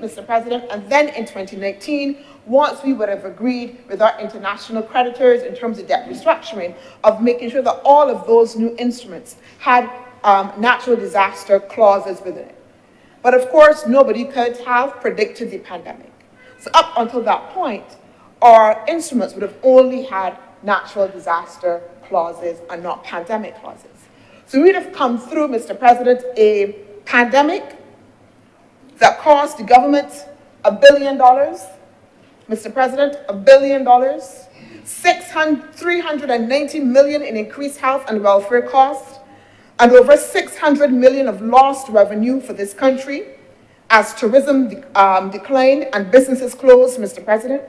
Mr. President, and then in 2019, once we would have agreed with our international creditors in terms of debt restructuring, of making sure that all of those new instruments had natural disaster clauses within it. But of course, nobody could have predicted the pandemic. So up until that point, our instruments would have only had natural disaster clauses and not pandemic clauses. So we'd have come through, Mr. President, a pandemic that cost the government $1 billion, Mr. President, $1 billion, $390 million in increased health and welfare costs, and over $600 million of lost revenue for this country as tourism declined and businesses closed, Mr. President.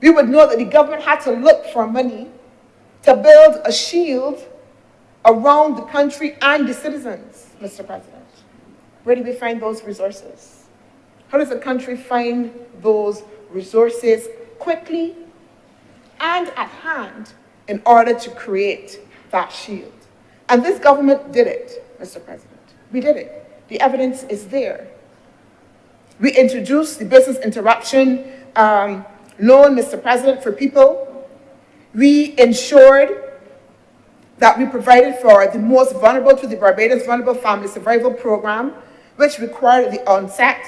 We would know that the government had to look for money to build a shield around the country and the citizens, Mr. President. Where do we find those resources? How does the country find those resources quickly and at hand in order to create that shield? And this government did it, Mr. President. We did it. The evidence is there. We introduced the business interruption loan, Mr. President, for people. We ensured that we provided for the most vulnerable through the Barbados Vulnerable Family Survival Program, which required at the onset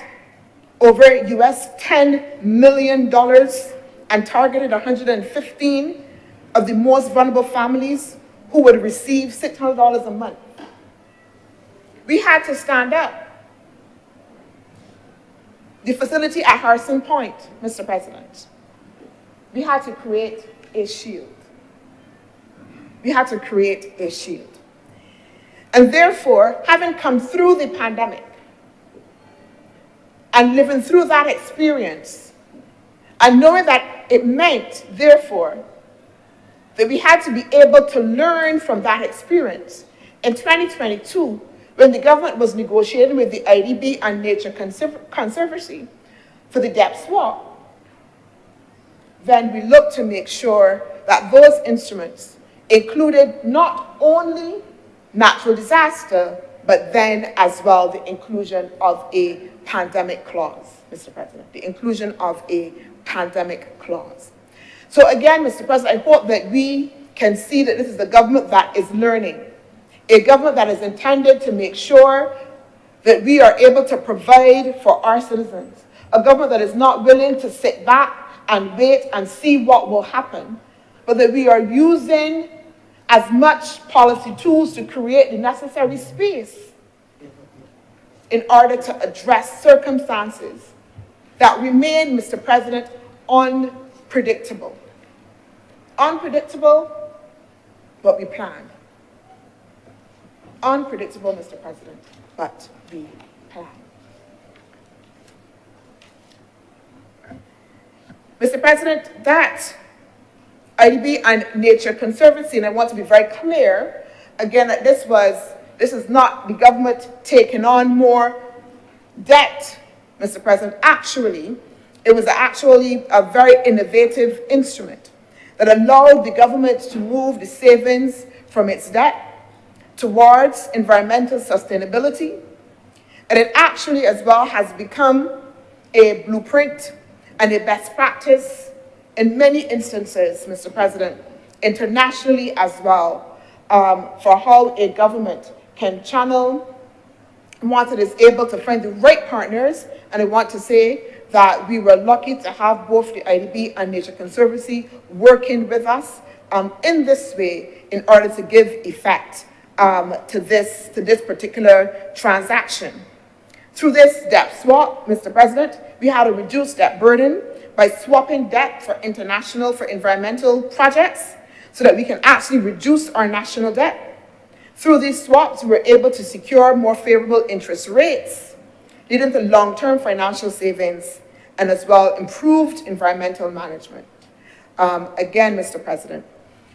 over US $10 million and targeted 115 of the most vulnerable families who would receive $600 a month. We had to stand up the facility at Harrison Point, Mr. President. We had to create a shield. We had to create a shield. And therefore, having come through the pandemic and living through that experience, and knowing that it meant, therefore, that we had to be able to learn from that experience, in 2022, when the government was negotiating with the IDB and Nature Conservancy for the debt swap, then we looked to make sure that those instruments included not only natural disaster, but then as well the inclusion of a pandemic clause, Mr. President, the inclusion of a pandemic clause. So again, Mr. President, I hope that we can see that this is a government that is learning, a government that is intended to make sure that we are able to provide for our citizens, a government that is not willing to sit back and wait and see what will happen, but that we are using as much policy tools to create the necessary space in order to address circumstances that remain, Mr. President, unpredictable. Unpredictable, but we planned. Unpredictable, Mr. President, but we planned. Mr. President, that IDB and Nature Conservancy, and I want to be very clear, again, that this is not the government taking on more debt, Mr. President. Actually, it was actually a very innovative instrument that allowed the government to move the savings from its debt towards environmental sustainability. And it actually as well has become a blueprint and a best practice in many instances, Mr. President, internationally as well, for how a government can channel once it is able to find the right partners. And I want to say that we were lucky to have both the IDB and Nature Conservancy working with us in this way in order to give effect to this particular transaction. Through this debt swap, Mr. President, we had a reduced debt burden by swapping debt for environmental projects so that we can actually reduce our national debt. Through these swaps, we were able to secure more favorable interest rates, leading to long-term financial savings and as well improved environmental management. Again, Mr. President,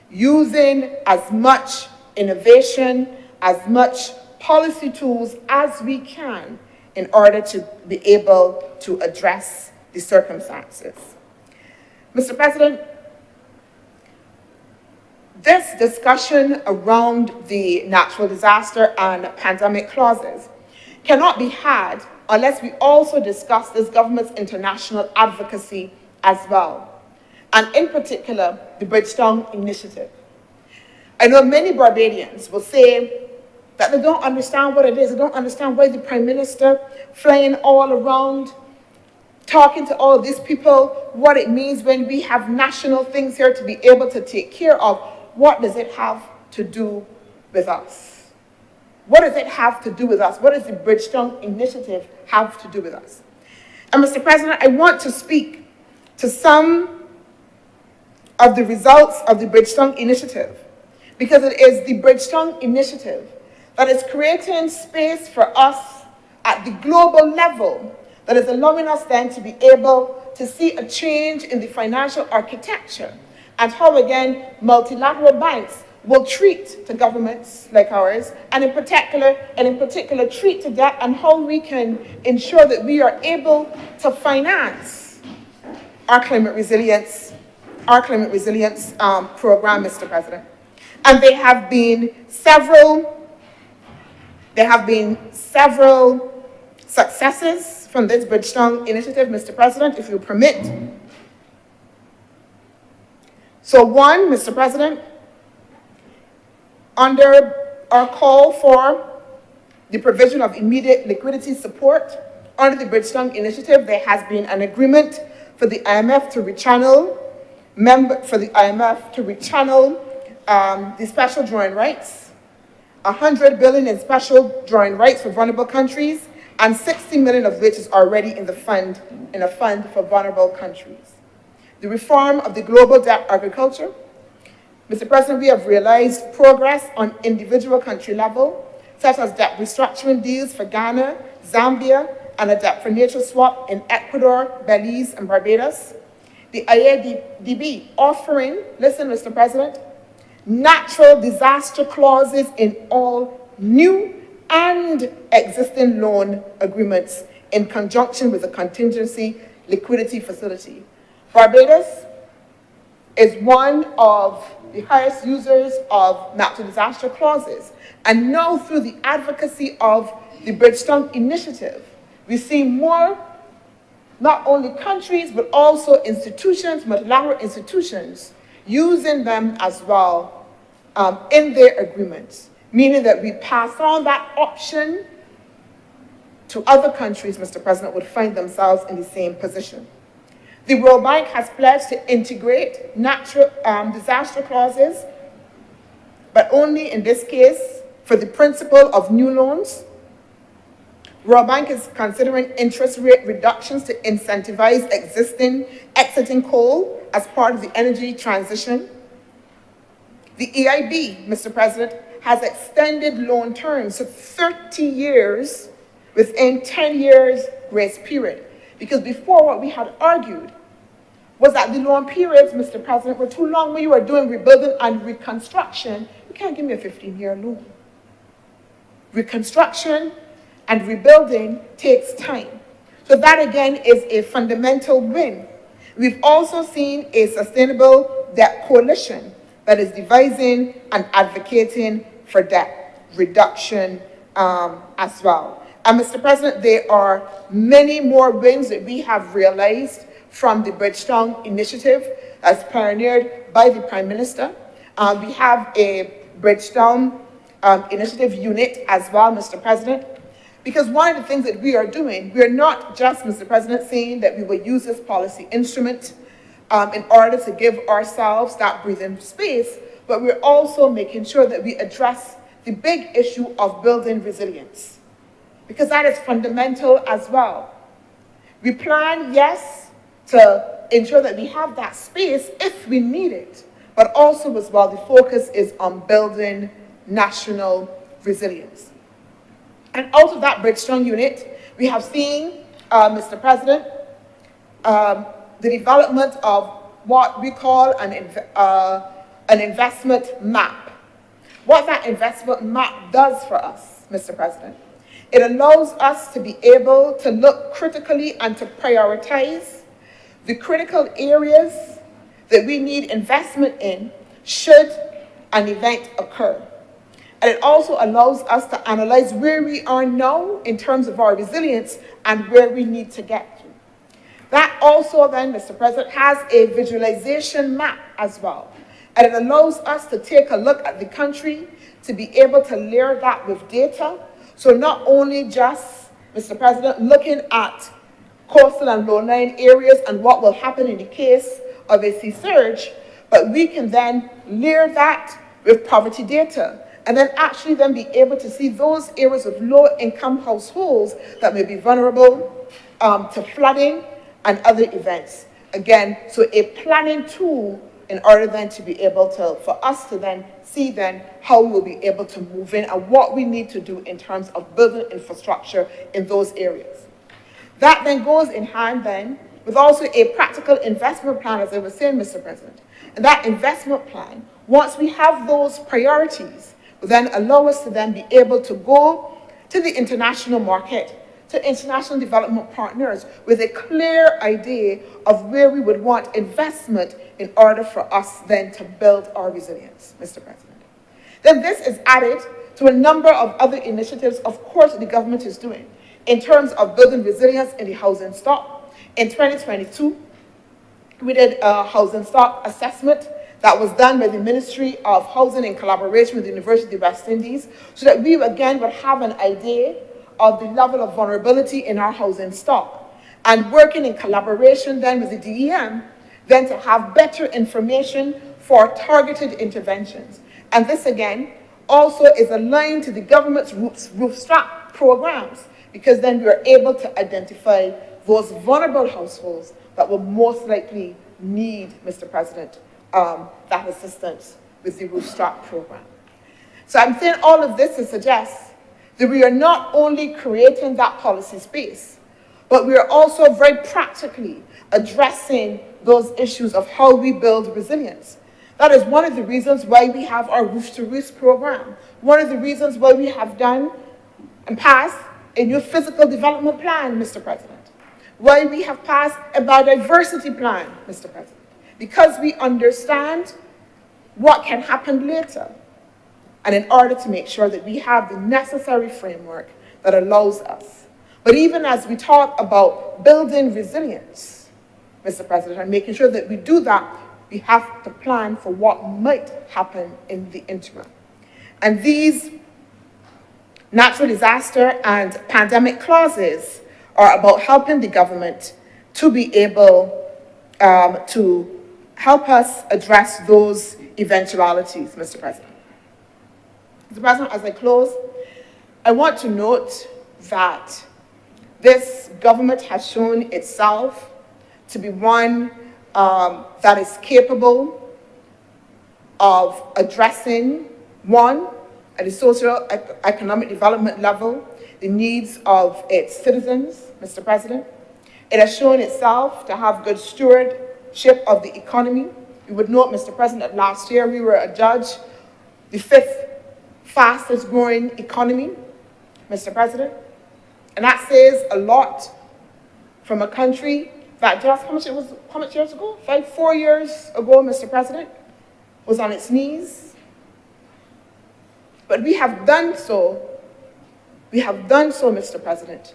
using as much innovation, as much policy tools as we can in order to be able to address the circumstances. Mr. President, this discussion around the natural disaster and pandemic clauses cannot be had unless we also discuss this government's international advocacy as well, and in particular, the Bridgetown Initiative. I know many Barbadians will say that they don't understand what it is. They don't understand why the Prime Minister flying all around, talking to all of these people, what it means when we have national things here to be able to take care of. What does it have to do with us? What does it have to do with us? What does the Bridgetown Initiative have to do with us? And Mr. President, I want to speak to some of the results of the Bridgetown Initiative, because it is the Bridgetown Initiative that is creating space for us at the global level that is allowing us then to be able to see a change in the financial architecture and how, again, multilateral banks will treat to governments like ours, and in particular treat to that, and how we can ensure that we are able to finance our climate resilience program, Mr. President. And there have been several successes from this Bridgetown Initiative, Mr. President, if you permit. So one, Mr. President, under our call for the provision of immediate liquidity support under the Bridgetown Initiative, there has been an agreement for the IMF to rechannel the special drawing rights, 100 billion in special drawing rights for vulnerable countries, and 60 million of which is already in a fund for vulnerable countries. The reform of the global debt agriculture. Mr. President, we have realized progress on individual country level, such as debt restructuring deals for Ghana, Zambia, and a debt for nature swap in Ecuador, Belize, and Barbados. The IADB offering, listen, Mr. President, natural disaster clauses in all new and existing loan agreements in conjunction with a contingency liquidity facility. Barbados is one of the highest users of natural disaster clauses. And now through the advocacy of the Bridgetown Initiative, we see more, not only countries, but also institutions, multilateral institutions, using them as well in their agreements, meaning that we pass on that option to other countries, Mr. President, would find themselves in the same position. The World Bank has pledged to integrate natural disaster clauses, but only in this case for the principle of new loans. World Bank is considering interest rate reductions to incentivize exiting coal as part of the energy transition. The EIB, Mr. President, has extended loan terms to 30 years within 10 years grace period. Because before, what we had argued was that the loan periods, Mr. President, were too long. When you are doing rebuilding and reconstruction, you can't give me a 15-year loan. Reconstruction and rebuilding takes time. So that, again, is a fundamental win. We've also seen a sustainable debt coalition that is devising and advocating for debt reduction as well. And Mr. President, there are many more wins that we have realized from the Bridgetown Initiative as pioneered by the Prime Minister. We have a Bridgetown Initiative unit as well, Mr. President, because one of the things that we are doing, we are not just, Mr. President, saying that we will use this policy instrument in order to give ourselves that breathing space, but we're also making sure that we address the big issue of building resilience, because that is fundamental as well. We plan, yes, to ensure that we have that space if we need it, but also as well, the focus is on building national resilience. And out of that Bridgetown unit, we have seen, Mr. President, the development of what we call an investment map. What that investment map does for us, Mr. President, it allows us to be able to look critically and to prioritize the critical areas that we need investment in should an event occur. And it also allows us to analyze where we are now in terms of our resilience and where we need to get to. That also then, Mr. President, has a visualization map as well. And it allows us to take a look at the country, to be able to layer that with data. So not only just, Mr. President, looking at coastal and low-lying areas and what will happen in the case of a sea surge, but we can then layer that with poverty data, and then actually then be able to see those areas of low-income households that may be vulnerable to flooding and other events. Again, so a planning tool in order then to be able to, for us to then see then how we will be able to move in and what we need to do in terms of building infrastructure in those areas. That then goes in hand then with also a practical investment plan, as I was saying, Mr. President. And that investment plan, once we have those priorities, will then allow us to then be able to go to the international market, to international development partners with a clear idea of where we would want investment in order for us then to build our resilience, Mr. President. Then this is added to a number of other initiatives, of course, the government is doing in terms of building resilience in the housing stock. In 2022, we did a housing stock assessment that was done by the Ministry of Housing in collaboration with the University of the West Indies, so that we again would have an idea of the level of vulnerability in our housing stock, and working in collaboration then with the DEM, then to have better information for targeted interventions. And this again also is aligned to the government's roof strap programs, because then we are able to identify those vulnerable households that will most likely need, Mr. President, that assistance with the roof strap program. So I'm saying all of this to suggest that we are not only creating that policy space, but we are also very practically addressing those issues of how we build resilience. That is one of the reasons why we have our Roof to Roost program, one of the reasons why we have done and passed a new physical development plan, Mr. President, why we have passed a biodiversity plan, Mr. President, because we understand what can happen later, and in order to make sure that we have the necessary framework that allows us. But even as we talk about building resilience, Mr. President, and making sure that we do that, we have to plan for what might happen in the interim. And these natural disaster and pandemic clauses are about helping the government to be able to help us address those eventualities, Mr. President. Mr. President, as I close, I want to note that this government has shown itself to be one that is capable of addressing, one, at the socio-economic development level, the needs of its citizens, Mr. President. It has shown itself to have good stewardship of the economy. You would note, Mr. President, that last year we were adjudged the 5th fastest growing economy, Mr. President. And that says a lot from a country that just, how much years ago? 4 years ago, Mr. President, was on its knees. But we have done so, Mr. President,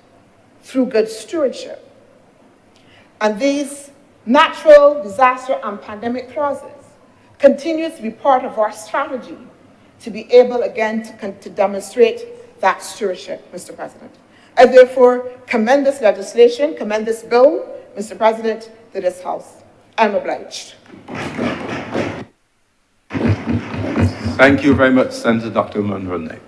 through good stewardship. And these natural disaster and pandemic clauses continue to be part of our strategy to be able, again, to demonstrate that stewardship, Mr. President. I therefore commend this legislation, commend this bill, Mr. President, to this House. I'm obliged. Thank you very much, Senator Dr. Monroney.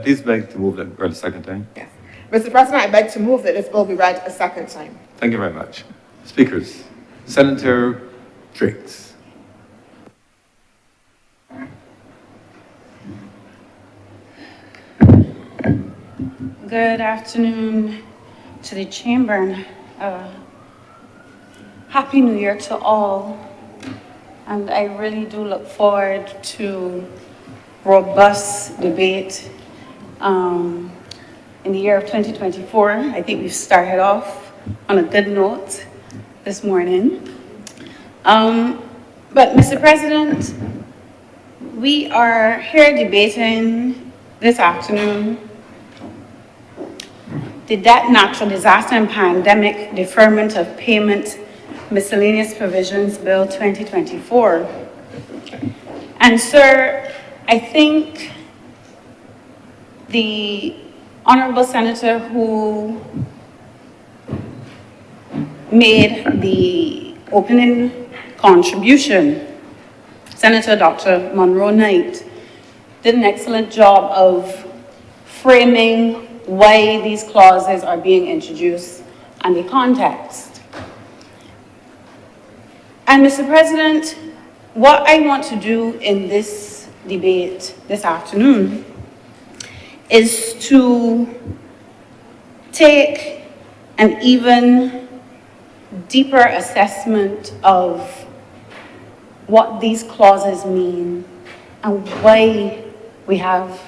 Please beg to move that read a second time. Yes. Mr. President, I beg to move that this bill be read a second time. Thank you very much. Speakers, Senator Driggs. Good afternoon to the chamber. Happy New Year to all. And I really do look forward to robust debate in the year of 2024. I think we've started off on a good note this morning. But Mr. President, we are here debating this afternoon the Debt, Natural Disaster and Pandemic Deferment of Payment Miscellaneous Provisions Bill 2024. And sir, I think the Honourable Senator who made the opening contribution, Senator Dr. Monroe Knight, did an excellent job of framing why these clauses are being introduced and the context. And Mr. President, what I want to do in this debate this afternoon is to take an even deeper assessment of what these clauses mean and why we have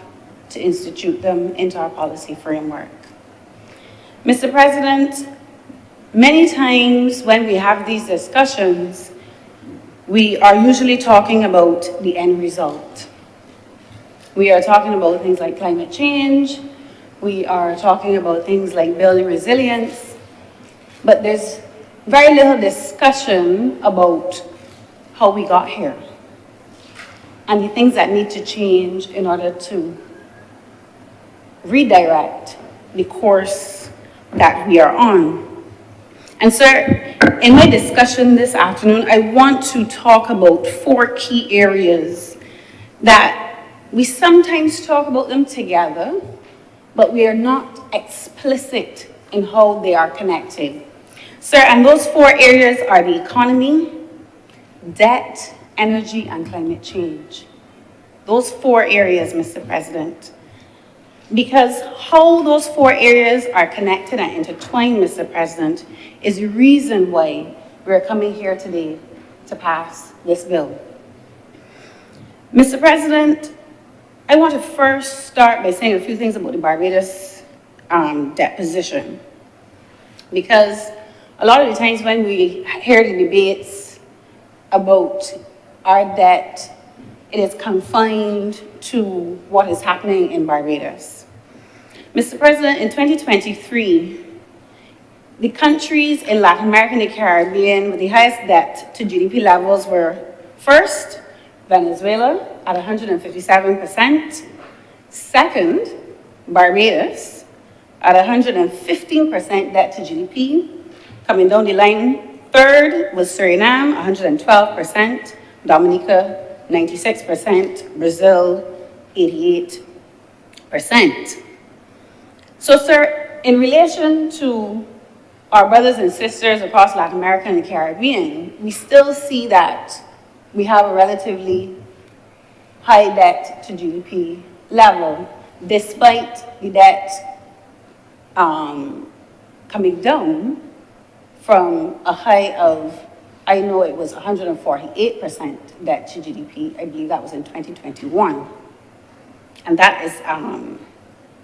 to institute them into our policy framework. Mr. President, many times when we have these discussions, we are usually talking about the end result. We are talking about things like climate change. We are talking about things like building resilience. But there's very little discussion about how we got here and the things that need to change in order to redirect the course that we are on. And sir, in my discussion this afternoon, I want to talk about 4 key areas that we sometimes talk about them together, but we are not explicit in how they are connected. Sir, and those 4 areas are the economy, debt, energy, and climate change. Those 4 areas, Mr. President. Because how those 4 areas are connected and intertwined, Mr. President, is the reason why we're coming here today to pass this bill. Mr. President, I want to first start by saying a few things about the Barbados debt position. Because a lot of the times when we hear the debates about our debt, it is confined to what is happening in Barbados. Mr. President, in 2023, the countries in Latin America and the Caribbean with the highest debt to GDP levels were, first, Venezuela at 157%, second, Barbados at 115% debt to GDP. Coming down the line, third was Suriname, 112%, Dominica, 96%, Brazil, 88%. So, sir, in relation to our brothers and sisters across Latin America and the Caribbean, we still see that we have a relatively high debt to GDP level, despite the debt coming down from a high of, I know it was 148% debt to GDP. I believe that was in 2021. And that is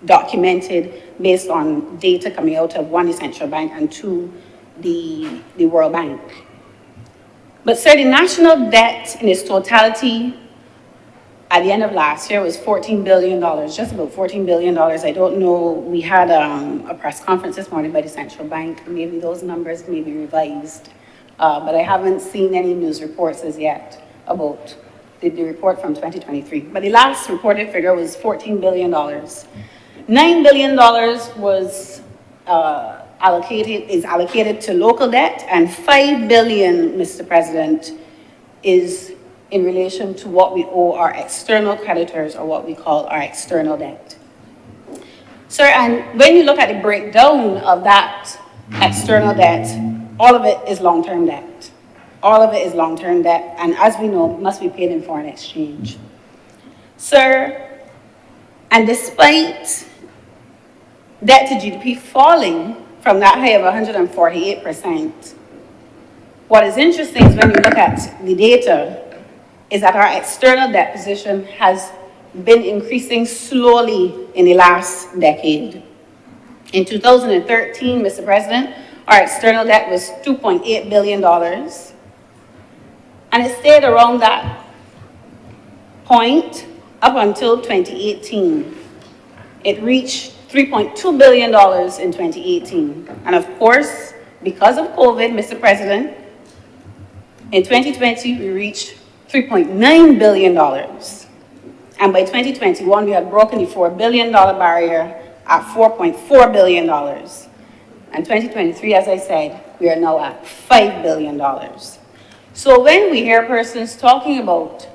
documented based on data coming out of 1, the central bank, and 2, the World Bank. But sir, the national debt in its totality at the end of last year was $14 billion, just about $14 billion. I don't know, we had a press conference this morning by the central bank. Maybe those numbers may be revised, but I haven't seen any news reports as yet about the report from 2023. But the last reported figure was $14 billion. $9 billion was allocated to local debt, and $5 billion, Mr. President, is in relation to what we owe our external creditors, or what we call our external debt. Sir, and when you look at the breakdown of that external debt, all of it is long-term debt. All of it is long-term debt, and as we know, must be paid in foreign exchange. Sir, and despite debt to GDP falling from that high of 148%, what is interesting is when you look at the data, is that our external debt position has been increasing slowly in the last decade. In 2013, Mr. President, our external debt was $2.8 billion, and it stayed around that point up until 2018. It reached $3.2 billion in 2018. And of course, because of COVID, Mr. President, in 2020, we reached $3.9 billion. And by 2021, we had broken the $4 billion barrier at $4.4 billion. And 2023, as I said, we are now at $5 billion. So when we hear persons talking about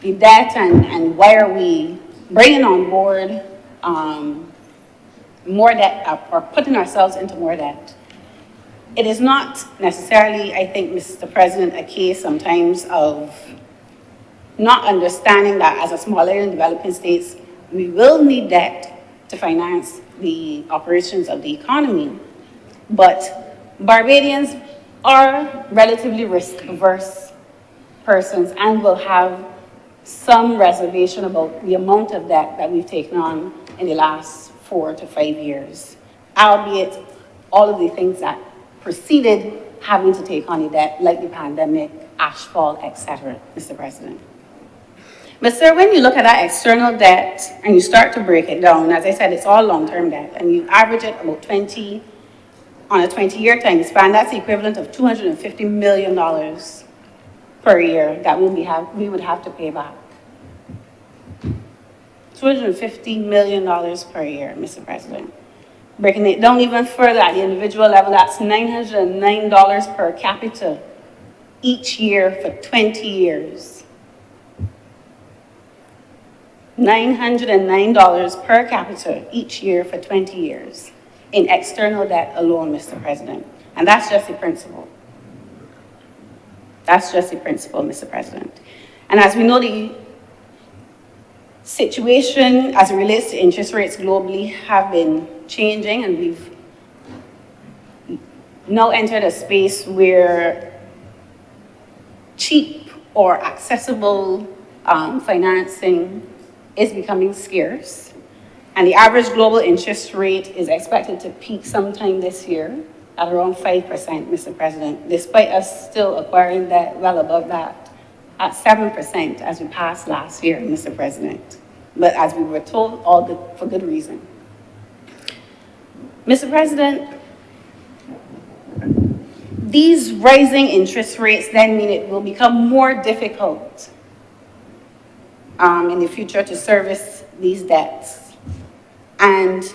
the debt and why are we bringing on board more debt or putting ourselves into more debt, it is not necessarily, I think, Mr. President, a case sometimes of not understanding that as a small and developing states, we will need debt to finance the operations of the economy. But Barbadians are relatively risk-averse persons and will have some reservation about the amount of debt that we've taken on in the last 4 to 5 years, albeit all of the things that preceded having to take on the debt, like the pandemic, ashfall, etc., Mr. President. But sir, when you look at that external debt and you start to break it down, as I said, it's all long-term debt, and you average it about 20, on a 20-year time span, that's the equivalent of $250 million per year that we would have to pay back. $250 million per year, Mr. President. Breaking it down even further at the individual level, that's $909 per capita each year for 20 years. $909 per capita each year for 20 years in external debt alone, Mr. President. And that's just the principle. That's just the principle, Mr. President. And as we know, the situation as it relates to interest rates globally have been changing, and we've now entered a space where cheap or accessible financing is becoming scarce. And the average global interest rate is expected to peak sometime this year at around 5%, Mr. President, despite us still acquiring debt well above that at 7% as we passed last year, Mr. President. But as we were told, all good, for good reason. Mr. President, these rising interest rates then mean it will become more difficult in the future to service these debts and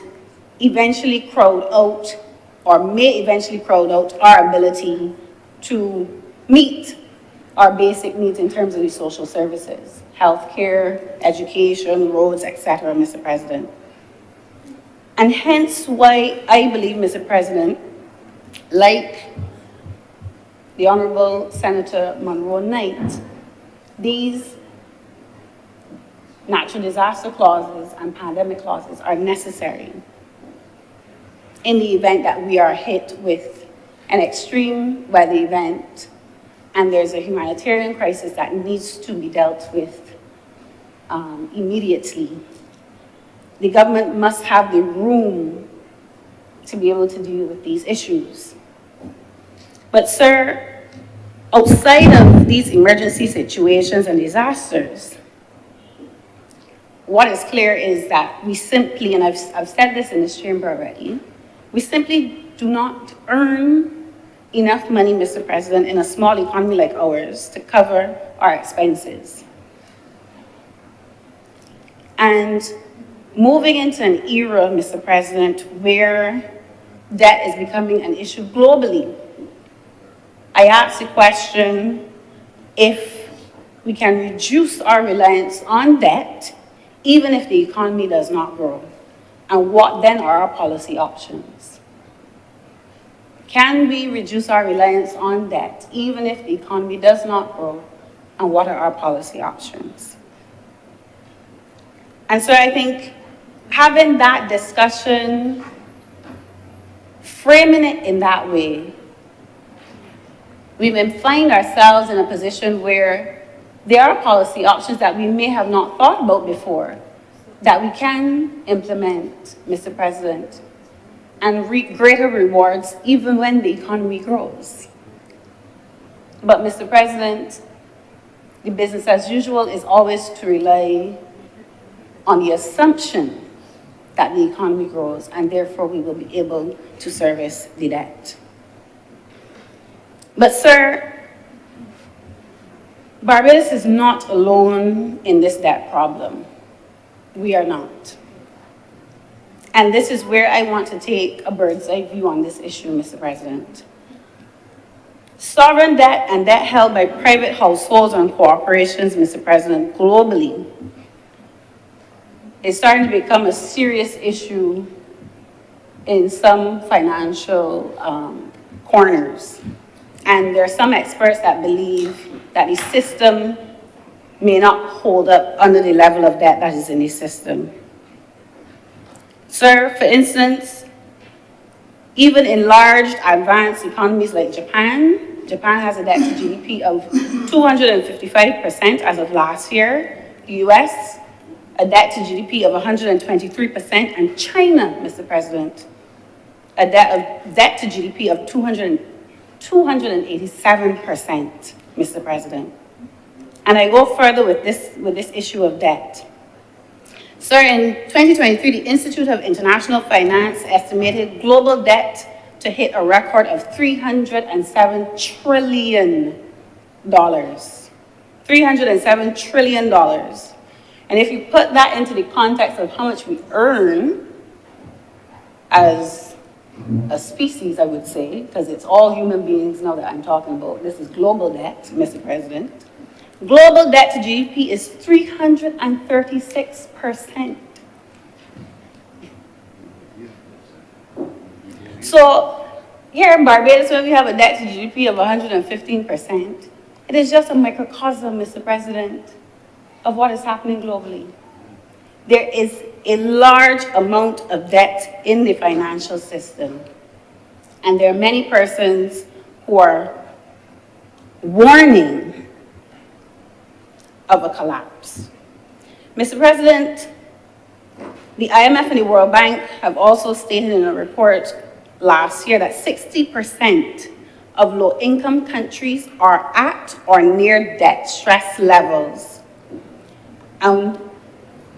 eventually crowd out, or may eventually crowd out, our ability to meet our basic needs in terms of the social services, healthcare, education, roads, etc., Mr. President. And hence why I believe, Mr. President, like the Honourable Senator Monroe Knight, these natural disaster clauses and pandemic clauses are necessary in the event that we are hit with an extreme weather event and there's a humanitarian crisis that needs to be dealt with immediately. The government must have the room to be able to deal with these issues. But sir, outside of these emergency situations and disasters, what is clear is that we simply, and I've said this in this chamber already, we simply do not earn enough money, Mr. President, in a small economy like ours to cover our expenses. And moving into an era, Mr. President, where debt is becoming an issue globally, I ask the question if we can reduce our reliance on debt even if the economy does not grow, and what then are our policy options? Can we reduce our reliance on debt even if the economy does not grow, and what are our policy options? And so I think having that discussion, framing it in that way, we may find ourselves in a position where there are policy options that we may have not thought about before that we can implement, Mr. President, and reap greater rewards even when the economy grows. But Mr. President, the business as usual is always to rely on the assumption that the economy grows, and therefore we will be able to service the debt. But sir, Barbados is not alone in this debt problem. We are not. And this is where I want to take a bird's eye view on this issue, Mr. President. Sovereign debt and debt held by private households and corporations, Mr. President, globally, is starting to become a serious issue in some financial corners. And there are some experts that believe that the system may not hold up under the level of debt that is in the system. Sir, for instance, even in large advanced economies like Japan, Japan has a debt to GDP of 255% as of last year. The US, a debt to GDP of 123%, and China, Mr. President, a debt to GDP of 287%, Mr. President. And I go further with this issue of debt. Sir, in 2023, the Institute of International Finance estimated global debt to hit a record of $307 trillion. $307 trillion. And if you put that into the context of how much we earn as a species, I would say, because it's all human beings now that I'm talking about. This is global debt, Mr. President. Global debt to GDP is 336%. So here in Barbados, when we have a debt to GDP of 115%, it is just a microcosm, Mr. President, of what is happening globally. There is a large amount of debt in the financial system, and there are many persons who are warning of a collapse. Mr. President, the IMF and the World Bank have also stated in a report last year that 60% of low-income countries are at or near debt stress levels. And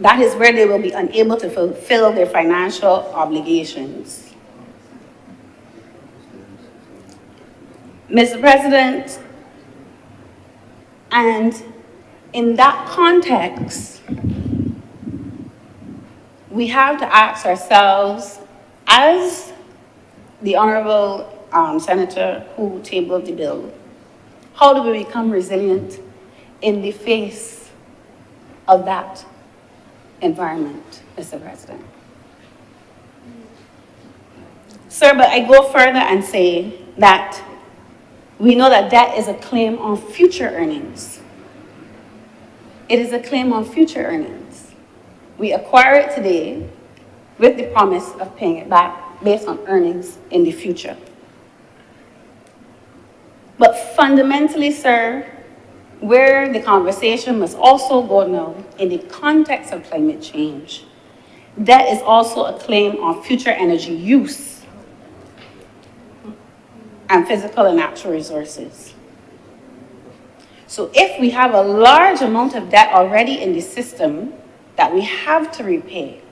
that is where they will be unable to fulfill their financial obligations. Mr. President, and in that context, we have to ask ourselves, as the Honourable Senator who tabled the bill, how do we become resilient in the face of that environment, Mr. President? Sir, but I go further and say that we know that debt is a claim on future earnings. It is a claim on future earnings. We acquire it today with the promise of paying it back based on earnings in the future. But fundamentally, sir, where the conversation must also go now in the context of climate change, debt is also a claim on future energy use and physical and natural resources. So if we have a large amount of debt already in the system that we have to repay,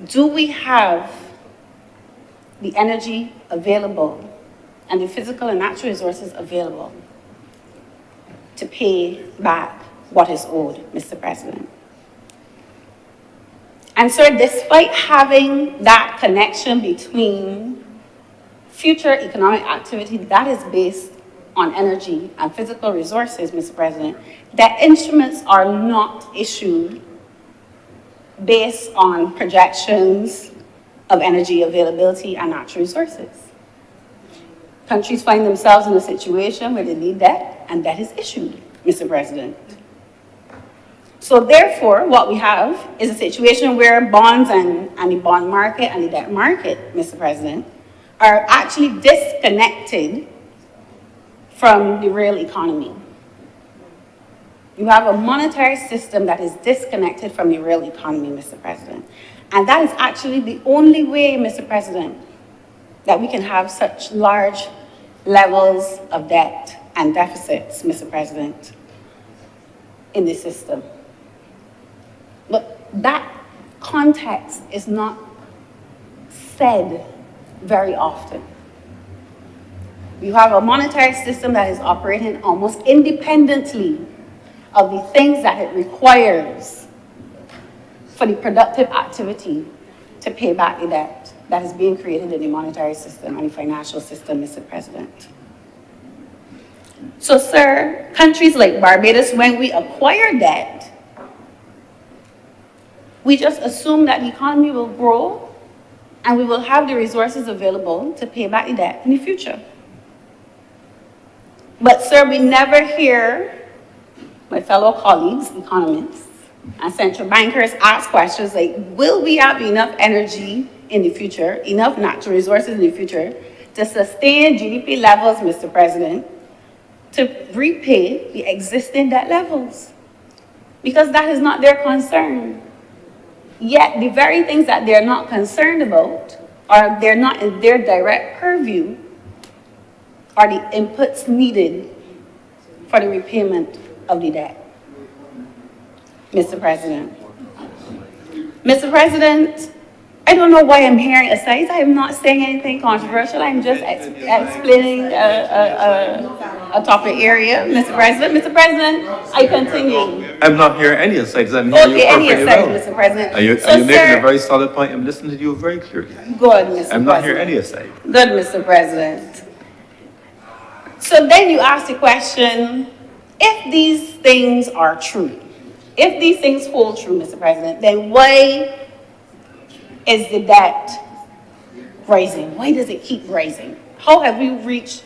do we have the energy available and the physical and natural resources available to pay back what is owed, Mr. President? And sir, despite having that connection between future economic activity that is based on energy and physical resources, Mr. President, that instruments are not issued based on projections of energy availability and natural resources. Countries find themselves in a situation where they need debt, and debt is issued, Mr. President. So therefore, what we have is a situation where bonds and the bond market and the debt market, Mr. President, are actually disconnected from the real economy. You have a monetary system that is disconnected from the real economy, Mr. President. And that is actually the only way, Mr. President, that we can have such large levels of debt and deficits, Mr. President, in the system. But that context is not said very often. You have a monetary system that is operating almost independently of the things that it requires for the productive activity to pay back the debt that is being created in the monetary system and the financial system, Mr. President. So, sir, countries like Barbados, when we acquire debt, we just assume that the economy will grow and we will have the resources available to pay back the debt in the future. But, sir, we never hear my fellow colleagues, economists, and central bankers ask questions like, will we have enough energy in the future, enough natural resources in the future to sustain GDP levels, Mr. President, to repay the existing debt levels? Because that is not their concern. Yet the very things that they're not concerned about, or they're not in their direct purview, are the inputs needed for the repayment of the debt. Mr. President. Mr. President, I don't know why I'm hearing asides. I am not saying anything controversial. I'm just explaining a topic area, Mr. President. Mr. President, I continue. I'm not hearing any asides. I'm hearing you Okay, any perfectly asides, well. Mr. President. Are you making a very solid point? I'm listening to you very clearly. Good, Mr. President. I'm not hearing any aside. Good, Mr. President. So then you ask the question, if these things are true, if these things hold true, Mr. President, then why is the debt rising? Why does it keep rising? How have we reached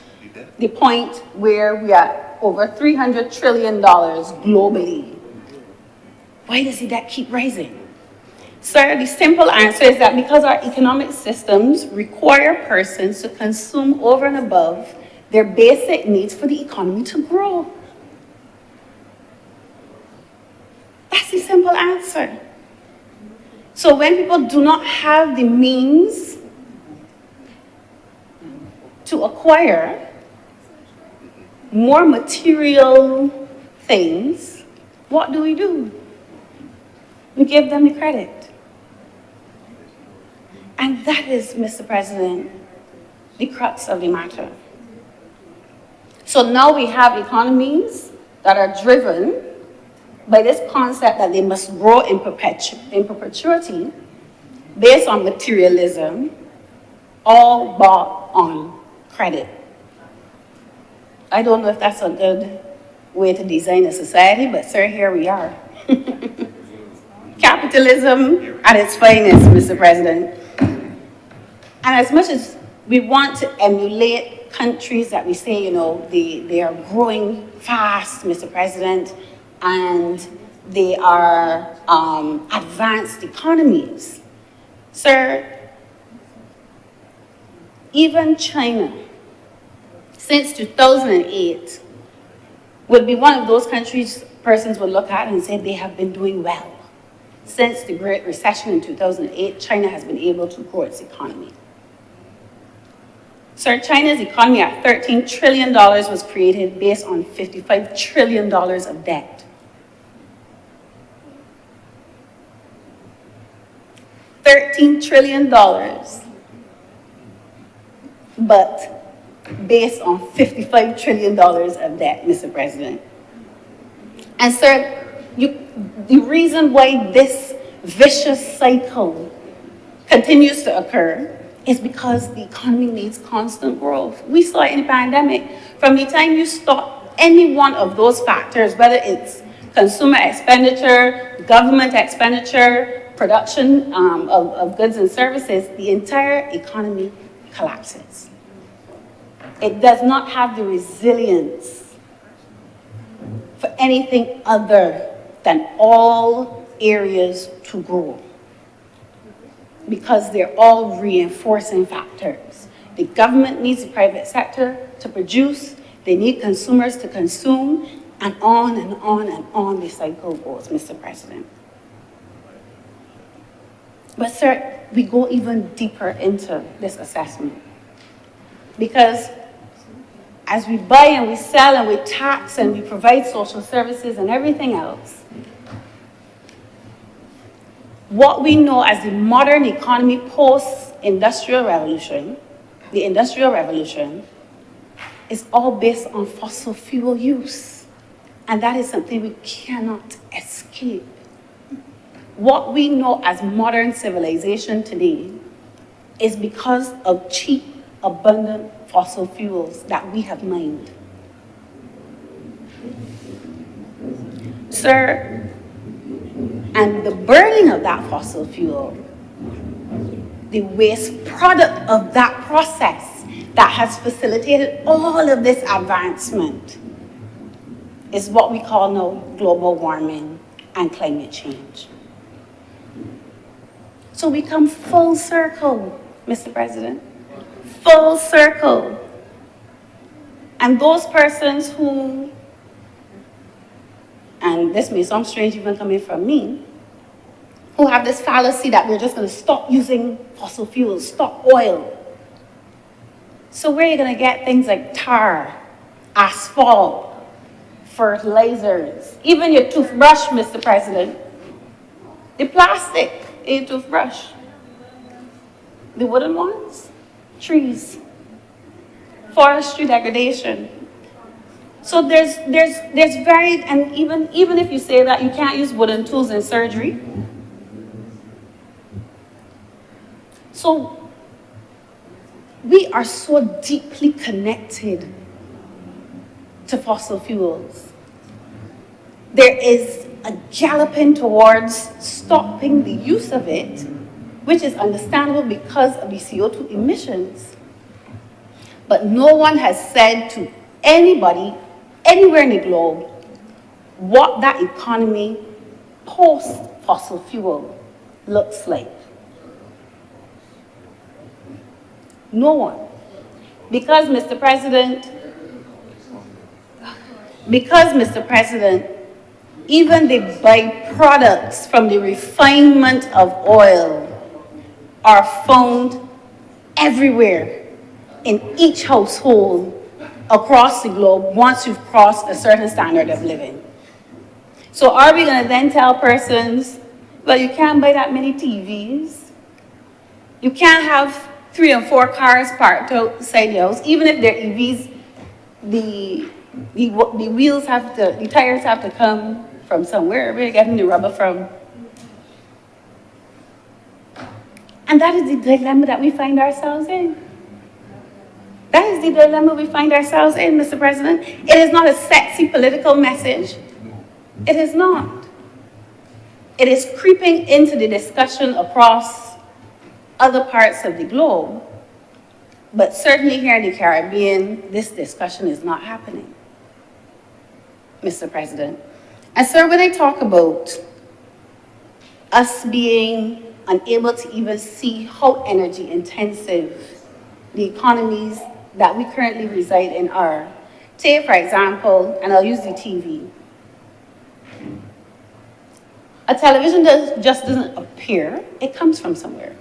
the point where we are over $300 trillion globally? Why does the debt keep rising? Sir, the simple answer is that because our economic systems require persons to consume over and above their basic needs for the economy to grow. That's the simple answer. So when people do not have the means to acquire more material things, what do? We give them the credit. And that is, Mr. President, the crux of the matter. So now we have economies that are driven by this concept that they must grow in perpetuity based on materialism, all bought on credit. I don't know if that's a good way to design a society, but sir, here we are. Capitalism at its finest, Mr. President. And as much as we want to emulate countries that we say, you know, they are growing fast, Mr. President, and they are advanced economies. Sir, even China, since 2008, would be one of those countries persons would look at and say they have been doing well. Since the Great Recession in 2008, China has been able to grow its economy. Sir, China's economy at $13 trillion was created based on $55 trillion of debt. $13 trillion, but based on $55 trillion of debt, Mr. President. And sir, the reason why this vicious cycle continues to occur is because the economy needs constant growth. We saw it in the pandemic. From the time you stop any one of those factors, whether it's consumer expenditure, government expenditure, production of goods and services, the entire economy collapses. It does not have the resilience for anything other than all areas to grow, because they're all reinforcing factors. The government needs the private sector to produce, they need consumers to consume, and on and on and on the cycle goes, Mr. President. But sir, we go even deeper into this assessment, because as we buy and we sell and we tax and we provide social services and everything else, what we know as the modern economy post-industrial revolution, the industrial revolution, is all based on fossil fuel use. And that is something we cannot escape. What we know as modern civilization today is because of cheap, abundant fossil fuels that we have mined. Sir, and the burning of that fossil fuel, the waste product of that process that has facilitated all of this advancement is what we call now global warming and climate change. So we come full circle, Mr. President, full circle. And those persons who, and this may sound strange even coming from me, who have this fallacy that we're just going to stop using fossil fuels, stop oil. So where are you going to get things like tar, asphalt, fertilizers, even your toothbrush, Mr. President, the plastic in your toothbrush, the wooden ones, trees, forestry degradation. So there's very, and even if you say that you can't use wooden tools in surgery, so we are so deeply connected to fossil fuels. There is a galloping towards stopping the use of it, which is understandable because of the CO2 emissions. But no one has said to anybody, anywhere in the globe, what that economy post-fossil fuel looks like. No one. Because, Mr. President, even the byproducts from the refinement of oil are found everywhere in each household across the globe once you've crossed a certain standard of living. So are we going to then tell persons, well, you can't buy that many TVs, you can't have 3 and 4 cars parked outside the house, even if they're EVs, the wheels have to, the tires have to come from somewhere. Where are you getting the rubber from? And that is the dilemma that we find ourselves in. That is the dilemma we find ourselves in, Mr. President. It is not a sexy political message. It is not. It is creeping into the discussion across other parts of the globe, but certainly here in the Caribbean, this discussion is not happening, Mr. President. And sir, when I talk about us being unable to even see how energy intensive the economies that we currently reside in are, take for example, and I'll use the TV. A television just doesn't appear, it comes from somewhere.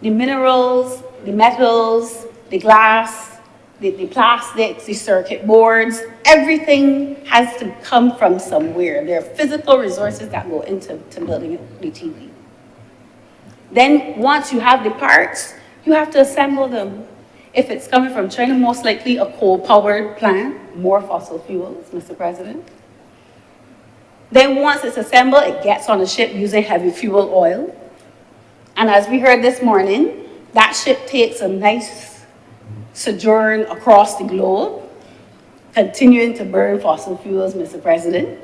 The minerals, the metals, the glass, the plastics, the circuit boards, everything has to come from somewhere. There are physical resources that go into building the TV. Then once you have the parts, you have to assemble them. If it's coming from China, most likely a coal-powered plant, more fossil fuels, Mr. President. Then once it's assembled, it gets on a ship using heavy fuel oil. And as we heard this morning, that ship takes a nice sojourn across the globe, continuing to burn fossil fuels, Mr. President.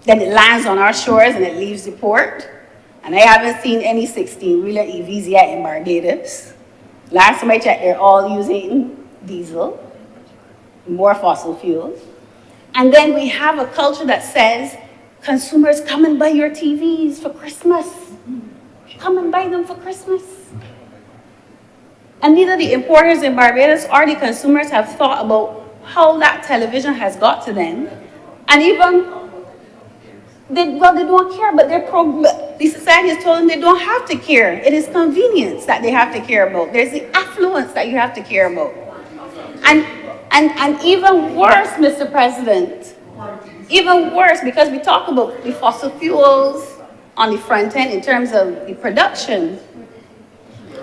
Then it lands on our shores and it leaves the port. And I haven't seen any 16-wheeler EVs yet in Barbados. Last time I checked, they're all using diesel, more fossil fuels. And then we have a culture that says, consumers, come and buy your TVs for Christmas. Come and buy them for Christmas. And neither the importers in Barbados or the consumers have thought about how that television has got to them. And even, they don't care, but the society has told them they don't have to care. It is convenience that they have to care about. There's the affluence that you have to care about. And even worse, Mr. President, even worse, because we talk about the fossil fuels, on the front end in terms of the production,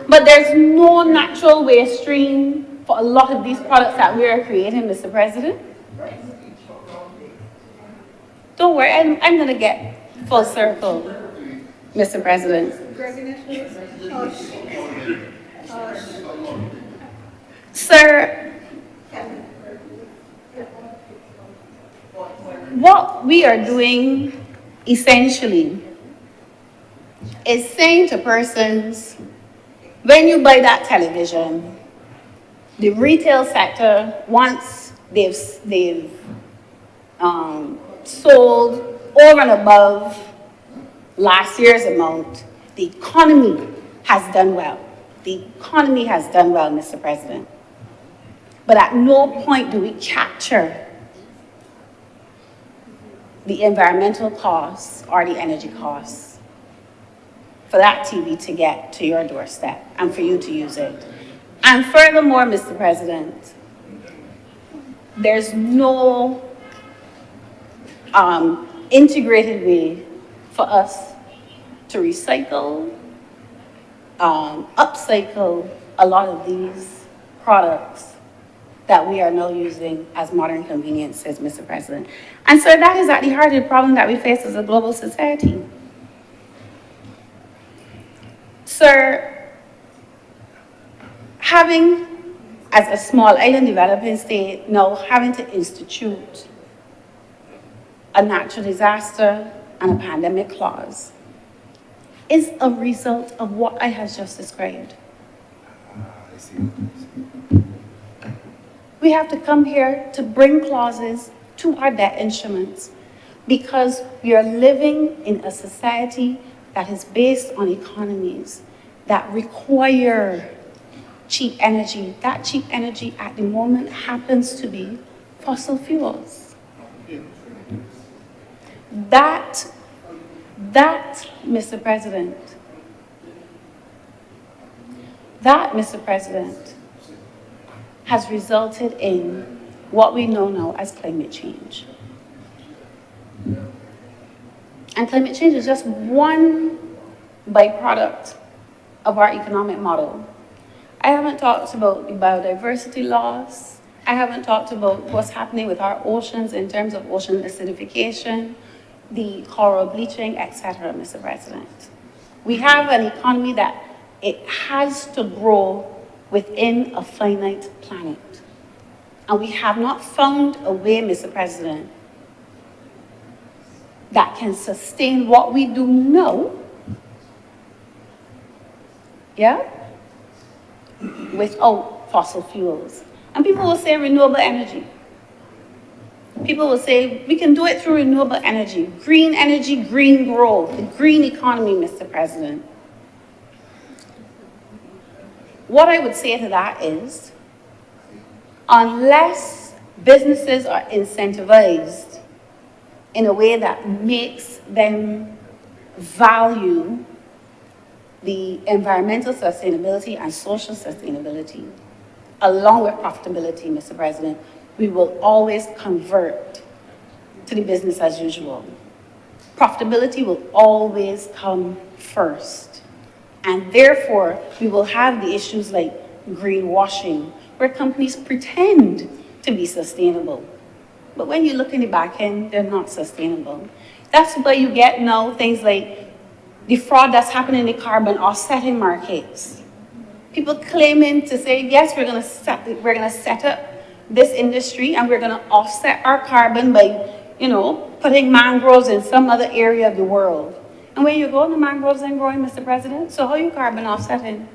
but there's no natural waste stream for a lot of these products that we are creating, Mr. President. Don't worry, I'm going to get full circle, Mr. President. Sir, what we are doing essentially is saying to persons, when you buy that television, the retail sector, once they've sold over and above last year's amount, the economy has done well. The economy has done well, Mr. President. But at no point do we capture the environmental costs or the energy costs for that TV to get to your doorstep and for you to use it. And furthermore, Mr. President, there's no integrated way for us to recycle, upcycle a lot of these products that we are now using as modern conveniences, Mr. President. And so that is at the heart of the problem that we face as a global society. Sir, having, as a small island developing state, now having to institute a natural disaster and a pandemic clause is a result of what I have just described. I see. We have to come here to bring clauses to our debt instruments because we are living in a society that is based on economies that require cheap energy. That cheap energy at the moment happens to be fossil fuels. That, Mr. President, has resulted in what we know now as climate change. And climate change is just one byproduct of our economic model. I haven't talked about the biodiversity loss. I haven't talked about what's happening with our oceans in terms of ocean acidification, the coral bleaching, etc., Mr. President. We have an economy that it has to grow within a finite planet. And we have not found a way, Mr. President, that can sustain what we do now, without fossil fuels. And people will say renewable energy. People will say we can do it through renewable energy, green growth, the green economy, Mr. President. What I would say to that is, unless businesses are incentivized in a way that makes them value the environmental sustainability and social sustainability, along with profitability, Mr. President, we will always convert to the business as usual. Profitability will always come first. And therefore, we will have the issues like greenwashing, where companies pretend to be sustainable. But when you look in the back end, they're not sustainable. That's why you get now things like the fraud that's happening in the carbon offsetting markets. People claiming to say, yes, we're going to set up this industry and we're going to offset our carbon by, putting mangroves in some other area of the world. And when you go, the mangroves ain't growing, Mr. President. So how are you carbon offsetting?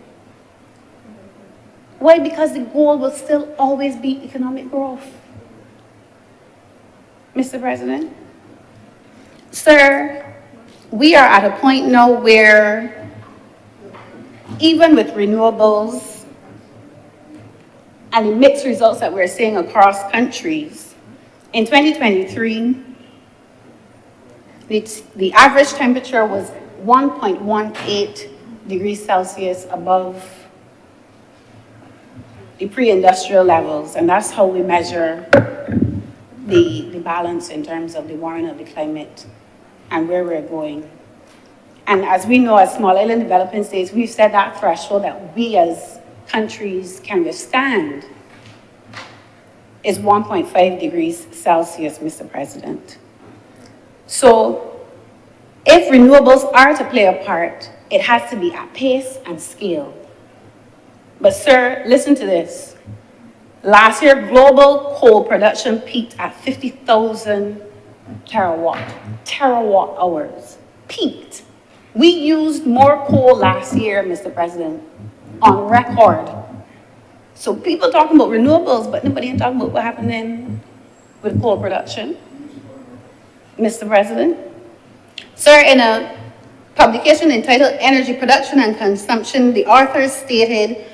Why? Because the goal will still always be economic growth. Mr. President? Sir, we are at a point now where even with renewables and the mixed results that we're seeing across countries, in 2023, the average temperature was 1.18 degrees Celsius above the pre-industrial levels, and that's how we measure the balance in terms of the warming of the climate and where we're going. And as we know, as small island developing states, we've set that threshold that we as countries can withstand is 1.5 degrees Celsius, Mr. President. So if renewables are to play a part, it has to be at pace and scale. But sir, listen to this. Last year, global coal production peaked at 50,000 terawatt hours. Peaked. We used more coal last year, Mr. President, on record. So people talking about renewables, but nobody ain't talking about what happening with coal production. Mr. President. Sir, in a publication entitled Energy Production and Consumption, the authors stated,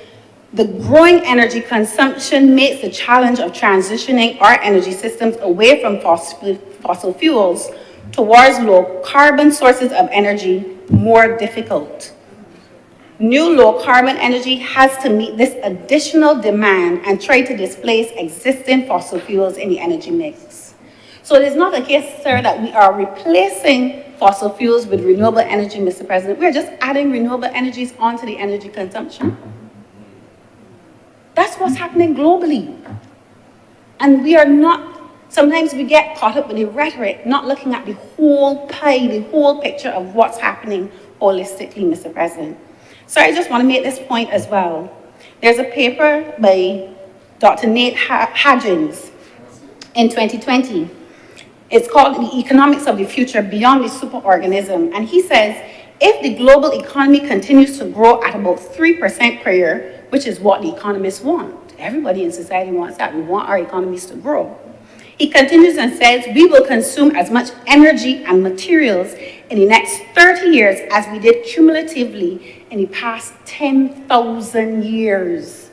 the growing energy consumption makes the challenge of transitioning our energy systems away from fossil fuels towards low carbon sources of energy more difficult. New low carbon energy has to meet this additional demand and try to displace existing fossil fuels in the energy mix. So it is not a case, sir, that we are replacing fossil fuels with renewable energy, Mr. President. We're just adding renewable energies onto the energy consumption. That's what's happening globally. And we are not, sometimes we get caught up with the rhetoric, not looking at the whole pie, the whole picture of what's happening holistically, Mr. President. So I just want to make this point as well. There's a paper by Dr. Nate Hadgins in 2020. It's called The Economics of the Future Beyond the Superorganism. And he says, if the global economy continues to grow at about 3% per year, which is what the economists want. Everybody in society wants that. We want our economies to grow. He continues and says, we will consume as much energy and materials in the next 30 years as we did cumulatively in the past 10,000 years.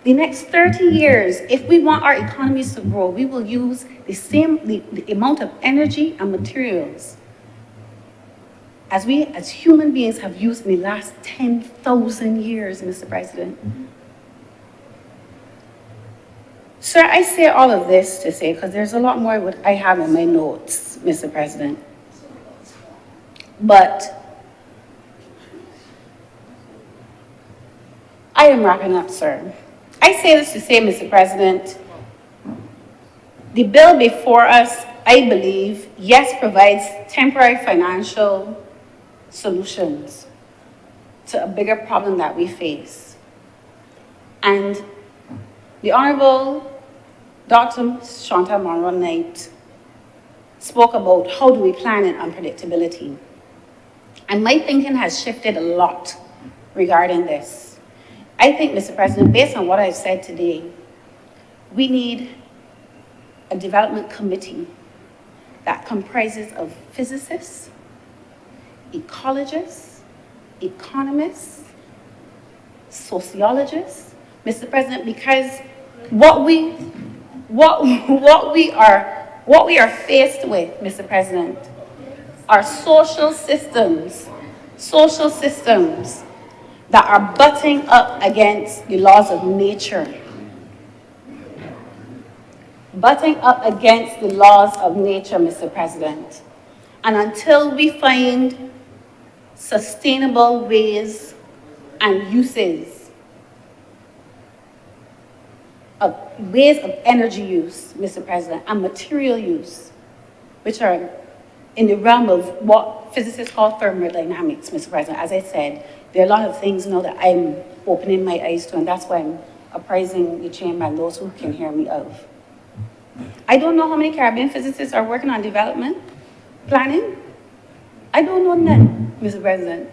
The next 30 years, if we want our economies to grow, we will use the amount of energy and materials as we, as human beings, have used in the last 10,000 years, Mr. President. Sir, I say all of this to say, because there's a lot more what I have in my notes, Mr. President. But I am wrapping up, sir. I say this to say, Mr. President, the bill before us, I believe, yes, provides temporary financial solutions to a bigger problem that we face. And the Honourable Dr. Chantal Monroe-Knight spoke about how do we plan in unpredictability. And my thinking has shifted a lot regarding this. I think, Mr. President, based on what I've said today, we need a development committee that comprises of physicists, ecologists, economists, sociologists, Mr. President, because what we are faced with, Mr. President, are social systems that are butting up against the laws of nature. Butting up against the laws of nature, Mr. President. And until we find sustainable ways and uses of energy use, Mr. President, and material use, which are in the realm of what physicists call thermodynamics, Mr. President. As I said, there are a lot of things now that I'm opening my eyes to, and that's why I'm apprising the chamber and those who can hear me of. I don't know how many Caribbean physicists are working on development planning. I don't know none, Mr. President.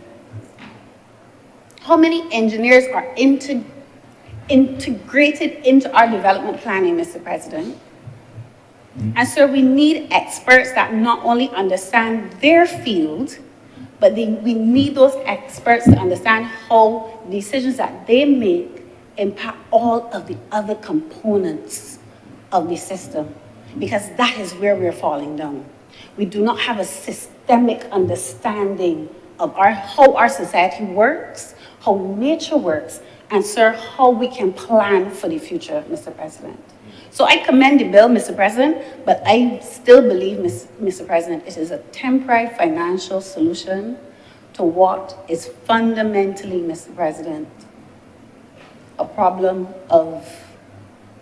How many engineers are integrated into our development planning, Mr. President? And so we need experts that not only understand their field, but we need those experts to understand how decisions that they make impact all of the other components of the system, because that is where we're falling down. We do not have a systemic understanding of how our society works, how nature works, and sir, how we can plan for the future, Mr. President. So I commend the bill, Mr. President, but I still believe, Mr. President, it is a temporary financial solution to what is fundamentally, Mr. President, a problem of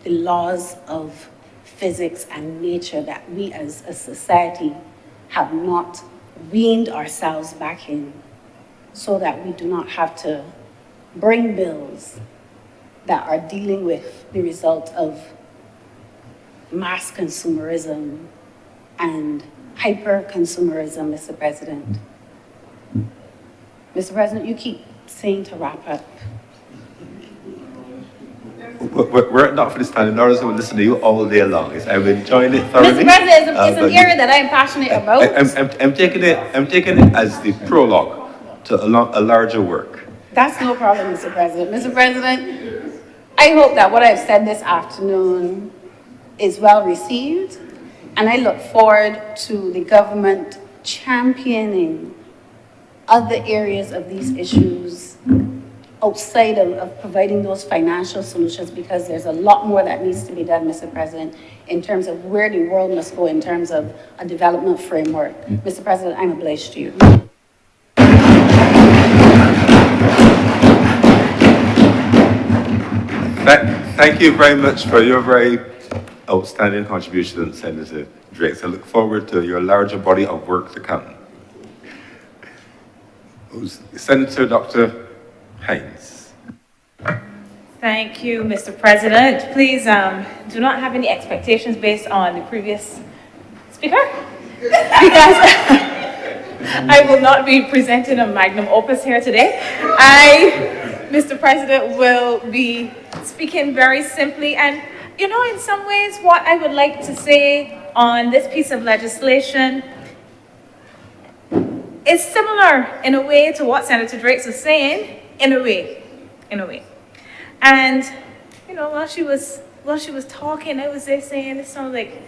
the laws of physics and nature that we as a society have not weaned ourselves back in, so that we do not have to bring bills that are dealing with the result of mass consumerism and hyper-consumerism, Mr. President. Mr. President, you keep saying to wrap up. We're not for this time, nor is we listen to you all day long. I've enjoyed it thoroughly. Mr. President, it's an area that I'm passionate about. I'm taking it as the prologue to a larger work. That's no problem, Mr. President. Mr. President, I hope that what I've said this afternoon is well received, and I look forward to the government championing other areas of these issues outside of providing those financial solutions, because there's a lot more that needs to be done, Mr. President, in terms of where the world must go in terms of a development framework. Mr. President, I'm obliged to you. Thank you very much for your very outstanding contribution, Senator Drakes. I look forward to your larger body of work to come. Senator Dr. Hines. Thank you, Mr. President. Please do not have any expectations based on the previous speaker, because I will not be presenting a magnum opus here today. Mr. President, will be speaking very simply, and you know, in some ways, what I would like to say on this piece of legislation is similar in a way to what Senator Drakes was saying, in a way. And, you know, while she was talking, I was there saying, it sounds like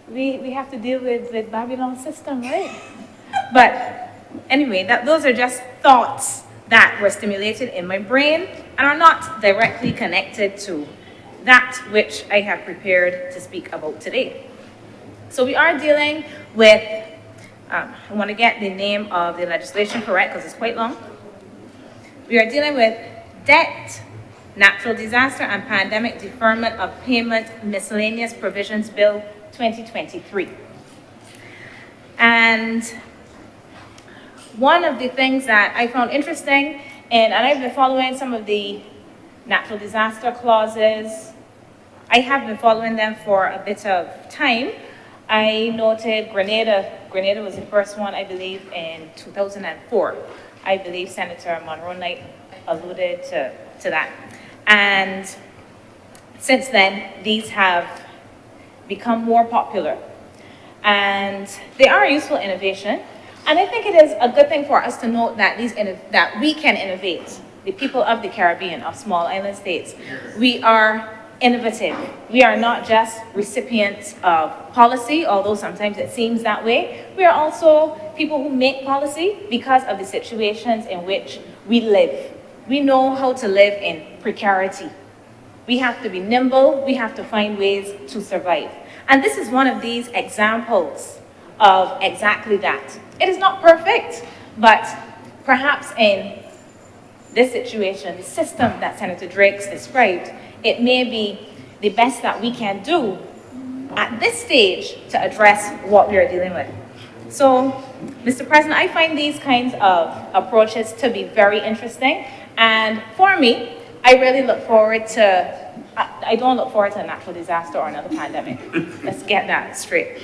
we have to deal with the Babylon system, right? But anyway, those are just thoughts that were stimulated in my brain and are not directly connected to that which I have prepared to speak about today. So we are dealing with, I want to get the name of the legislation correct because it's quite long. We are dealing with Debt, Natural Disaster and Pandemic Deferment of Payment Miscellaneous Provisions Bill 2023. And one of the things that I found interesting, and I've been following some of the natural disaster clauses. I have been following them for a bit of time. I noted Grenada was the first one, I believe, in 2004. I believe Senator Monroe Knight alluded to that. And since then, these have become more popular. And they are a useful innovation. And I think it is a good thing for us to note that that we can innovate. The people of the Caribbean, of small island states, we are innovative. We are not just recipients of policy, although sometimes it seems that way. We are also people who make policy because of the situations in which we live. We know how to live in precarity. We have to be nimble. We have to find ways to survive. And this is one of these examples of exactly that. It is not perfect, but perhaps in this situation, the system that Senator Drakes described, it may be the best that we can do at this stage to address what we are dealing with. So, Mr. President, I find these kinds of approaches to be very interesting. And for me, I really look forward to, I don't look forward to a natural disaster or another pandemic. Let's get that straight.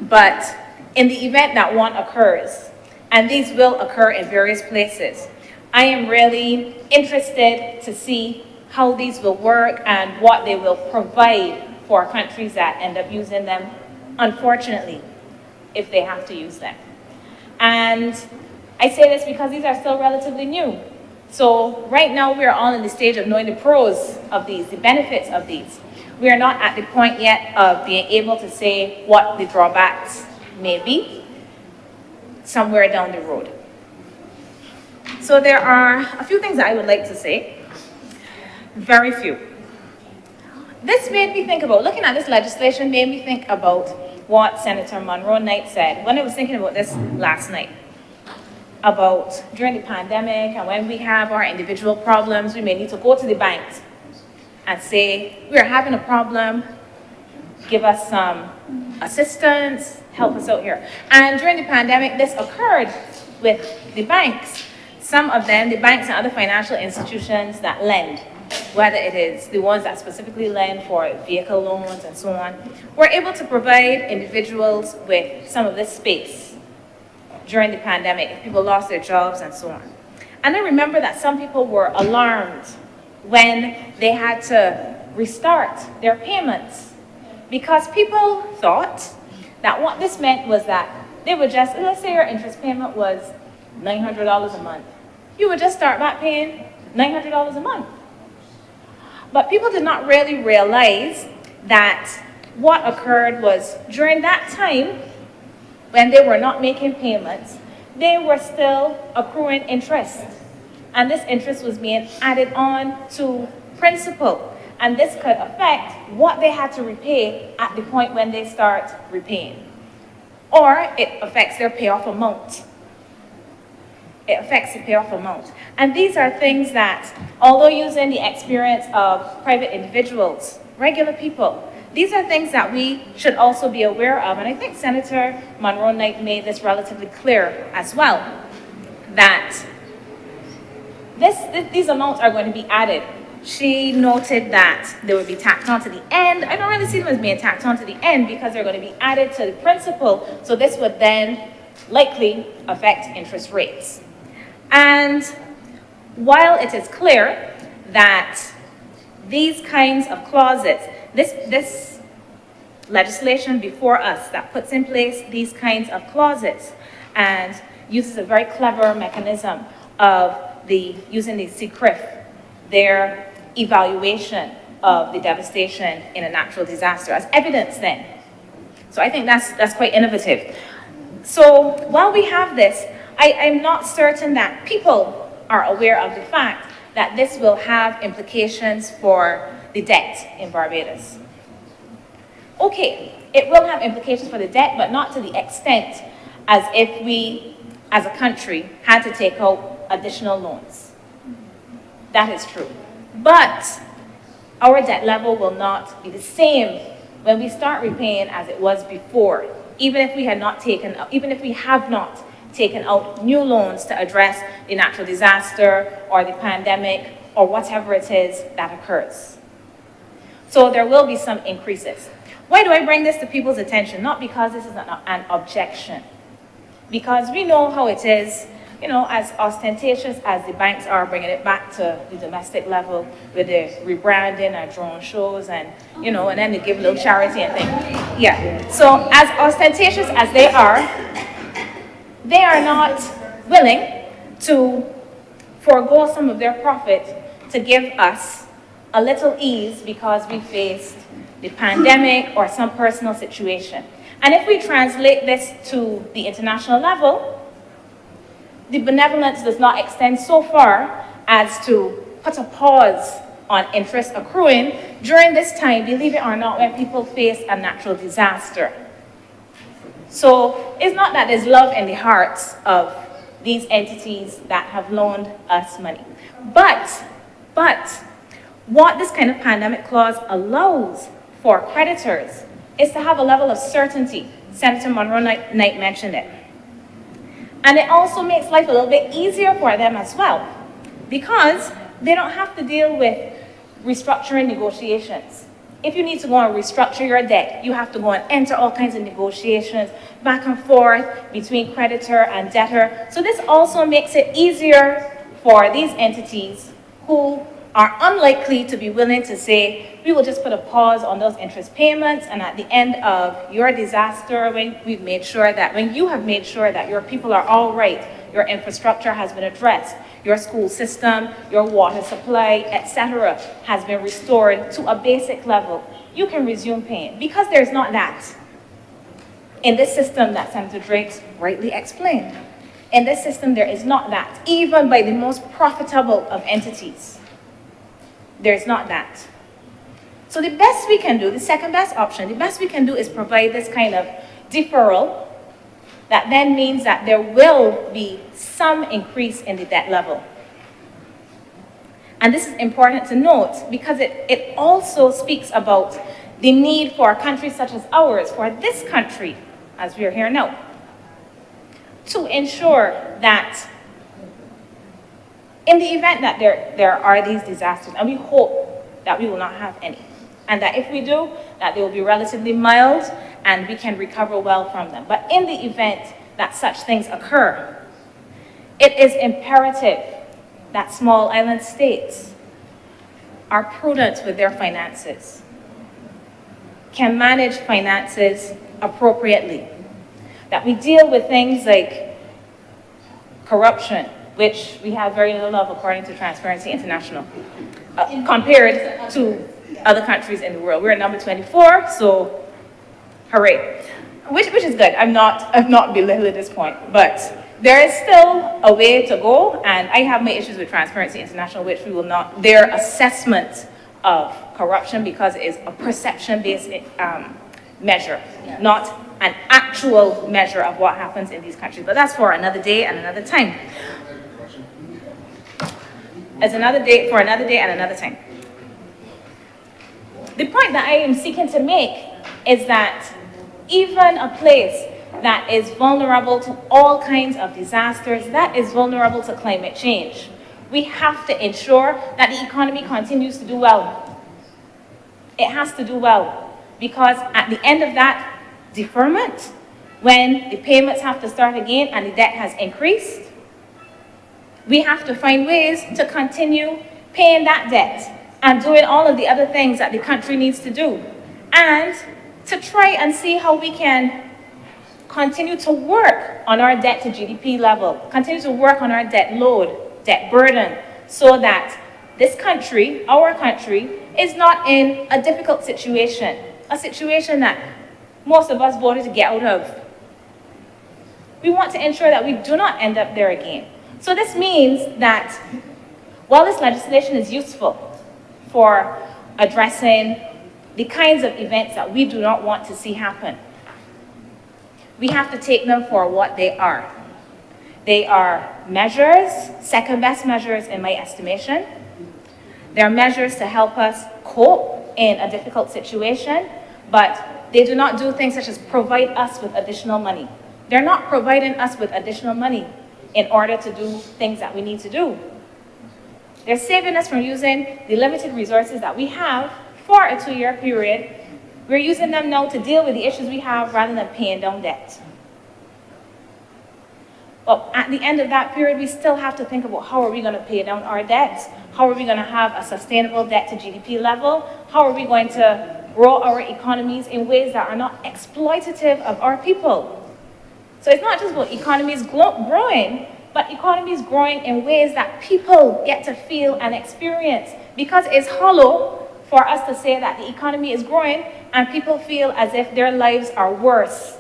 But in the event that one occurs, and these will occur in various places, I am really interested to see how these will work and what they will provide for countries that end up using them, unfortunately, if they have to use them. And I say this because these are still relatively new. So right now we are all in the stage of knowing the pros of these, the benefits of these. We are not at the point yet of being able to say what the drawbacks may be somewhere down the road. So there are a few things that I would like to say, very few. this made me think about, looking at this legislation made me think about what Senator Monroe Knight said when I was thinking about this last night. About during the pandemic and when we have our individual problems, we may need to go to the banks and say, we're having a problem, give us some assistance, help us out here. And during the pandemic, this occurred with the banks. Some of them, the banks and other financial institutions that lend, whether it is the ones that specifically lend for vehicle loans and so on, were able to provide individuals with some of this space during the pandemic, if people lost their jobs and so on. And I remember that some people were alarmed when they had to restart their payments, because people thought that what this meant was that they would just, let's say your interest payment was $900 a month. You would just start back paying $900 a month. But people did not really realize that what occurred was during that time, when they were not making payments, they were still accruing interest. And this interest was being added on to principal. And this could affect what they had to repay at the point when they start repaying. Or it affects their payoff amount. It affects the payoff amount. And these are things that, although using the experience of private individuals, regular people, these are things that we should also be aware of. And I think Senator Monroe Knight made this relatively clear as well, that these amounts are going to be added. She noted that they would be tacked on to the end. I don't really see them as being tacked on to the end because they're going to be added to the principal. So this would then likely affect interest rates. And while it is clear that these kinds of clauses, this legislation before us that puts in place these kinds of clauses and uses a very clever mechanism of using the CCRIF, their evaluation of the devastation in a natural disaster as evidence then. So I think that's quite innovative. So while we have this, I'm not certain that people are aware of the fact that this will have implications for the debt in Barbados. Okay, it will have implications for the debt, but not to the extent as if we, as a country, had to take out additional loans. That is true. But our debt level will not be the same when we start repaying as it was before, even if we have not taken out new loans to address the natural disaster or the pandemic or whatever it is that occurs. So there will be some increases. Why do I bring this to people's attention? Not because this is an objection, because we know how it is, you know, as ostentatious as the banks are bringing it back to the domestic level with the rebranding and drone shows and, you know, and then they give a little charity and things. Yeah. So as ostentatious as they are not willing to forego some of their profit to give us a little ease because we faced the pandemic or some personal situation. And if we translate this to the international level, the benevolence does not extend so far as to put a pause on interest accruing during this time, believe it or not, when people face a natural disaster. So it's not that there's love in the hearts of these entities that have loaned us money. But what this kind of pandemic clause allows for creditors is to have a level of certainty. Senator Monroe Knight mentioned it. And it also makes life a little bit easier for them as well, because they don't have to deal with restructuring negotiations. If you need to go and restructure your debt, you have to go and enter all kinds of negotiations back and forth between creditor and debtor. So this also makes it easier for these entities who are unlikely to be willing to say, we will just put a pause on those interest payments, and at the end of your disaster, when you have made sure that your people are all right, your infrastructure has been addressed, your school system, your water supply, etc., has been restored to a basic level, you can resume paying. Because there's not that in this system that Senator Drake rightly explained. In this system, there is not that, even by the most profitable of entities. There's not that. So the best we can do, the second best option, the best we can do is provide this kind of deferral that then means that there will be some increase in the debt level. And this is important to note because it also speaks about the need for countries such as ours, for this country, as we are here now, to ensure that in the event that there are these disasters, and we hope that we will not have any, and that if we do, that they will be relatively mild and we can recover well from them. But in the event that such things occur, it is imperative that small island states are prudent with their finances, can manage finances appropriately, that we deal with things like corruption, which we have very little of according to Transparency International, compared to other countries in the world. We're at number 24, so hooray. Which is good. I'm not belittling this point, but there is still a way to go, and I have my issues with Transparency International, which we will not, their assessment of corruption, because it is a perception-based measure, not an actual measure of what happens in these countries. But that's for another day and another time. It's another day for another day and another time. The point that I am seeking to make is that even a place that is vulnerable to all kinds of disasters, that is vulnerable to climate change, we have to ensure that the economy continues to do well. It has to do well, because at the end of that deferment, when the payments have to start again and the debt has increased, we have to find ways to continue paying that debt and doing all of the other things that the country needs to do, and to try and see how we can continue to work on our debt to GDP level, continue to work on our debt load, debt burden, so that this country, our country, is not in a difficult situation, a situation that most of us voted to get out of. We want to ensure that we do not end up there again. So this means that while this legislation is useful for addressing the kinds of events that we do not want to see happen, we have to take them for what they are. They are measures, second best measures in my estimation. They're measures to help us cope in a difficult situation, but they do not do things such as provide us with additional money. They're not providing us with additional money in order to do things that we need to do. They're saving us from using the limited resources that we have for a 2-year period. We're using them now to deal with the issues we have rather than paying down debt. But at the end of that period, we still have to think about how are we going to pay down our debts? How are we going to have a sustainable debt to GDP level? How are we going to grow our economies in ways that are not exploitative of our people? So it's not just about economies growing, but economies growing in ways that people get to feel and experience. Because it's hollow for us to say that the economy is growing and people feel as if their lives are worse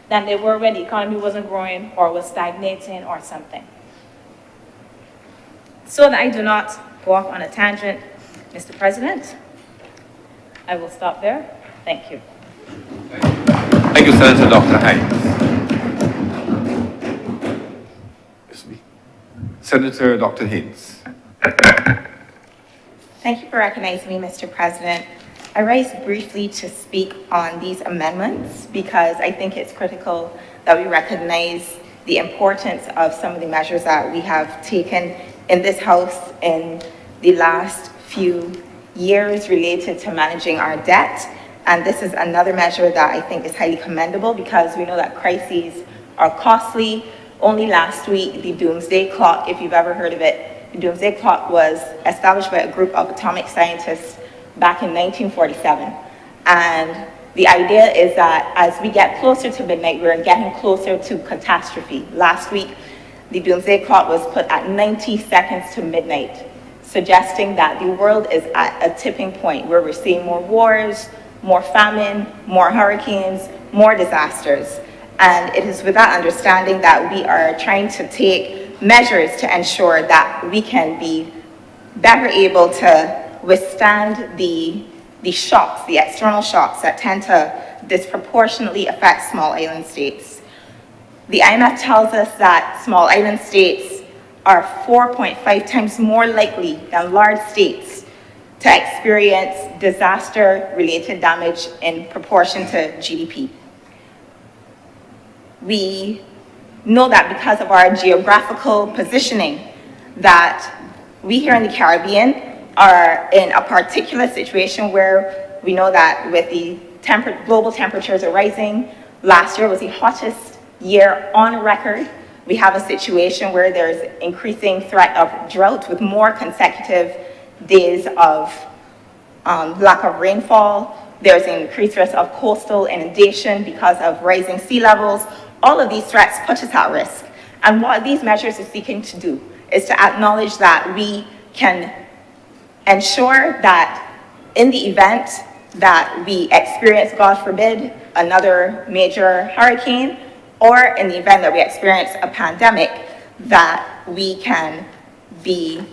than they were when the economy wasn't growing or was stagnating or something. So that I do not go off on a tangent, Mr. President, I will stop there. Thank you. Thank you, Senator Dr. Hines. Senator Dr. Hines. Thank you for recognizing me, Mr. President. I rise briefly to speak on these amendments because I think it's critical that we recognize the importance of some of the measures that we have taken in this House in the last few years related to managing our debt. And this is another measure that I think is highly commendable because we know that crises are costly. Only last week, the doomsday clock, if you've ever heard of it, the doomsday clock was established by a group of atomic scientists back in 1947. And the idea is that as we get closer to midnight, we're getting closer to catastrophe. Last week, the doomsday clock was put at 90 seconds to midnight, suggesting that the world is at a tipping point where we're seeing more wars, more famine, more hurricanes, more disasters. And it is with that understanding that we are trying to take measures to ensure that we can be better able to withstand the the shocks, the external shocks that tend to disproportionately affect small island states. The IMF tells us that small island states are 4.5 times more likely than large states to experience disaster-related damage in proportion to GDP. We know that because of our geographical positioning, that we here in the Caribbean are in a particular situation where we know that with the global temperatures are rising, last year was the hottest year on record. We have a situation where there's increasing threat of drought with more consecutive days of lack of rainfall. There's an increased risk of coastal inundation because of rising sea levels. All of these threats put us at risk. And what these measures are seeking to do is to acknowledge that we can ensure that in the event that we experience, God forbid, another major hurricane, or in the event that we experience a pandemic, that we can be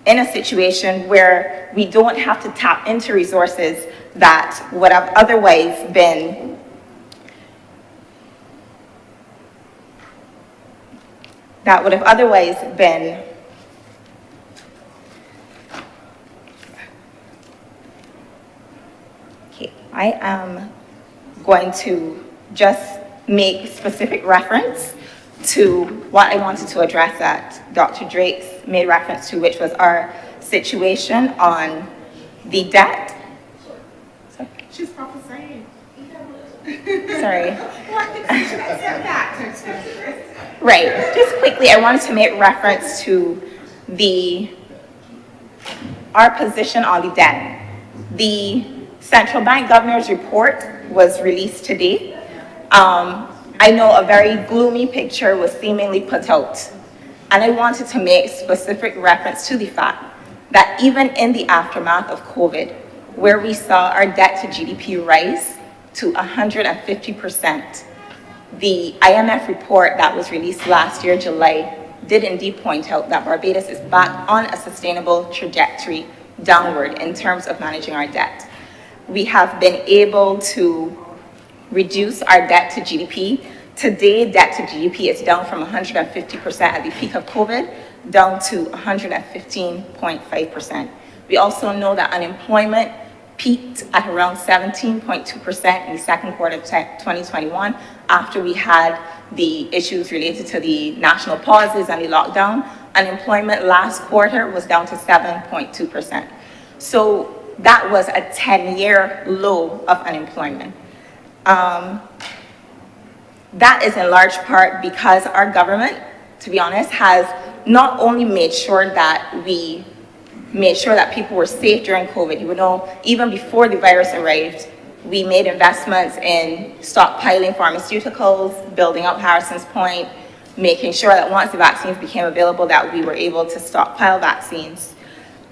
in a situation where we don't have to tap into resources that would have otherwise been okay, I am going to just make specific reference to what I wanted to address that Dr. Drake's made reference to, which was our situation on the debt. She's prophesying. Sorry. Right, just quickly, I wanted to make reference to our position on the debt. The central bank governor's report was released today. I know a very gloomy picture was seemingly put out, and I wanted to make specific reference to the fact that even in the aftermath of COVID, where we saw our debt to GDP rise to 150%, the IMF report that was released last year, July, did indeed point out that Barbados is back on a sustainable trajectory downward in terms of managing our debt. We have been able to reduce our debt to GDP. Today, debt to GDP is down from 150% at the peak of COVID down to 115.5%. We also know that unemployment peaked at around 17.2% in the second quarter of 2021 after we had the issues related to the national pauses and the lockdown. Unemployment last quarter was down to 7.2%. So that was a 10-year low of unemployment. That is in large part because our government, to be honest, has not only made sure that people were safe during COVID. You know, even before the virus arrived, we made investments in stockpiling pharmaceuticals, building up Harrison's Point, making sure that once the vaccines became available that we were able to stockpile vaccines.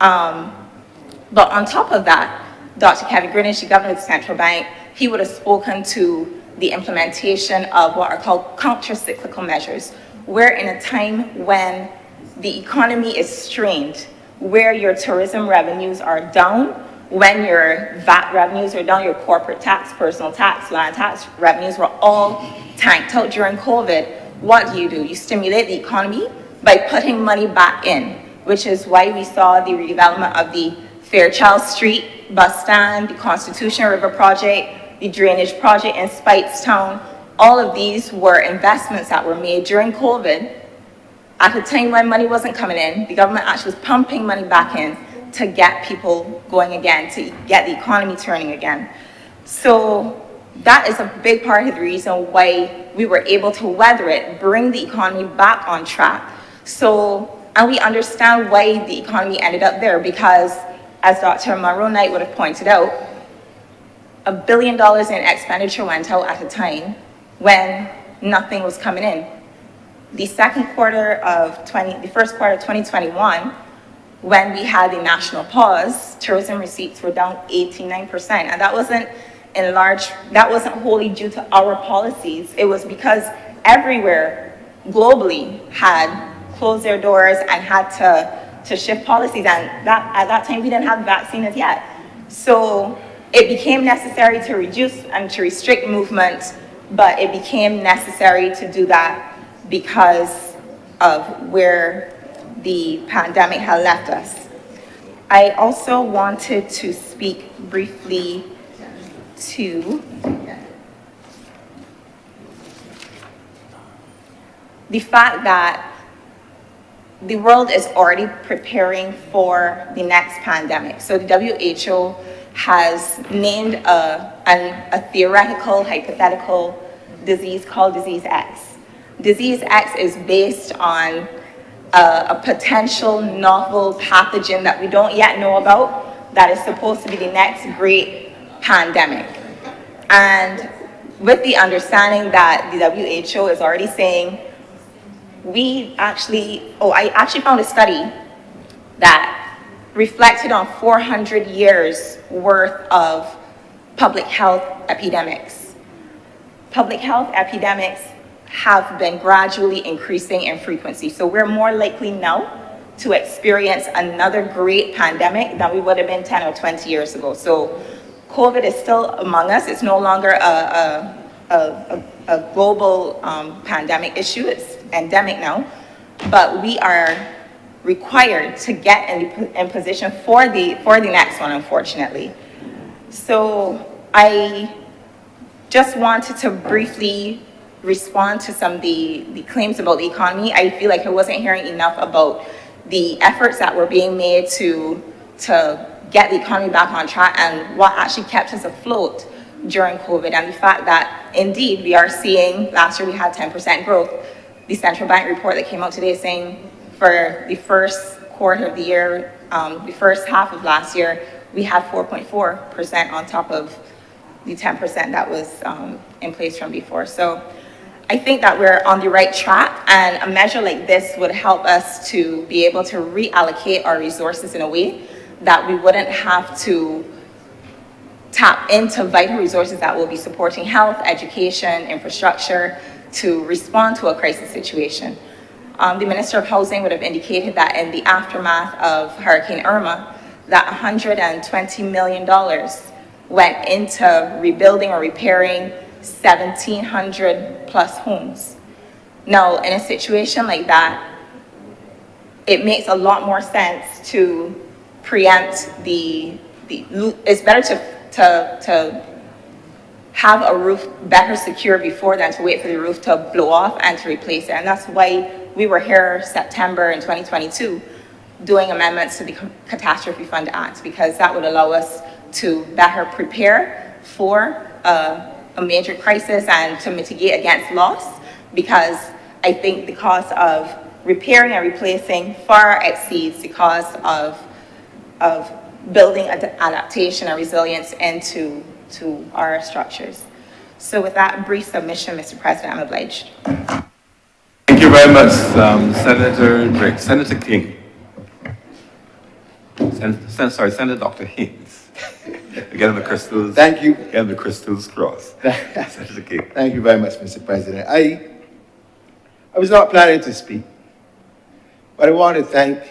But on top of that, Dr. Kevin Greenidge, the governor of the central bank, he would have spoken to the implementation of what are called counter-cyclical measures, where in a time when the economy is strained, where your tourism revenues are down, when your VAT revenues are down, your corporate tax, personal tax, land tax revenues were all tanked out during COVID, what do? You stimulate the economy by putting money back in, which is why we saw the redevelopment of the Fairchild Street bus stand, the Constitution River project, the drainage project in Speightstown. All of these were investments that were made during COVID at a time when money wasn't coming in. The government actually was pumping money back in to get people going again, to get the economy turning again. So that is a big part of the reason why we were able to weather it, bring the economy back on track. And we understand why the economy ended up there, because as Dr. Monroe Knight would have pointed out, $1 billion in expenditure went out at a time when nothing was coming in. The first quarter of 2021, when we had the national pause, tourism receipts were down 89%. And that wasn't wholly due to our policies. It was because everywhere globally had closed their doors and had to to shift policies, and at that time we didn't have the vaccine as yet. So it became necessary to reduce and to restrict movement, but it became necessary to do that because of where the pandemic had left us. I also wanted to speak briefly to the fact that the world is already preparing for the next pandemic. So the WHO has named a theoretical, hypothetical disease called Disease X. Disease X is based on a potential novel pathogen that we don't yet know about that is supposed to be the next great pandemic. And with the understanding that the WHO is already saying, I actually found a study that reflected on 400 years worth of public health epidemics. Public health epidemics have been gradually increasing in frequency. So we're more likely now to experience another great pandemic than we would have been 10 or 20 years ago. So COVID is still among us. It's no longer a global pandemic issue. It's endemic now. But we are required to get in position for the next one, unfortunately. So I just wanted to briefly respond to some of the claims about the economy. I feel like I wasn't hearing enough about the efforts that were being made to get the economy back on track and what actually kept us afloat during COVID, and the fact that indeed we are seeing, last year we had 10% growth. The central bank report that came out today saying for the first quarter of the year, the first half of last year, we had 4.4% on top of the 10% that was in place from before. So I think that we're on the right track, and a measure like this would help us to be able to reallocate our resources in a way that we wouldn't have to tap into vital resources that will be supporting health, education, infrastructure to respond to a crisis situation. The Minister of Housing would have indicated that in the aftermath of Hurricane Irma, that $120 million went into rebuilding or repairing 1,700 plus homes. Now, in a situation like that, it makes a lot more sense to preempt it's better to have a roof better secure before than to wait for the roof to blow off and to replace it. And that's why we were here September in 2022 doing amendments to the Catastrophe Fund Act, because that would allow us to better prepare for a major crisis and to mitigate against loss, because I think the cost of repairing and replacing far exceeds the cost of building adaptation and resilience into our structures. So with that brief submission, Mr. President, I'm obliged. Thank you very much, Senator Drake. Senator King. Senator Dr. Haynes. Again, the crystals. Thank you. Again, the crystals cross. Senator King. Thank you very much, Mr. President. I was not planning to speak, but I want to thank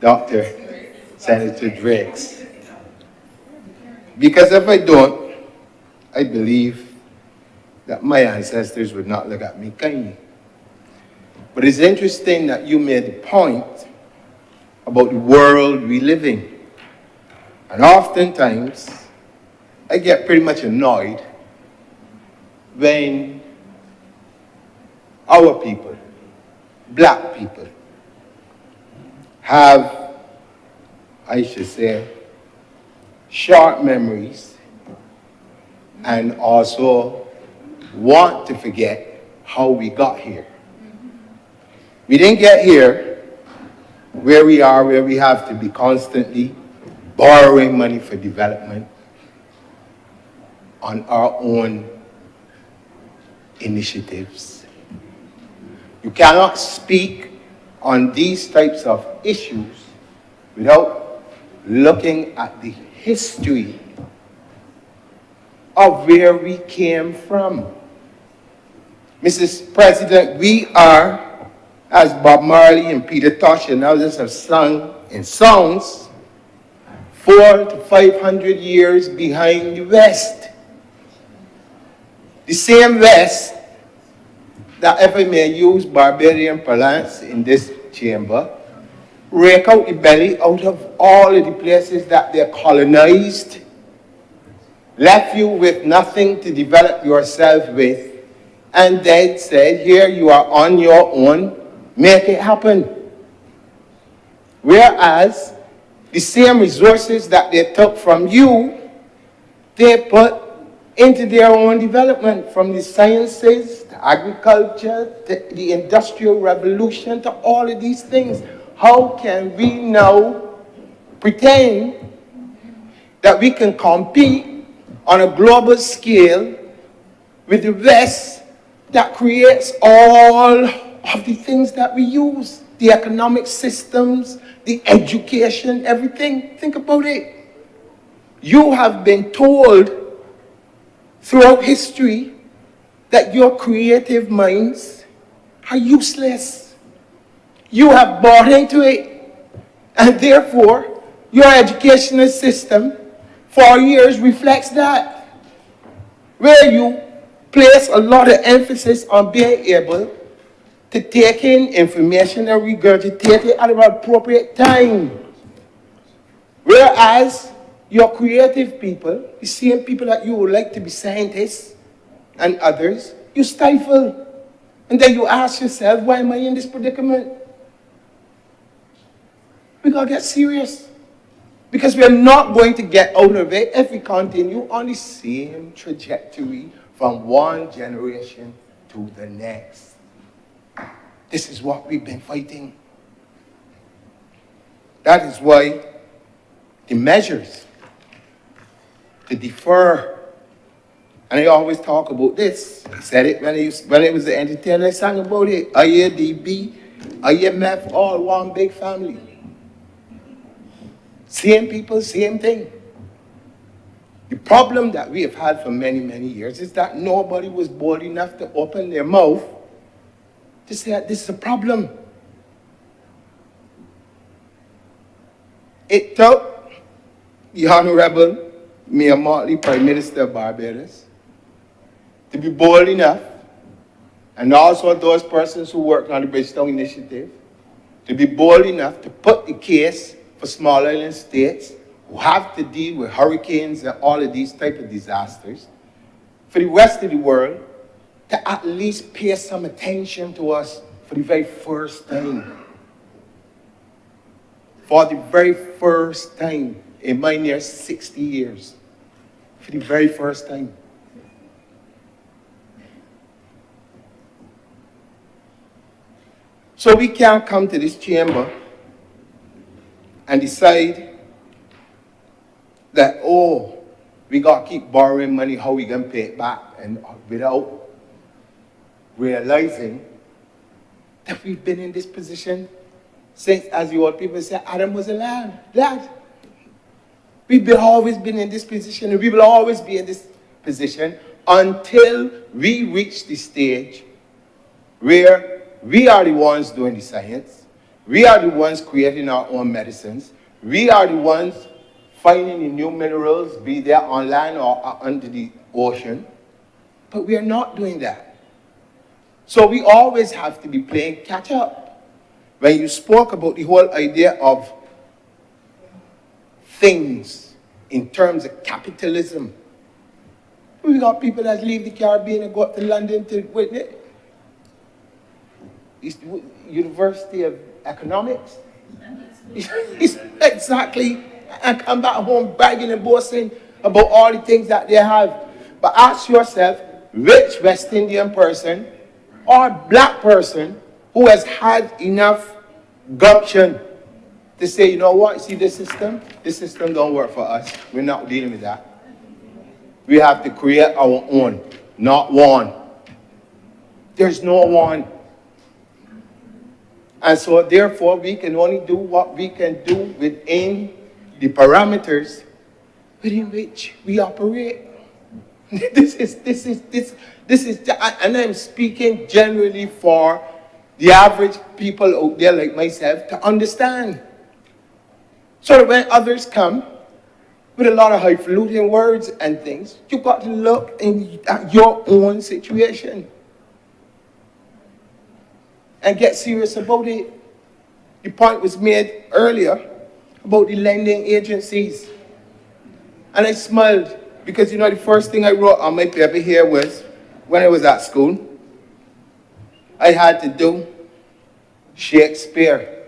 Dr. Senator Drake, because if I don't, I believe that my ancestors would not look at me kindly. But it's interesting that you made the point about the world we live in. And oftentimes, I get pretty much annoyed when our people, black people, have, I should say, short memories and also want to forget how we got here. We didn't get here where we are, where we have to be constantly borrowing money for development on our own initiatives. You cannot speak on these types of issues without looking at the history of where we came from. Mrs. President, we are as Bob Marley and Peter Tosh and others have sung in songs, 400 to 500 years behind the West. The same West that, if I may use barbarian parlance in this chamber, rake out the belly out of all of the places that they're colonized, left you with nothing to develop yourself with, and then said, here you are on your own, make it happen. Whereas the same resources that they took from you, they put into their own development, from the sciences, to agriculture, to the industrial revolution, to all of these things. How can we now pretend that we can compete on a global scale with the West that creates all of the things that we use? The economic systems, the education, everything. Think about it. You have been told throughout history that your creative minds are useless. You have bought into it, and therefore your educational system for years reflects that, where you place a lot of emphasis on being able to take in information and regurgitate it at an appropriate time. Whereas your creative people, the same people that you would like to be scientists and others, you stifle. And then you ask yourself, why am I in this predicament? We gotta get serious. Because we're not going to get out of it if we continue on the same trajectory from one generation to the next. This is what we've been fighting. That is why the measures to defer, and I always talk about this. I said it when it was the entertainer, I sang about it. IADB, IMF, all one big family. Same people, same thing. The problem that we have had for many, many years is that nobody was bold enough to open their mouth to say that this is a problem. It took the Honourable Mayor Motley, Prime Minister of Barbados, to be bold enough, and also those persons who worked on the Bridgetown Initiative, to be bold enough to put the case for small island states who have to deal with hurricanes and all of these type of disasters, for the rest of the world to at least pay some attention to us for the very first time. For the very first time in my near 60 years. For the very first time. So we can't come to this chamber and decide that, oh, we got to keep borrowing money, how we going to pay it back, and without realizing that we've been in this position since, as the old people say, Adam was a lad. We've always been in this position, and we will always be in this position until we reach the stage where we are the ones doing the science, we are the ones creating our own medicines, we are the ones finding the new minerals, be they on land or under the ocean, but we are not doing that. So we always have to be playing catch up. When you spoke about the whole idea of things in terms of capitalism, we got people that leave the Caribbean and go up to London to witness University of Economics. Exactly, and come back home bragging and boasting about all the things that they have. But ask yourself, which West Indian person or black person who has had enough gumption to say, you know what, see this system don't work for us. We're not dealing with that. We have to create our own, not one. There's no one. And so therefore we can only do what we can do within the parameters within which we operate. This is, and I'm speaking generally for the average people out there like myself to understand. So that when others come with a lot of highfalutin words and things, you've got to look at your own situation and get serious about it. The point was made earlier about the lending agencies. And I smiled because, the first thing I wrote on my paper here was, when I was at school, I had to do Shakespeare,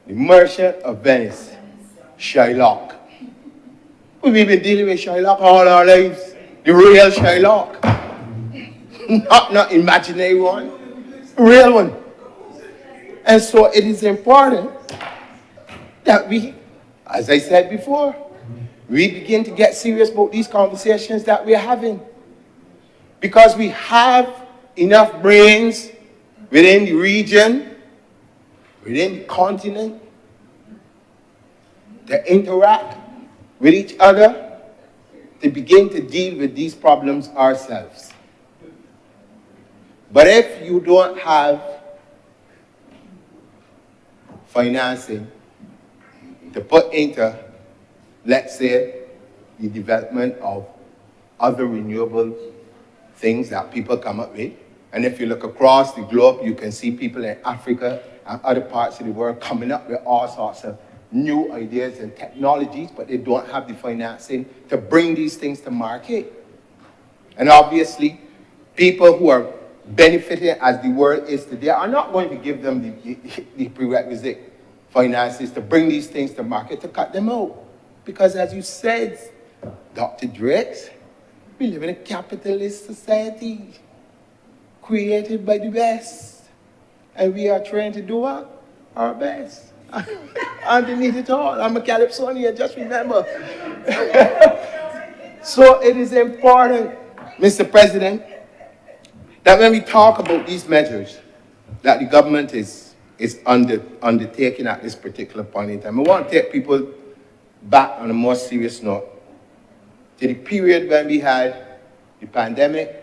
The Merchant of Venice, Shylock. We've been dealing with Shylock all our lives. The real Shylock. Not imaginary one. The real one. And so it is important that we, as I said before, we begin to get serious about these conversations that we're having. Because we have enough brains within the region, within the continent, to interact with each other, to begin to deal with these problems ourselves. But if you don't have financing to put into, let's say, the development of other renewable things that people come up with. And if you look across the globe, you can see people in Africa and other parts of the world coming up with all sorts of new ideas and technologies, but they don't have the financing to bring these things to market. And obviously, people who are benefiting as the world is today are not going to give them the prerequisite finances to bring these things to market, to cut them out. Because as you said, Dr. Drex, we live in a capitalist society created by the best. And we are trying to do what? Our best. Underneath it all, I'm a Calypsonian, just remember. So it is important, Mr. President, that when we talk about these measures that the government is undertaking at this particular point in time, I want to take people back on a more serious note to the period when we had the pandemic,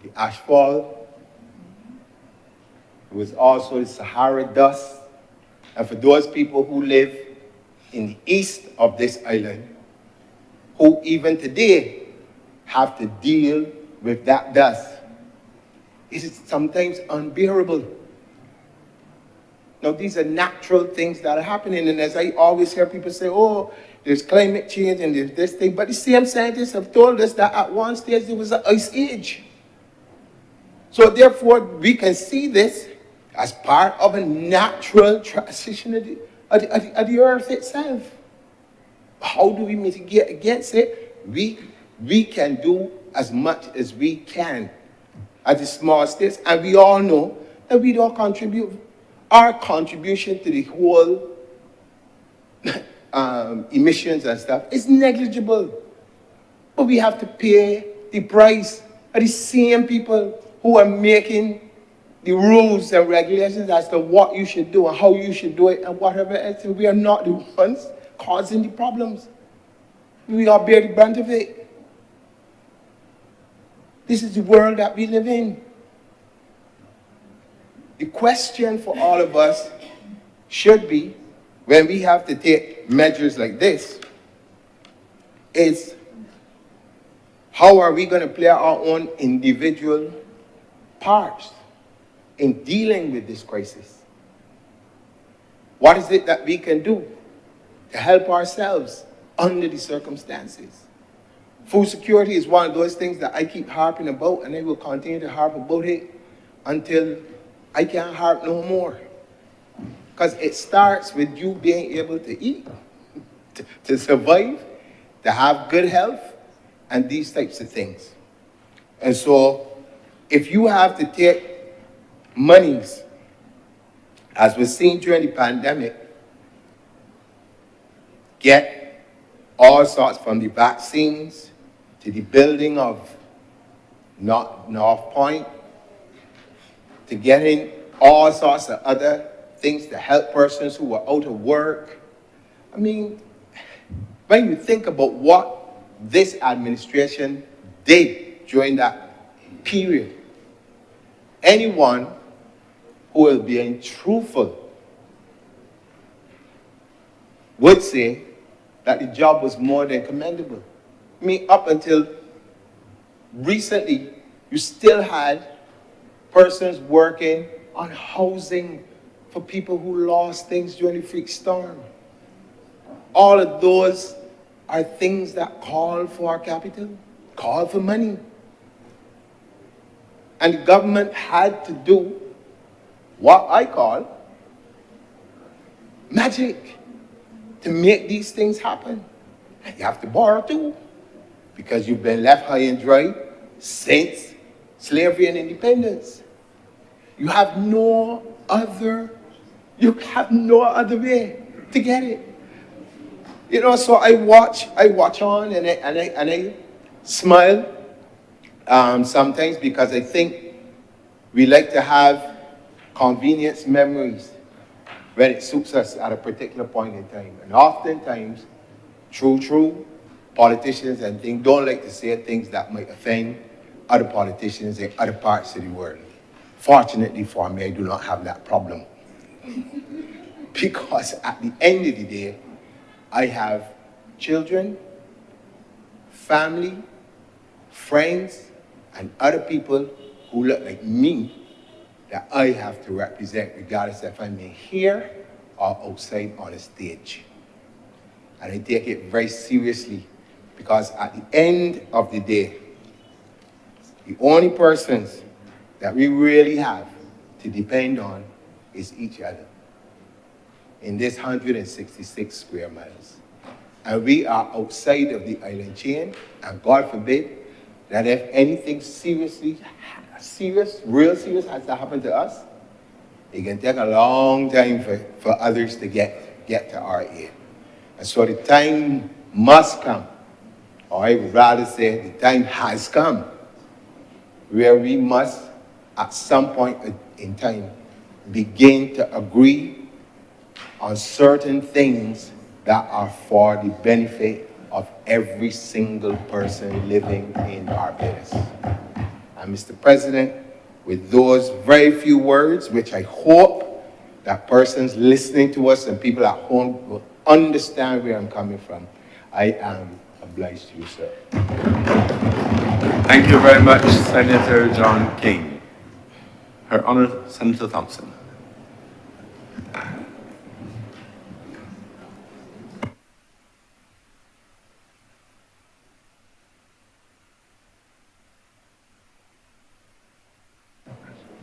the ashfall. It was also the Sahara dust. And for those people who live in the east of this island, who even today have to deal with that dust, it is sometimes unbearable. Now, these are natural things that are happening, and as I always hear people say, oh, there's climate change and there's this thing, but the same scientists have told us that at one stage there was an ice age. So therefore, we can see this as part of a natural transition of the earth itself. How do we mitigate against it? We can do as much as we can at the small states, and we all know that we don't contribute. Our contribution to the whole emissions and stuff is negligible. But we have to pay the price of the same people who are making the rules and regulations as to what you should do and how you should do it and whatever else. And we are not the ones causing the problems. We all bear the brunt of it. This is the world that we live in. The question for all of us should be, when we have to take measures like this, is how are we going to play our own individual parts in dealing with this crisis? What is it that we can do to help ourselves under the circumstances? Food security is one of those things that I keep harping about, and I will continue to harp about it until I can't harp no more. Because it starts with you being able to eat, to survive, to have good health, and these types of things. And so, if you have to take monies, as was seen during the pandemic, get all sorts, from the vaccines to the building of North Point, to getting all sorts of other things to help persons who are out of work. I mean, when you think about what this administration did during that period, anyone who is being truthful would say that the job was more than commendable. I mean, up until recently, you still had persons working on housing for people who lost things during the freak storm. All of those are things that call for capital, call for money. And the government had to do what I call magic to make these things happen. And you have to borrow too, because you've been left high and dry since slavery and independence. You have no other way to get it. You know, so I watch on and I smile sometimes, because I think we like to have convenience memories when it suits us at a particular point in time. And oftentimes, true politicians and things don't like to say things that might offend other politicians in other parts of the world. Fortunately for me, I do not have that problem. Because at the end of the day, I have children, family, friends, and other people who look like me that I have to represent, regardless if I'm in here or outside on a stage. And I take it very seriously, because at the end of the day, the only persons that we really have to depend on is each other in this 166 square miles. And we are outside of the island chain, and God forbid that if anything real serious has to happen to us, it can take a long time for others to get to our aid. And so the time must come, or I would rather say the time has come, where we must, at some point in time, begin to agree on certain things that are for the benefit of every single person living in Barbados. And Mr. President, with those very few words, which I hope that persons listening to us and people at home will understand where I'm coming from, I am obliged to you, sir. Thank you very much, Senator John King. Her Honour, Senator Thompson.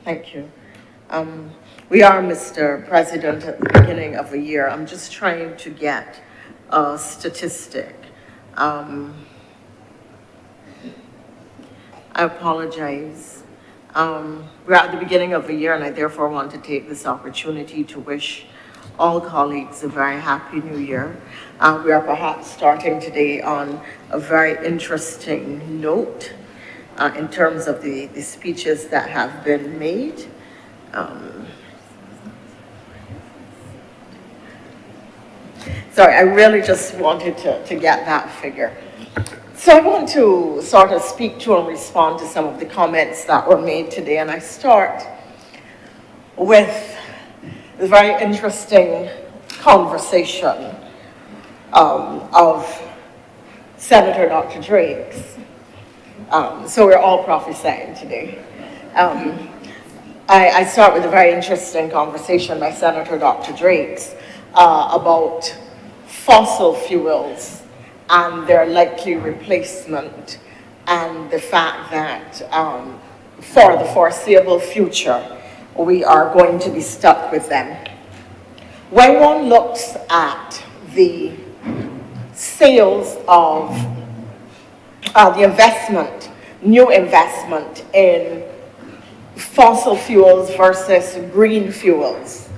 Thank you. We are, Mr. President, at the beginning of a year. I'm just trying to get a statistic. I apologize. We're at the beginning of a year, and I therefore want to take this opportunity to wish all colleagues a very happy new year. We are perhaps starting today on a very interesting note in terms of the speeches that have been made. Sorry, I really just wanted to get that figure. So I want to sort of speak to and respond to some of the comments that were made today, and I start with the very interesting conversation of Senator Dr. Drake's. So we're all prophesying today. I start with a very interesting conversation by Senator Dr. Drake's about fossil fuels and their likely replacement, and the fact that for the foreseeable future, we are going to be stuck with them. When one looks at the sales of the investment, new investment in fossil fuels versus green fuels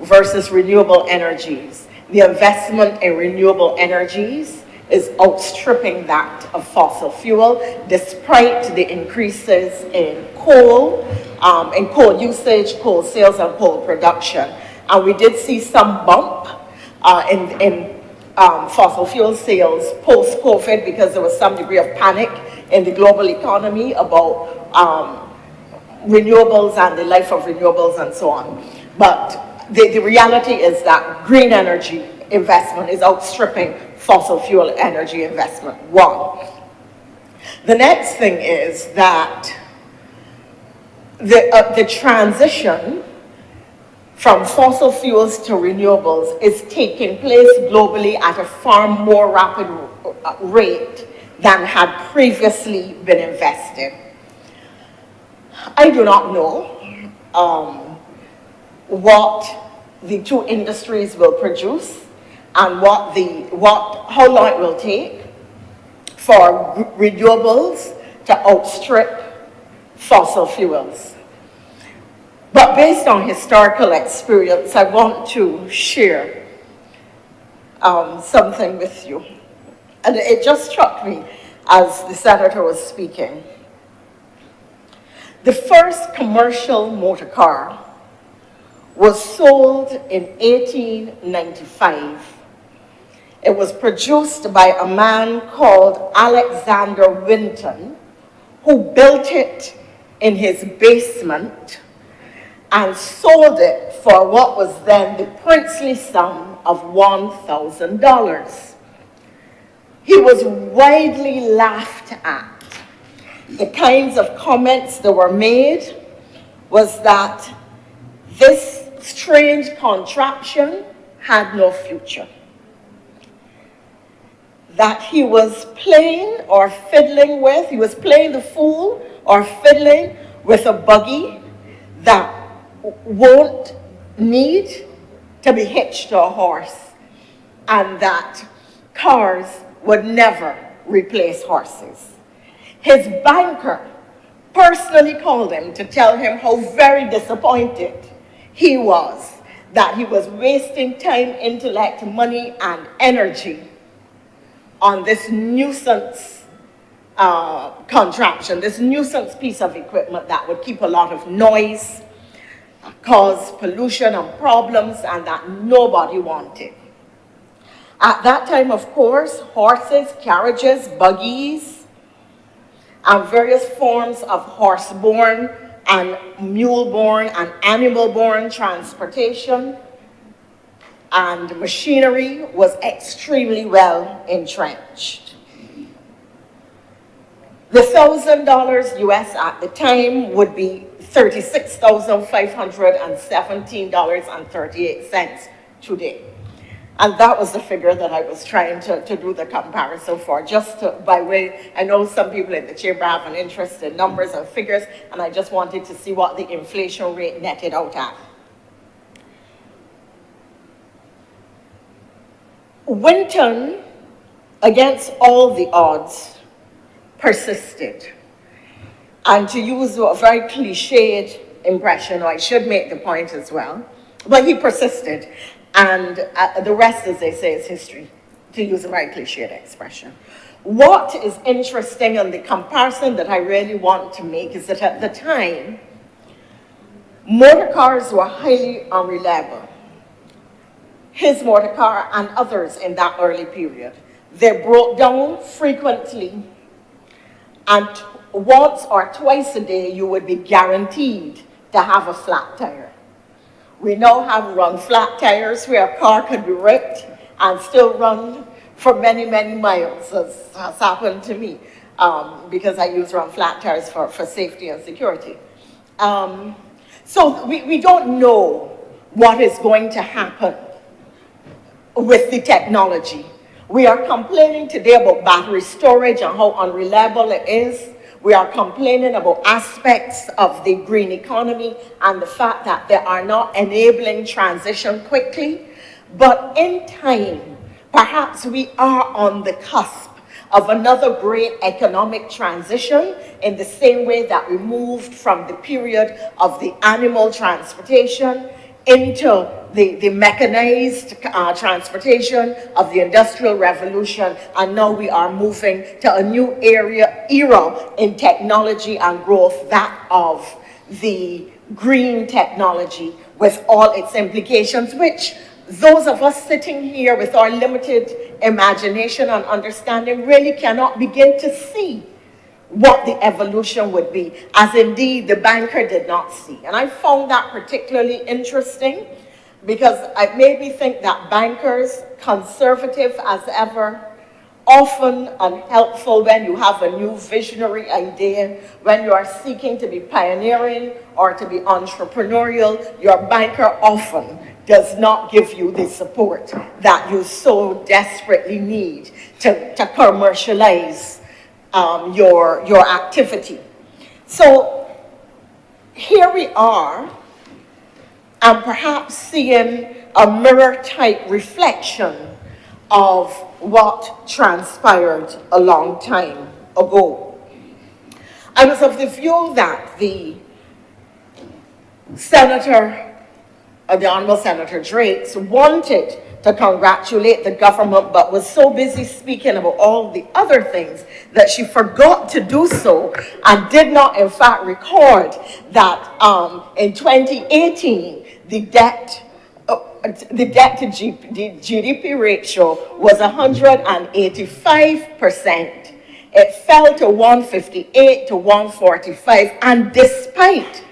versus renewable energies, the investment in renewable energies is outstripping that of fossil fuel, despite the increases in coal usage, coal sales, and coal production. And we did see some bump in fossil fuel sales post-COVID, because there was some degree of panic in the global economy about renewables and the life of renewables and so on. But the reality is that green energy investment is outstripping fossil fuel energy investment, one. The next thing is that the transition from fossil fuels to renewables is taking place globally at a far more rapid rate than had previously been invested. I do not know what the two industries will produce and how long it will take for renewables to outstrip fossil fuels. But based on historical experience, I want to share something with you. And it just struck me as the senator was speaking. The first commercial motor car was sold in 1895. It was produced by a man called Alexander Winton, who built it in his basement and sold it for what was then the princely sum of $1,000. He was widely laughed at. The kinds of comments that were made was that this strange contraption had no future. That he was playing or fiddling with, he was playing the fool or fiddling with a buggy that won't need to be hitched to a horse, and that cars would never replace horses. His banker personally called him to tell him how very disappointed he was that he was wasting time, intellect, money, and energy on this nuisance contraption, this nuisance piece of equipment that would keep a lot of noise, cause pollution and problems, and that nobody wanted. At that time, of course, horses, carriages, buggies, and various forms of horse-borne and mule-borne and animal-borne transportation and machinery was extremely well entrenched. The $1,000 US at the time would be $36,517.38 today. And that was the figure that I was trying to do the comparison for, just by way, I know some people in the chamber have an interest in numbers and figures, and I just wanted to see what the inflation rate netted out at. Winton, against all the odds, persisted. And to use a very cliched impression, or I should make the point as well, but he persisted. And the rest, as they say, is history, to use a very cliched expression. What is interesting, and the comparison that I really want to make, is that at the time, motor cars were highly unreliable. His motor car and others in that early period, they broke down frequently, and once or twice a day you would be guaranteed to have a flat tire. We now have run flat tires where a car can be ripped and still run for many, many miles, as has happened to me, because I use run flat tires for safety and security. So we don't know what is going to happen with the technology. We are complaining today about battery storage and how unreliable it is. We are complaining about aspects of the green economy and the fact that they are not enabling transition quickly. But in time, perhaps we are on the cusp of another great economic transition, in the same way that we moved from the period of the animal transportation into the mechanized transportation of the Industrial Revolution, and now we are moving to a new era in technology and growth, that of the green technology with all its implications, which those of us sitting here with our limited imagination and understanding really cannot begin to see what the evolution would be, as indeed the banker did not see. And I found that particularly interesting because it made me think that bankers, conservative as ever, often unhelpful when you have a new visionary idea, when you are seeking to be pioneering or to be entrepreneurial, your banker often does not give you the support that you so desperately need to commercialize your activity. So here we are, and perhaps seeing a mirror-type reflection of what transpired a long time ago. I was of the view that the Honourable Senator Drakes wanted to congratulate the government, but was so busy speaking about all the other things that she forgot to do so, and did not in fact record that in 2018, the debt to GDP ratio was 185%. It fell to 158 to 145, and despite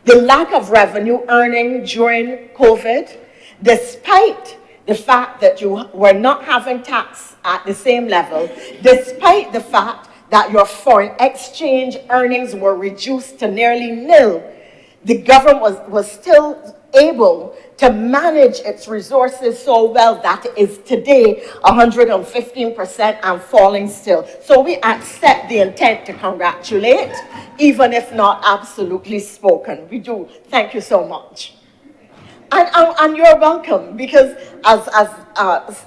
the lack of revenue earning during COVID, despite the fact that you were not having tax at the same level, despite the fact that your foreign exchange earnings were reduced to nearly nil, the government was still able to manage its resources so well that it is today 115% and falling still. So we accept the intent to congratulate, even if not absolutely spoken. We do. Thank you so much. And you're welcome, because as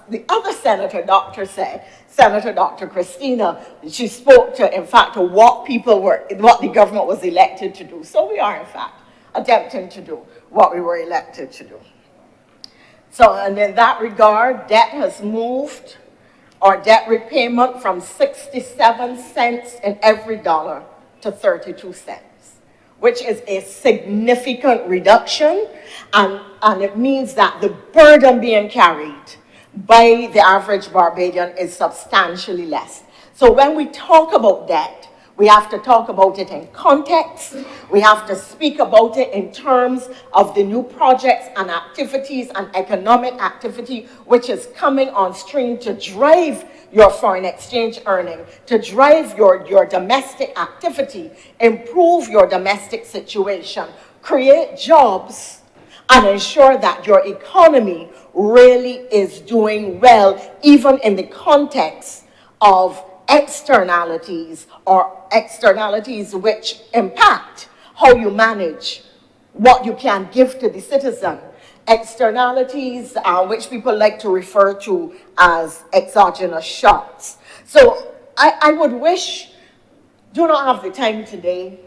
the other Senator Doctor said, Senator Dr. Christina, she spoke to, in fact, to what the government was elected to do. So we are, in fact, attempting to do what we were elected to do. So, and in that regard, debt has moved, or debt repayment, from 67 cents in every dollar to 32 cents, which is a significant reduction, and it means that the burden being carried by the average Barbadian is substantially less. So when we talk about debt, we have to talk about it in context. We have to speak about it in terms of the new projects and activities and economic activity which is coming on stream to drive your foreign exchange earning, to drive your domestic activity, improve your domestic situation, create jobs, and ensure that your economy really is doing well, even in the context of externalities, or externalities which impact how you manage what you can give to the citizen. Externalities which people like to refer to as exogenous shocks. So I would wish, do not have the time today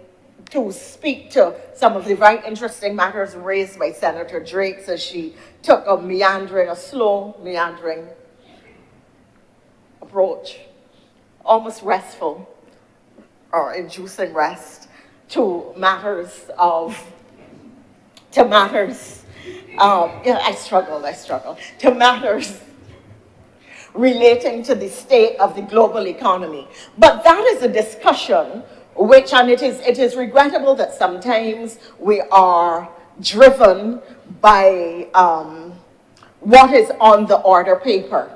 to speak to some of the very interesting matters raised by Senator Drakes as she took a slow meandering approach, almost restful or inducing rest, to matters. I struggle, to matters relating to the state of the global economy. But that is a discussion which, and it is regrettable that sometimes we are driven by what is on the order paper,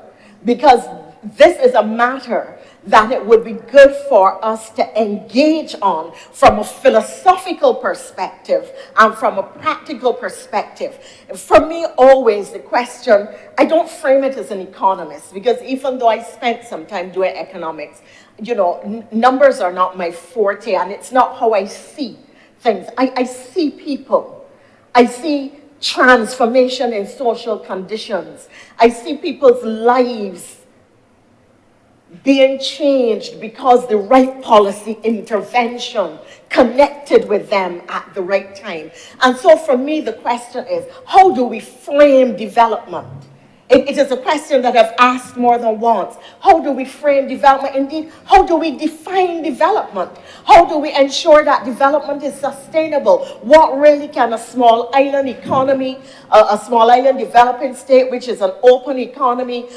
because this is a matter that it would be good for us to engage on from a philosophical perspective and from a practical perspective. For me, always the question, I don't frame it as an economist, because even though I spent some time doing economics, you know, numbers are not my forte, and it's not how I see things. I see people. I see transformation in social conditions. I see people's lives being changed because the right policy intervention connected with them at the right time. And so for me, the question is, how do we frame development? It is a question that I've asked more than once. How do we frame development? Indeed, how do we define development? How do we ensure that development is sustainable? What really can a small island economy, a small island developing state, which is an open economy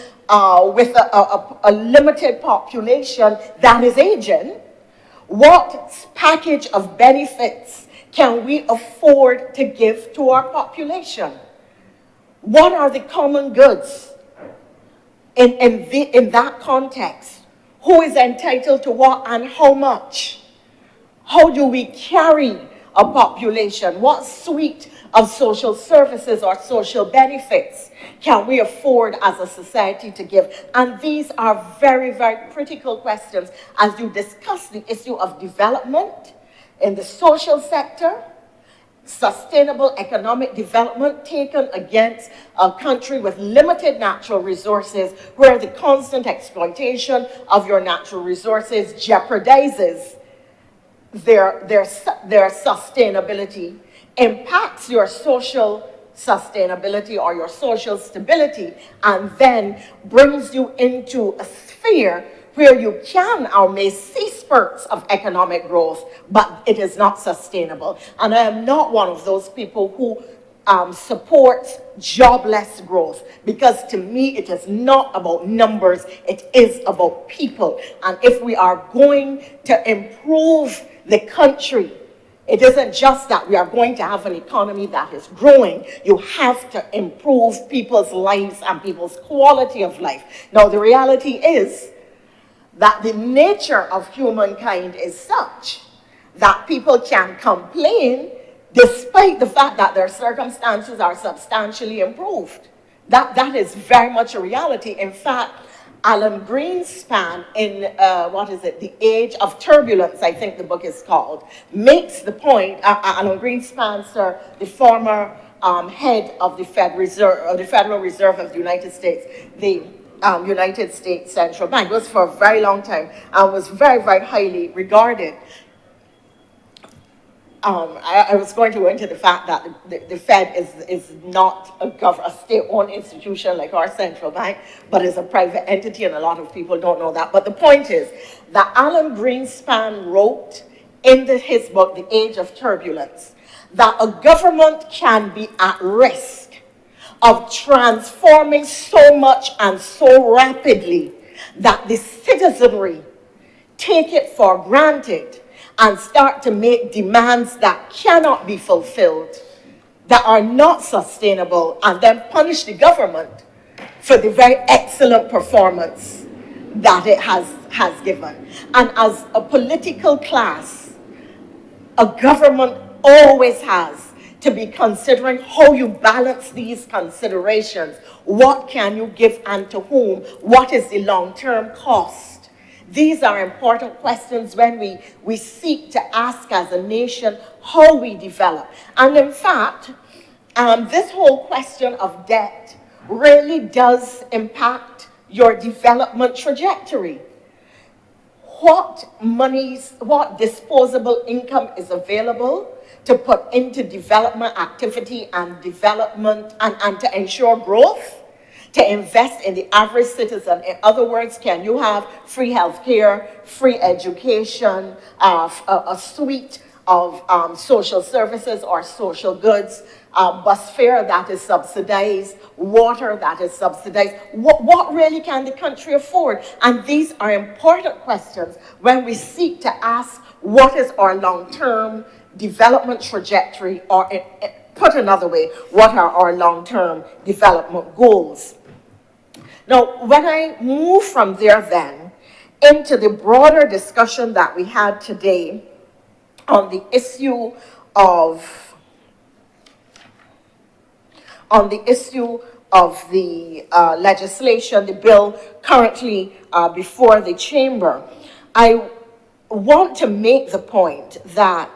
with a limited population that is aging, What package of benefits can we afford to give to our population? What are the common goods in that context? Who is entitled to what and how much? How do we carry a population? What suite of social services or social benefits can we afford as a society to give? And these are very, very critical questions as you discuss the issue of development in the social sector, sustainable economic development taken against a country with limited natural resources, where the constant exploitation of your natural resources jeopardizes their sustainability, impacts your social sustainability or your social stability, and then brings you into a sphere where you can or may see spurts of economic growth, but it is not sustainable. And I am not one of those people who supports jobless growth, because to me it is not about numbers, it is about people. And if we are going to improve the country, it isn't just that we are going to have an economy that is growing. You have to improve people's lives and people's quality of life. Now, the reality is that the nature of humankind is such that people can complain despite the fact that their circumstances are substantially improved. That is very much a reality. In fact, Alan Greenspan in, The Age of Turbulence, I think the book is called, makes the point, Alan Greenspan, sir, the former head of the Federal Reserve of the United States, the United States Central Bank, was for a very long time and was very, very highly regarded. I was going to go into the fact that the Fed is not a state-owned institution like our central bank, but is a private entity, and a lot of people don't know that. But the point is that Alan Greenspan wrote in his book, The Age of Turbulence, that a government can be at risk of transforming so much and so rapidly that the citizenry take it for granted and start to make demands that cannot be fulfilled, that are not sustainable, and then punish the government for the very excellent performance that it has given. And as a political class, a government always has to be considering how you balance these considerations. What can you give and to whom? What is the long-term cost? These are important questions when we seek to ask as a nation how we develop. And in fact, this whole question of debt really does impact your development trajectory. What disposable income is available to put into development activity and development and to ensure growth? To invest in the average citizen. In other words, can you have free health care, free education, a suite of social services or social goods, bus fare that is subsidized, water that is subsidized? What really can the country afford? And these are important questions when we seek to ask what is our long-term development trajectory, or put another way, what are our long-term development goals? Now, when I move from there then into the broader discussion that we had today on the issue of the legislation, the bill currently before the chamber, I want to make the point that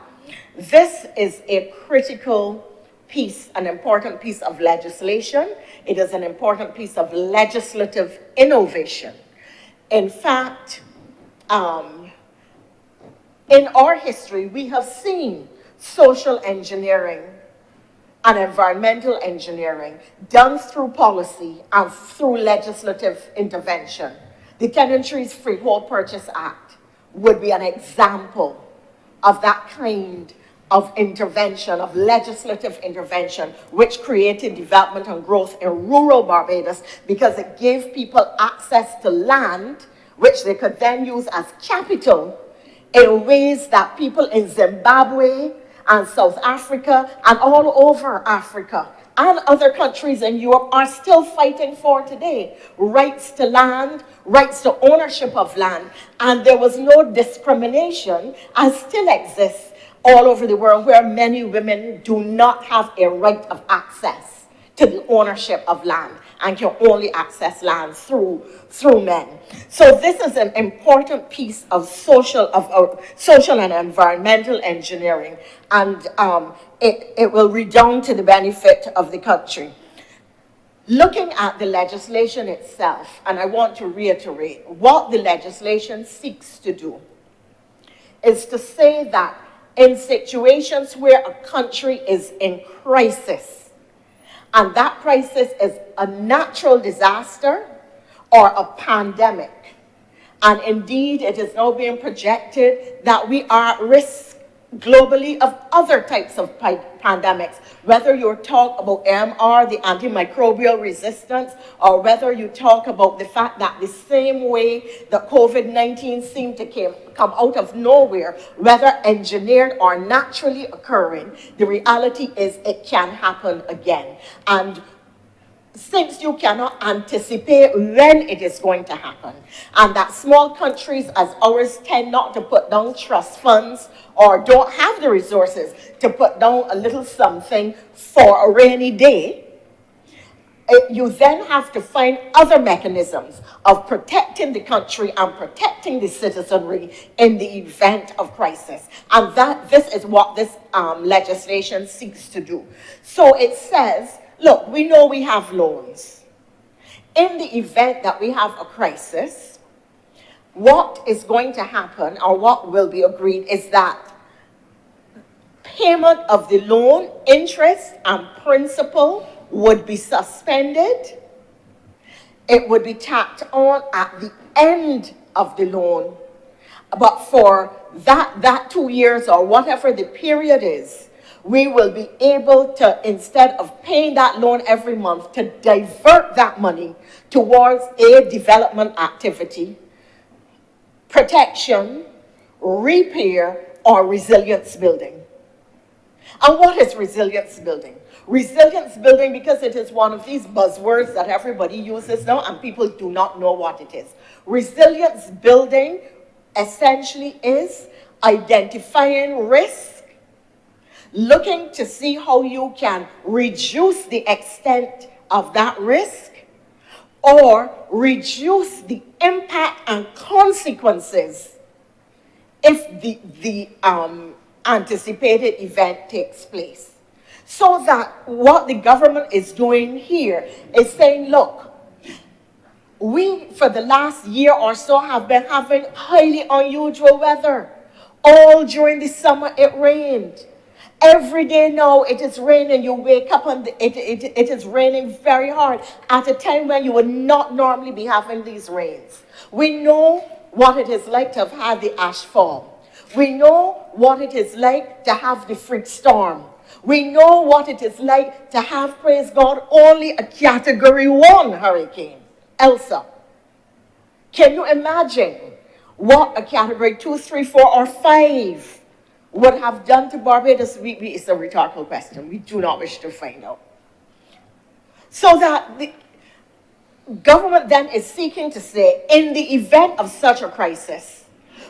this is a critical piece, an important piece of legislation. It is an important piece of legislative innovation. In fact, in our history, we have seen social engineering and environmental engineering done through policy and through legislative intervention. The Tenantries Freehold Purchase Act would be an example of that kind of intervention, of legislative intervention, which created development and growth in rural Barbados, because it gave people access to land, which they could then use as capital in ways that people in Zimbabwe and South Africa and all over Africa and other countries in Europe are still fighting for today. Rights to land, rights to ownership of land, and there was no discrimination and still exists all over the world where many women do not have a right of access to the ownership of land and can only access land through men. So this is an important piece of social and environmental engineering, and it will redound to the benefit of the country. Looking at the legislation itself, and I want to reiterate, what the legislation seeks to do is to say that in situations where a country is in crisis, and that crisis is a natural disaster or a pandemic, and indeed it is now being projected that we are at risk globally of other types of pandemics, whether you talk about MR, the antimicrobial resistance, or whether you talk about the fact that the same way that COVID-19 seemed to come out of nowhere, whether engineered or naturally occurring, the reality is it can happen again. And since you cannot anticipate when it is going to happen, and that small countries as ours tend not to put down trust funds or don't have the resources to put down a little something for a rainy day, you then have to find other mechanisms of protecting the country and protecting the citizenry in the event of crisis. And this is what this legislation seeks to do. So it says, look, we know we have loans. In the event that we have a crisis, what is going to happen, or what will be agreed, is that payment of the loan, interest and principal would be suspended. It would be tacked on at the end of the loan. But for that 2 years or whatever the period is, we will be able to, instead of paying that loan every month, to divert that money towards a development activity, protection, repair, or resilience building. And what is resilience building? Resilience building, because it is one of these buzzwords that everybody uses now and people do not know what it is. Resilience building essentially is identifying risk, looking to see how you can reduce the extent of that risk or reduce the impact and consequences if the anticipated event takes place. So that what the government is doing here is saying, look, we for the last year or so have been having highly unusual weather. All during the summer it rained. Every day now it is raining. You wake up and it is raining very hard at a time when you would not normally be having these rains. We know what it is like to have had the ash fall. We know what it is like to have the freak storm. We know what it is like to have, praise God, only a Category 1 hurricane, Elsa. Can you imagine what a Category 2, 3, 4, or 5 would have done to Barbados? It's a rhetorical question. We do not wish to find out. So that the government then is seeking to say, in the event of such a crisis,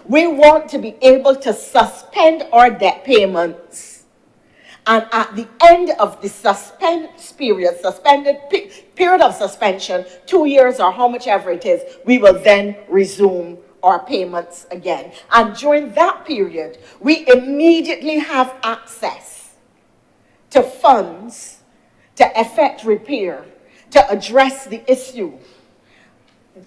we want to be able to suspend our debt payments. And at the end of the period of suspension, 2 years or how much ever it is, we will then resume our payments again. And during that period, we immediately have access to funds to effect repair, to address the issue,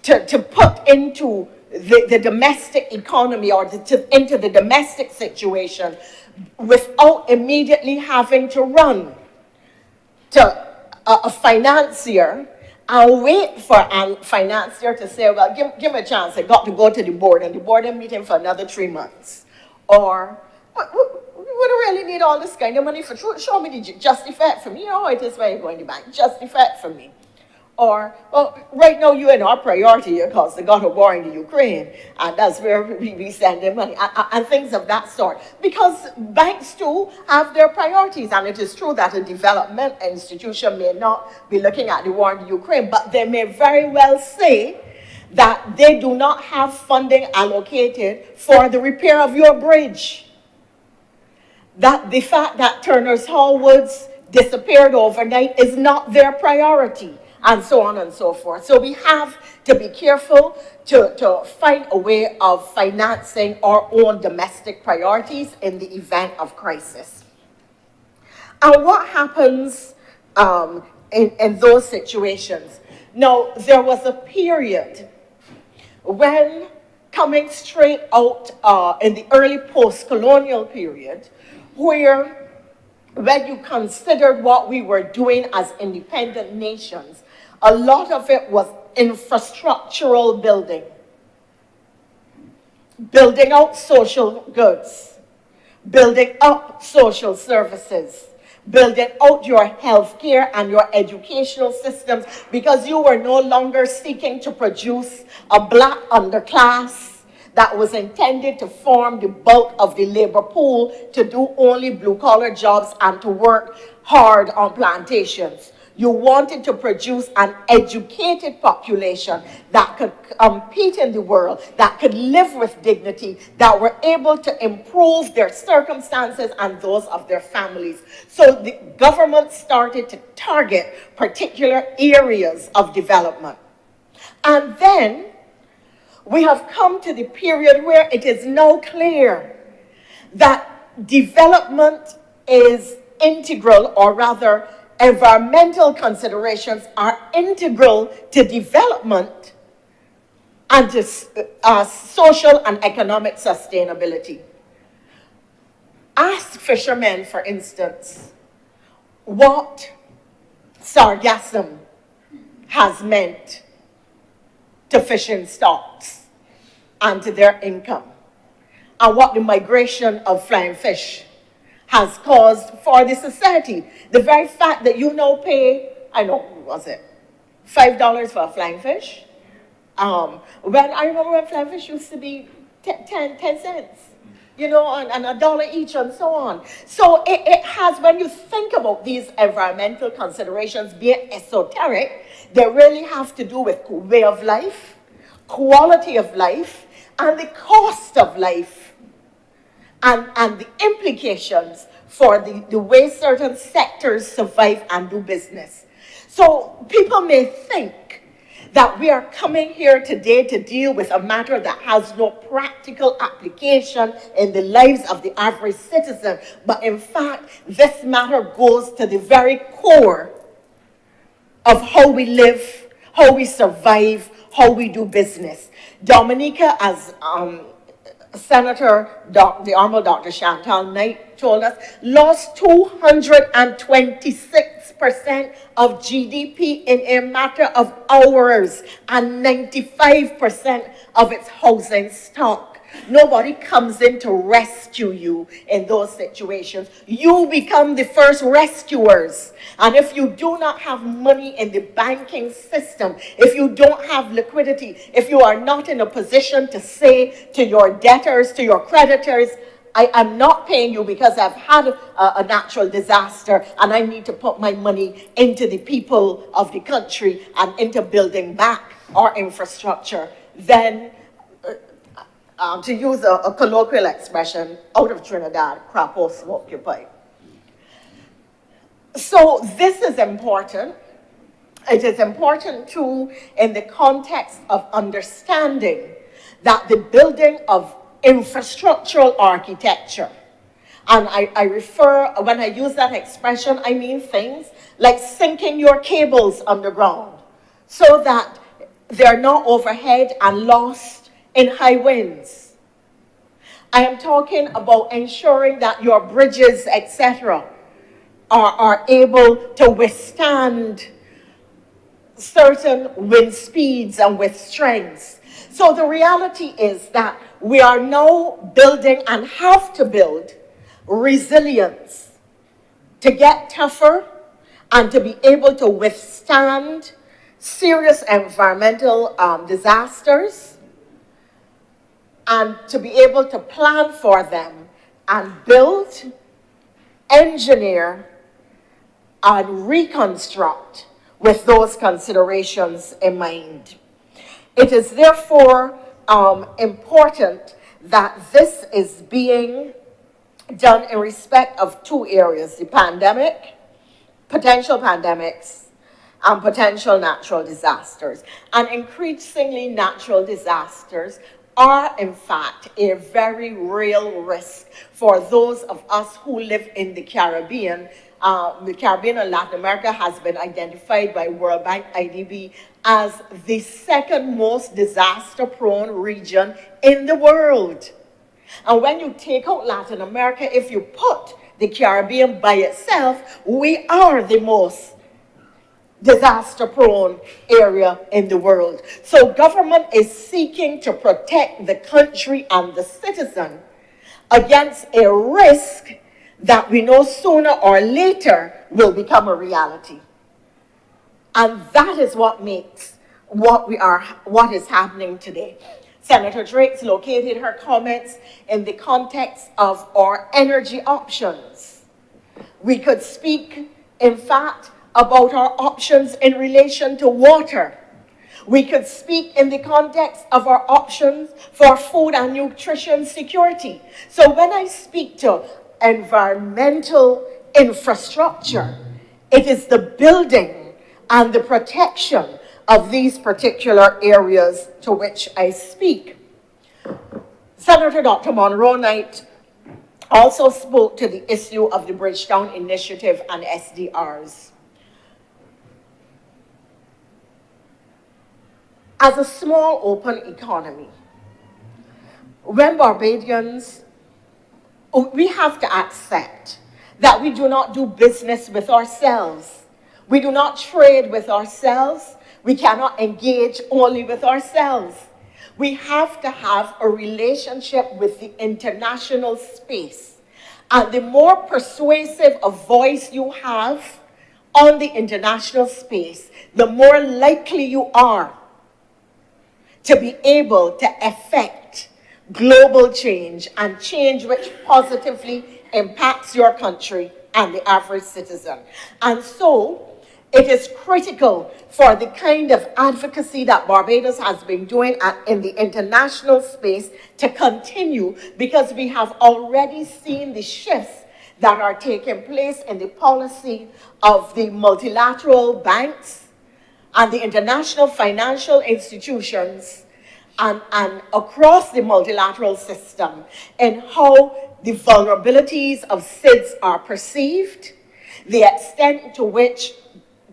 to put into the domestic economy or into the domestic situation without immediately having to run to a financier and wait for a financier to say, well, give me a chance. I got to go to the board, and the board is meeting for another 3 months. Or, we don't really need all this kind of money for, show me the just effect for me. You know how it is when you go in the bank, just effect for me. Or, well, right now you're in our priority because they got a war in the Ukraine, and that's where we be sending money, and things of that sort. Because banks too have their priorities, and it is true that a development institution may not be looking at the war in the Ukraine, but they may very well say that they do not have funding allocated for the repair of your bridge. That the fact that Turner's Hall Woods disappeared overnight is not their priority, and so on and so forth. So we have to be careful to find a way of financing our own domestic priorities in the event of crisis. And what happens in those situations? Now, there was a period when, coming straight out in the early post-colonial period, where when you considered what we were doing as independent nations, a lot of it was infrastructural building. Building out social goods, building up social services, building out your healthcare and your educational systems, because you were no longer seeking to produce a black underclass that was intended to form the bulk of the labor pool, to do only blue-collar jobs and to work hard on plantations. You wanted to produce an educated population that could compete in the world, that could live with dignity, that were able to improve their circumstances and those of their families. So the government started to target particular areas of development. And then we have come to the period where it is now clear that development is integral, or rather, environmental considerations are integral to development and to social and economic sustainability. Ask fishermen, for instance, what sargassum has meant to fishing stocks and to their income, and what the migration of flying fish has caused for the society. The very fact that you now pay, I know, was it $5 for a flying fish? When I remember when flying fish used to be 10 cents, you know, and $1 each and so on. So it has, when you think about these environmental considerations, being esoteric, they really have to do with way of life, quality of life, and the cost of life, and the implications for the way certain sectors survive and do business. So people may think that we are coming here today to deal with a matter that has no practical application in the lives of the average citizen. But in fact, this matter goes to the very core of how we live, how we survive, how we do business. Dominica, as Senator, the Honourable Dr. Chantal Knight told us, lost 226% of GDP in a matter of hours, and 95% of its housing stock. Nobody comes in to rescue you in those situations. You become the first rescuers. And if you do not have money in the banking system, if you don't have liquidity, if you are not in a position to say to your debtors, to your creditors, I am not paying you because I've had a natural disaster and I need to put my money into the people of the country and into building back our infrastructure, then to use a colloquial expression out of Trinidad, crapo smoke your pipe. So this is important. It is important too in the context of understanding that the building of infrastructural architecture, and I refer, when I use that expression, I mean things like sinking your cables underground so that they're not overhead and lost in high winds. I am talking about ensuring that your bridges, etc., are able to withstand certain wind speeds and with strengths. So the reality is that we are now building and have to build resilience to get tougher and to be able to withstand serious environmental disasters, and to be able to plan for them and build, engineer, and reconstruct with those considerations in mind. It is therefore important that this is being done in respect of two areas: the pandemic, potential pandemics, and potential natural disasters. And increasingly, natural disasters are, in fact, a very real risk for those of us who live in the Caribbean. The Caribbean and Latin America has been identified by World Bank IDB as the second most disaster-prone region in the world. And when you take out Latin America, if you put the Caribbean by itself, we are the most disaster-prone area in the world. So government is seeking to protect the country and the citizen against a risk that we know sooner or later will become a reality. And that is what makes what is happening today. Senator Drake's located her comments in the context of our energy options. We could speak, in fact, about our options in relation to water. We could speak in the context of our options for food and nutrition security. So when I speak to environmental infrastructure, it is the building and the protection of these particular areas to which I speak. Senator Dr. Monroe Knight also spoke to the issue of the Bridgetown Initiative and SDRs. As a small open economy, when Barbadians, we have to accept that we do not do business with ourselves. We do not trade with ourselves. We cannot engage only with ourselves. We have to have a relationship with the international space. And the more persuasive a voice you have on the international space, the more likely you are to be able to affect global change, and change which positively impacts your country and the average citizen. And so it is critical for the kind of advocacy that Barbados has been doing in the international space to continue, because we have already seen the shifts that are taking place in the policy of the multilateral banks and the international financial institutions and across the multilateral system, and how the vulnerabilities of SIDS are perceived, the extent to which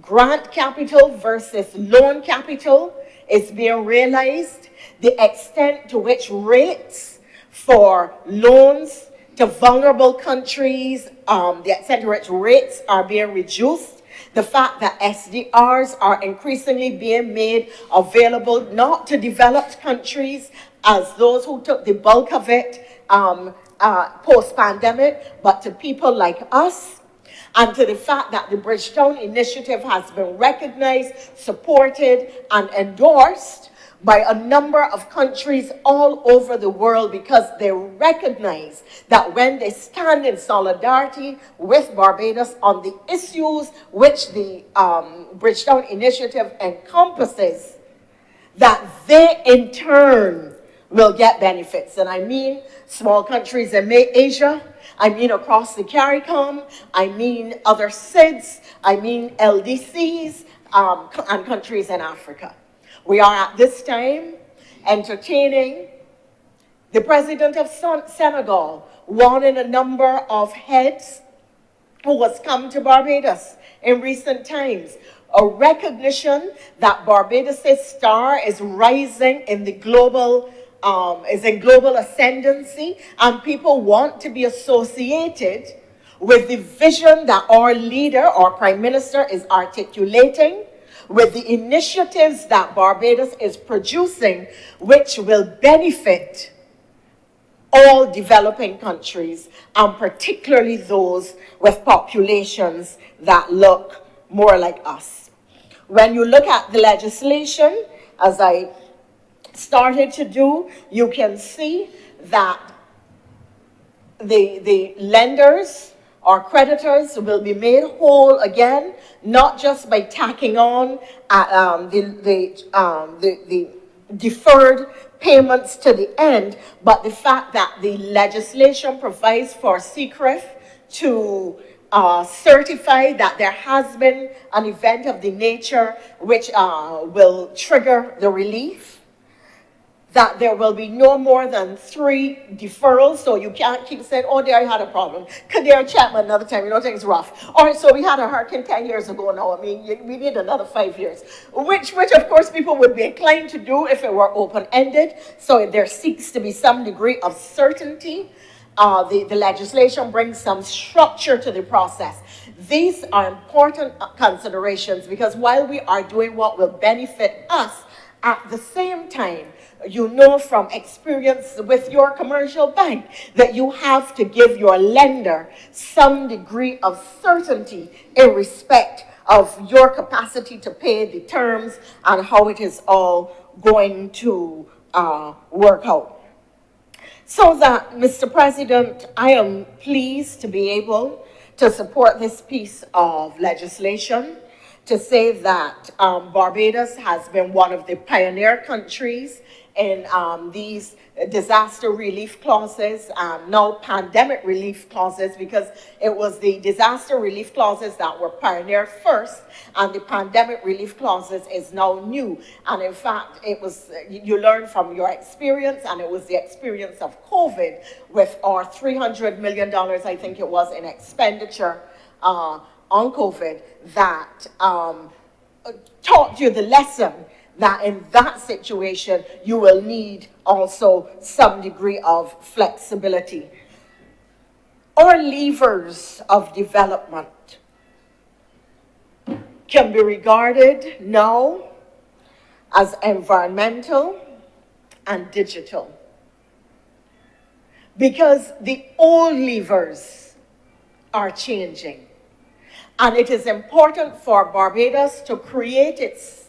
grant capital versus loan capital is being realized, the extent to which rates for loans to vulnerable countries, the extent to which rates are being reduced, the fact that SDRs are increasingly being made available not to developed countries as those who took the bulk of it post-pandemic, but to people like us, and to the fact that the Bridgetown Initiative has been recognized, supported, and endorsed by a number of countries all over the world, because they recognize that when they stand in solidarity with Barbados on the issues which the Bridgetown Initiative encompasses, that they in turn will get benefits. And I mean small countries in Asia, I mean across the CARICOM, I mean other SIDS, I mean LDCs, and countries in Africa. We are at this time entertaining the president of Senegal, one in a number of heads who has come to Barbados in recent times. A recognition that Barbados' star is rising in the global, is in global ascendancy, and people want to be associated with the vision that our leader, our prime minister, is articulating, with the initiatives that Barbados is producing, which will benefit all developing countries, and particularly those with populations that look more like us. When you look at the legislation, as I started to do, you can see that the lenders or creditors will be made whole again, not just by tacking on the deferred payments to the end, but the fact that the legislation provides for CCRIF to certify that there has been an event of the nature which will trigger the relief, that there will be no more than 3 deferrals, so you can't keep saying, oh, there I had a problem. Kadir Chapman another time, you know, things rough. All right, so we had a hurricane 10 years ago now. I mean, we need another 5 years, which of course people would be inclined to do if it were open-ended. So there seeks to be some degree of certainty. The legislation brings some structure to the process. These are important considerations because while we are doing what will benefit us, at the same time, you know from experience with your commercial bank that you have to give your lender some degree of certainty in respect of your capacity to pay the terms and how it is all going to work out. So that, Mr. President, I am pleased to be able to support this piece of legislation, to say that Barbados has been one of the pioneer countries in these disaster relief clauses, now pandemic relief clauses, because it was the disaster relief clauses that were pioneered first, and the pandemic relief clauses is now new. And in fact, it was, you learn from your experience, and it was the experience of COVID with our $300 million, I think it was, in expenditure on COVID that taught you the lesson that in that situation, you will need also some degree of flexibility. Our levers of development can be regarded now as environmental and digital, because the old levers are changing. And it is important for Barbados to create its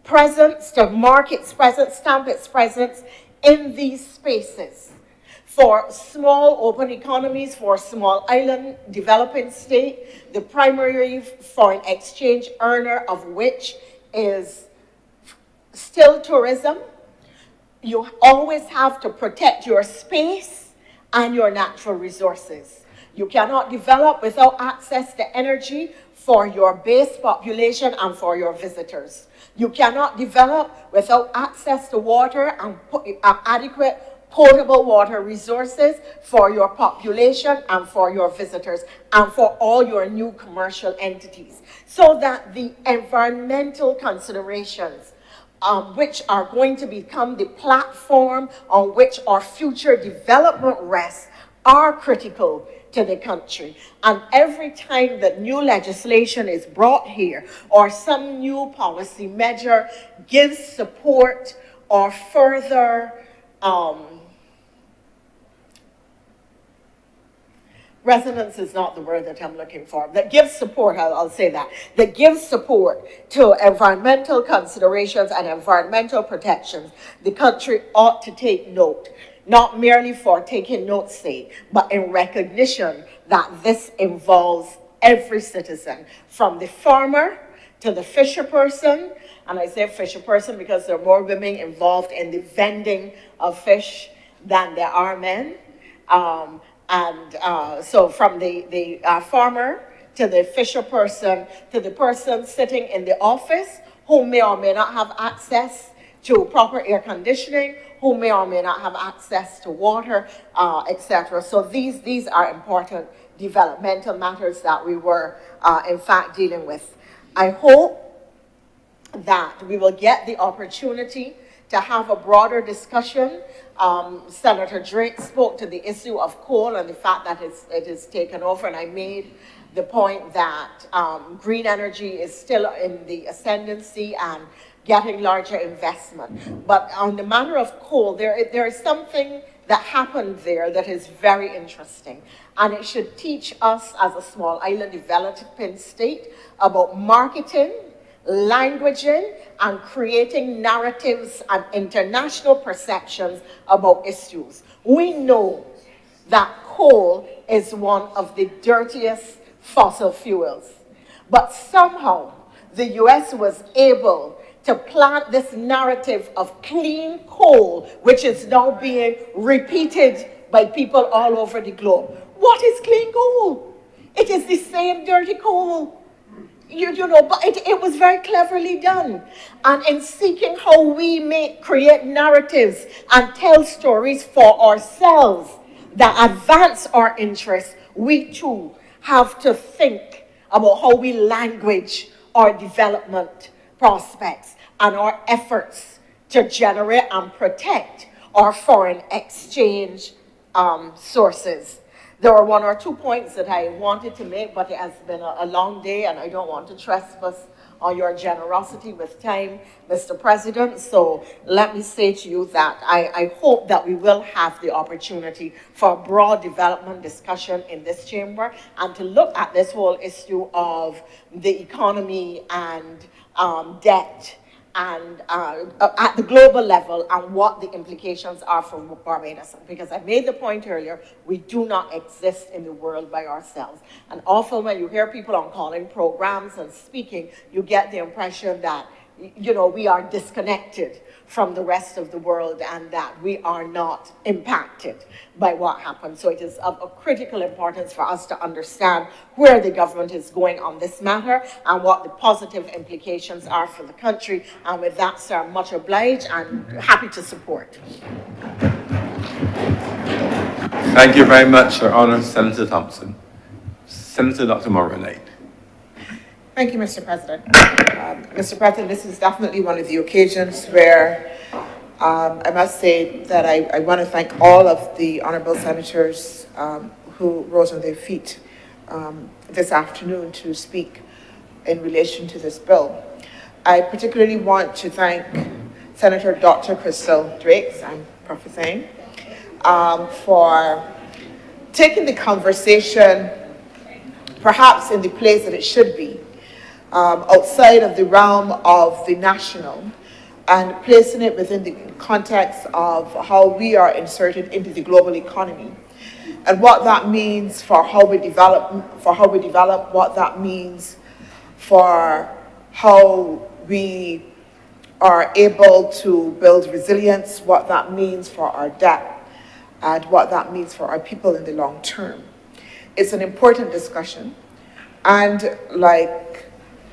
presence, to mark its presence, stamp its presence in these spaces. For small open economies, for small island developing state, the primary foreign exchange earner of which is still tourism, you always have to protect your space and your natural resources. You cannot develop without access to energy for your base population and for your visitors. You cannot develop without access to water and adequate potable water resources for your population and for your visitors and for all your new commercial entities. So that the environmental considerations which are going to become the platform on which our future development rests are critical to the country. And every time that new legislation is brought here or some new policy measure gives support or further resonance is not the word that I'm looking for, that gives support, I'll say that gives support to environmental considerations and environmental protections, the country ought to take note. Not merely for taking note's sake, but in recognition that this involves every citizen, from the farmer to the fisher person, and I say fisher person because there are more women involved in the vending of fish than there are men. So from the farmer to the fisher person to the person sitting in the office who may or may not have access to proper air conditioning, who may or may not have access to water, etc. So these are important developmental matters that we were, in fact, dealing with. I hope that we will get the opportunity to have a broader discussion. Senator Drake spoke to the issue of coal and the fact that it is taken over, and I made the point that green energy is still in the ascendancy and getting larger investment. But on the matter of coal, there is something that happened there that is very interesting. And it should teach us as a small island developing state about marketing languaging and creating narratives and international perceptions about issues. We know that coal is one of the dirtiest fossil fuels. But somehow, the US was able to plant this narrative of clean coal, which is now being repeated by people all over the globe. What is clean coal? It is the same dirty coal. You know, but it was very cleverly done. And in seeking how we create narratives and tell stories for ourselves that advance our interests, we too have to think about how we language our development prospects and our efforts to generate and protect our foreign exchange sources. There were one or two points that I wanted to make, but it has been a long day and I don't want to trespass on your generosity with time, Mr. President. So let me say to you that I hope that we will have the opportunity for a broad development discussion in this chamber and to look at this whole issue of the economy and debt and at the global level and what the implications are for Barbados. Because I made the point earlier, we do not exist in the world by ourselves. And often when you hear people on calling programs and speaking, you get the impression that, you know, we are disconnected from the rest of the world and that we are not impacted by what happens. So it is of critical importance for us to understand where the government is going on this matter and what the positive implications are for the country. And with that, sir, I'm much obliged and happy to support. Thank you very much, Your Honour, Senator Thompson. Senator Dr. Moranade. Thank you, Mr. President. Mr. President, this is definitely one of the occasions where I must say that I want to thank all of the honourable senators who rose on their feet this afternoon to speak in relation to this bill. I particularly want to thank Senator Dr. Crystal Drakes, I'm prophesying, for taking the conversation perhaps in the place that it should be, outside of the realm of the national, and placing it within the context of how we are inserted into the global economy, and what that means for how we develop, what that means for how we are able to build resilience, what that means for our debt, and what that means for our people in the long term. It's an important discussion, and like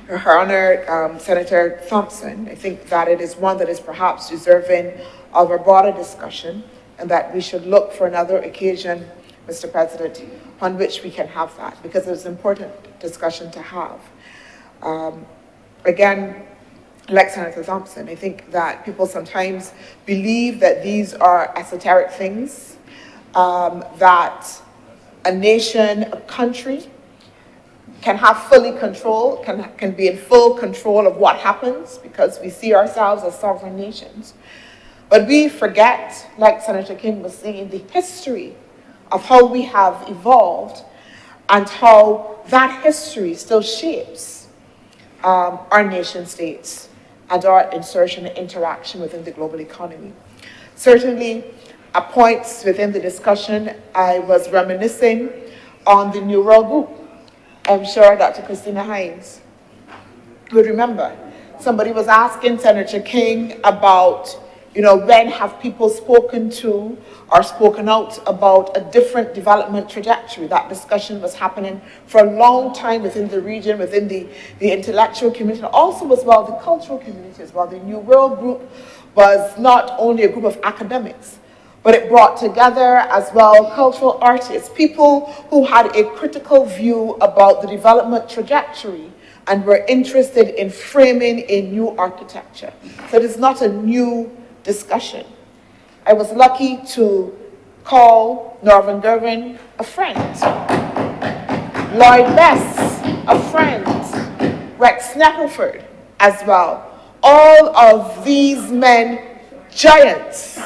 Her Honour Senator Thompson, I think that it is one that is perhaps deserving of a broader discussion and that we should look for another occasion, Mr. President, on which we can have that, because it's an important discussion to have. Again, like Senator Thompson, I think that people sometimes believe that these are esoteric things, that a nation, a country, can have fully control, can be in full control of what happens because we see ourselves as sovereign nations. But we forget, like Senator King was saying, the history of how we have evolved and how that history still shapes our nation states and our insertion and interaction within the global economy. Certainly, at points within the discussion, I was reminiscing on the New World Group. I'm sure Dr. Christina Hines would remember. Somebody was asking Senator King about, you know, when have people spoken to or spoken out about a different development trajectory? That discussion was happening for a long time within the region, within the intellectual community, also as well the cultural community as well. The New World Group was not only a group of academics, but it brought together as well cultural artists, people who had a critical view about the development trajectory and were interested in framing a new architecture. So it is not a new discussion. I was lucky to call Norman Gervin a friend, Lloyd Bess a friend, Rex Snackleford as well. All of these men, giants.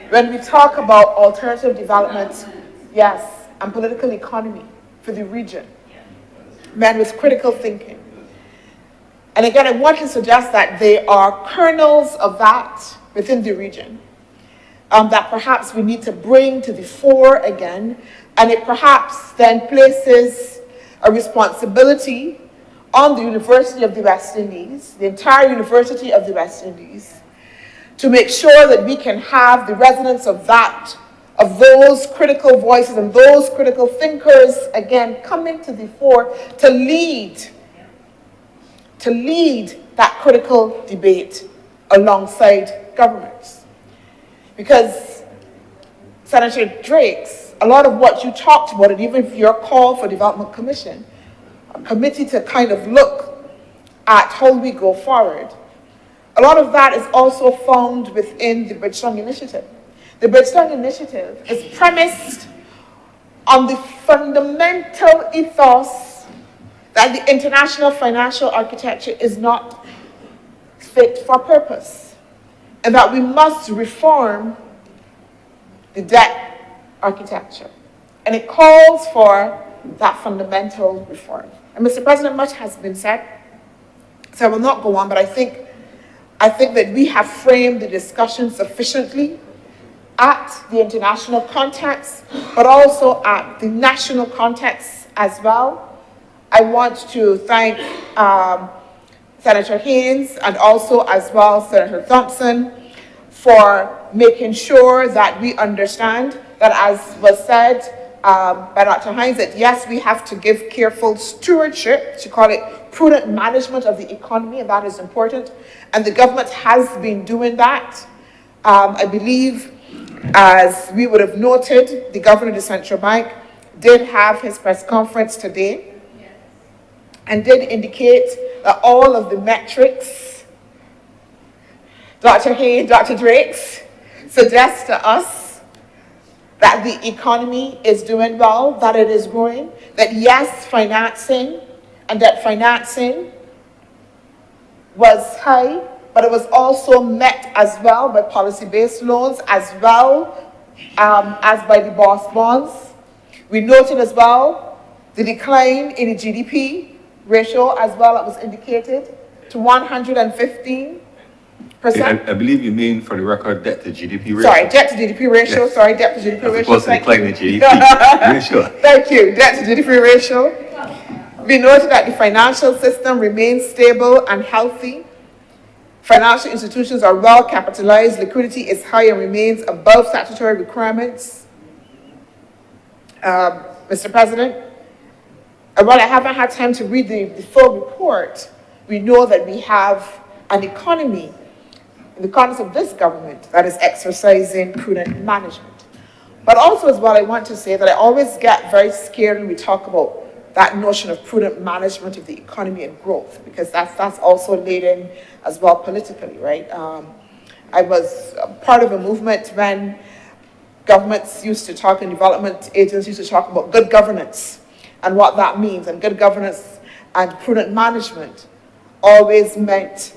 When we talk about alternative development, yes, and political economy for the region. Men with critical thinking, And again, I want to suggest that there are kernels of that within the region that perhaps we need to bring to the fore again, and it perhaps then places a responsibility on the University of the West Indies, the entire University of the West Indies, to make sure that we can have the resonance of that, of those critical voices and those critical thinkers, again, coming to the fore to lead that critical debate alongside governments. Because, Senator Drakes, a lot of what you talked about, and even your call for Development Commission, a committee to kind of look at how we go forward, a lot of that is also found within the Bridgestone Initiative. The Bridgestone Initiative is premised on the fundamental ethos that the international financial architecture is not fit for purpose, and that we must reform the debt architecture. And it calls for that fundamental reform. And Mr. President, much has been said, so I will not go on, but I think that we have framed the discussion sufficiently at the international context, but also at the national context as well. I want to thank Senator Haynes and also as well Senator Thompson for making sure that we understand that, as was said by Dr. Hines, that yes, we have to give careful stewardship, to call it prudent management of the economy, and that is important. And the government has been doing that. I believe, as we would have noted, the governor of the central bank did have his press conference today and did indicate that all of the metrics, Dr. Hayes, Dr. Drakes, suggest to us that the economy is doing well, that it is growing, that yes, financing and debt financing was high, but it was also met as well by policy-based loans, as well as by the BOSS bonds. We noted as well the decline in the GDP ratio as well, that was indicated, to 115%. I believe you mean, for the record, debt to GDP ratio. Sorry, debt to GDP ratio. Yes. Sorry, debt to GDP ratio. As opposed to declining GDP ratio. Thank you. Debt to GDP ratio. We noted that the financial system remains stable and healthy. Financial institutions are well capitalized. Liquidity is high and remains above statutory requirements. Mr. President, and while I haven't had time to read the full report, we know that we have an economy in the context of this government that is exercising prudent management. But also as well, I want to say that I always get very scared when we talk about that notion of prudent management of the economy and growth, because that's also laden as well politically, right? I was part of a movement when governments used to talk and development agents used to talk about good governance and what that means. And good governance and prudent management always meant,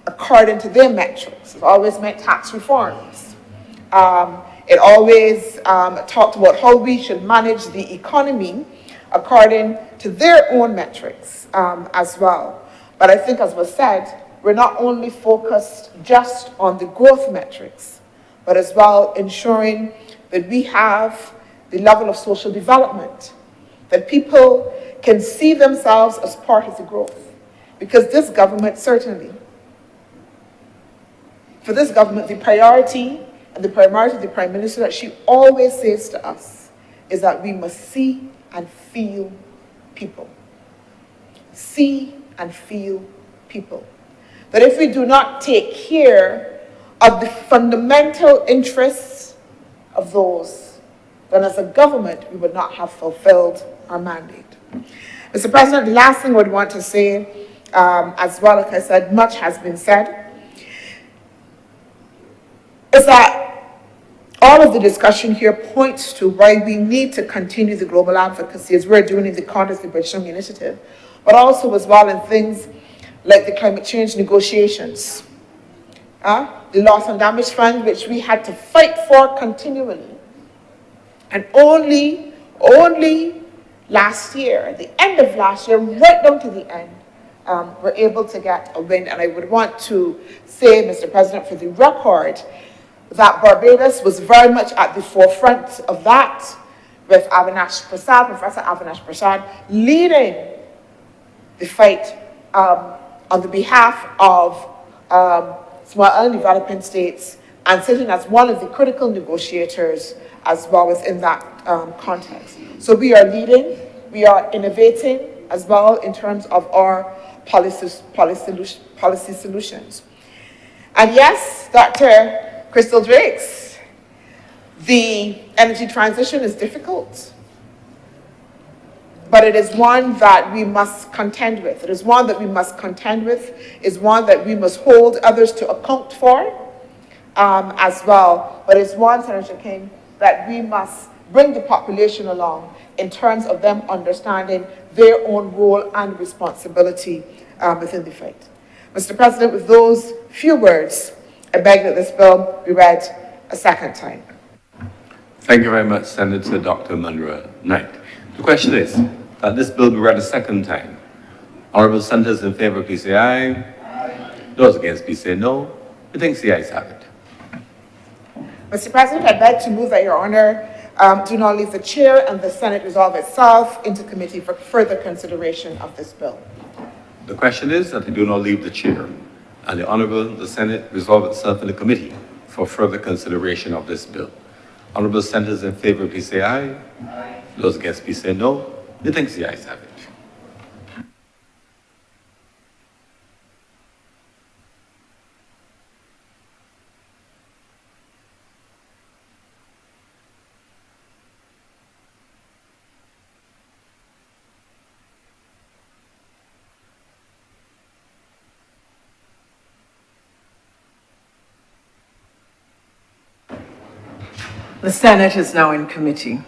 according to their metrics, it always meant tax reforms. It always talked about how we should manage the economy according to their own metrics as well. But I think, as was said, we're not only focused just on the growth metrics, but as well ensuring that we have the level of social development, that people can see themselves as part of the growth. Because this government, certainly, for this government, the priority and the priority of the Prime Minister that she always says to us is that we must see and feel people. See and feel people. That if we do not take care of the fundamental interests of those, then as a government, we would not have fulfilled our mandate. Mr. President, the last thing I would want to say, as well, like I said, much has been said, is that all of the discussion here points to why we need to continue the global advocacy as we're doing in the context of the Bridgestone Initiative, but also as well in things like the climate change negotiations, the loss and damage fund, which we had to fight for continually. And only last year, at the end of last year, right down to the end, were able to get a win. And I would want to say, Mr. President, for the record, that Barbados was very much at the forefront of that, with Professor Avinash Prasad, leading the fight on the behalf of small and developing states, and sitting as one of the critical negotiators as well within that context. So we are leading, we are innovating as well in terms of our policy solutions. And yes, Dr. Crystal Drakes, the energy transition is difficult, but it is one that we must contend with. It is one that we must contend with, is one that we must hold others to account for as well. But it's one, Senator King, that we must bring the population along in terms of them understanding their own role and responsibility within the fight. Mr. President, with those few words, I beg that this bill be read a second time. Thank you very much, Senator Dr. Munro Knight. The question is that this bill be read a second time. Honourable senators in favour, please say aye. Aye. Those against, please say no. Methinks the ayes have it. Mr. President, I beg to move that Your Honour do not leave the chair and the Senate resolve itself into committee for further consideration of this bill. The question is that they do not leave the chair and the Senate resolve itself in the committee for further consideration of this bill. Honourable senators in favour, please say aye. Aye. Those against, please say no. Methinks the ayes have it. The Senate is now in committee.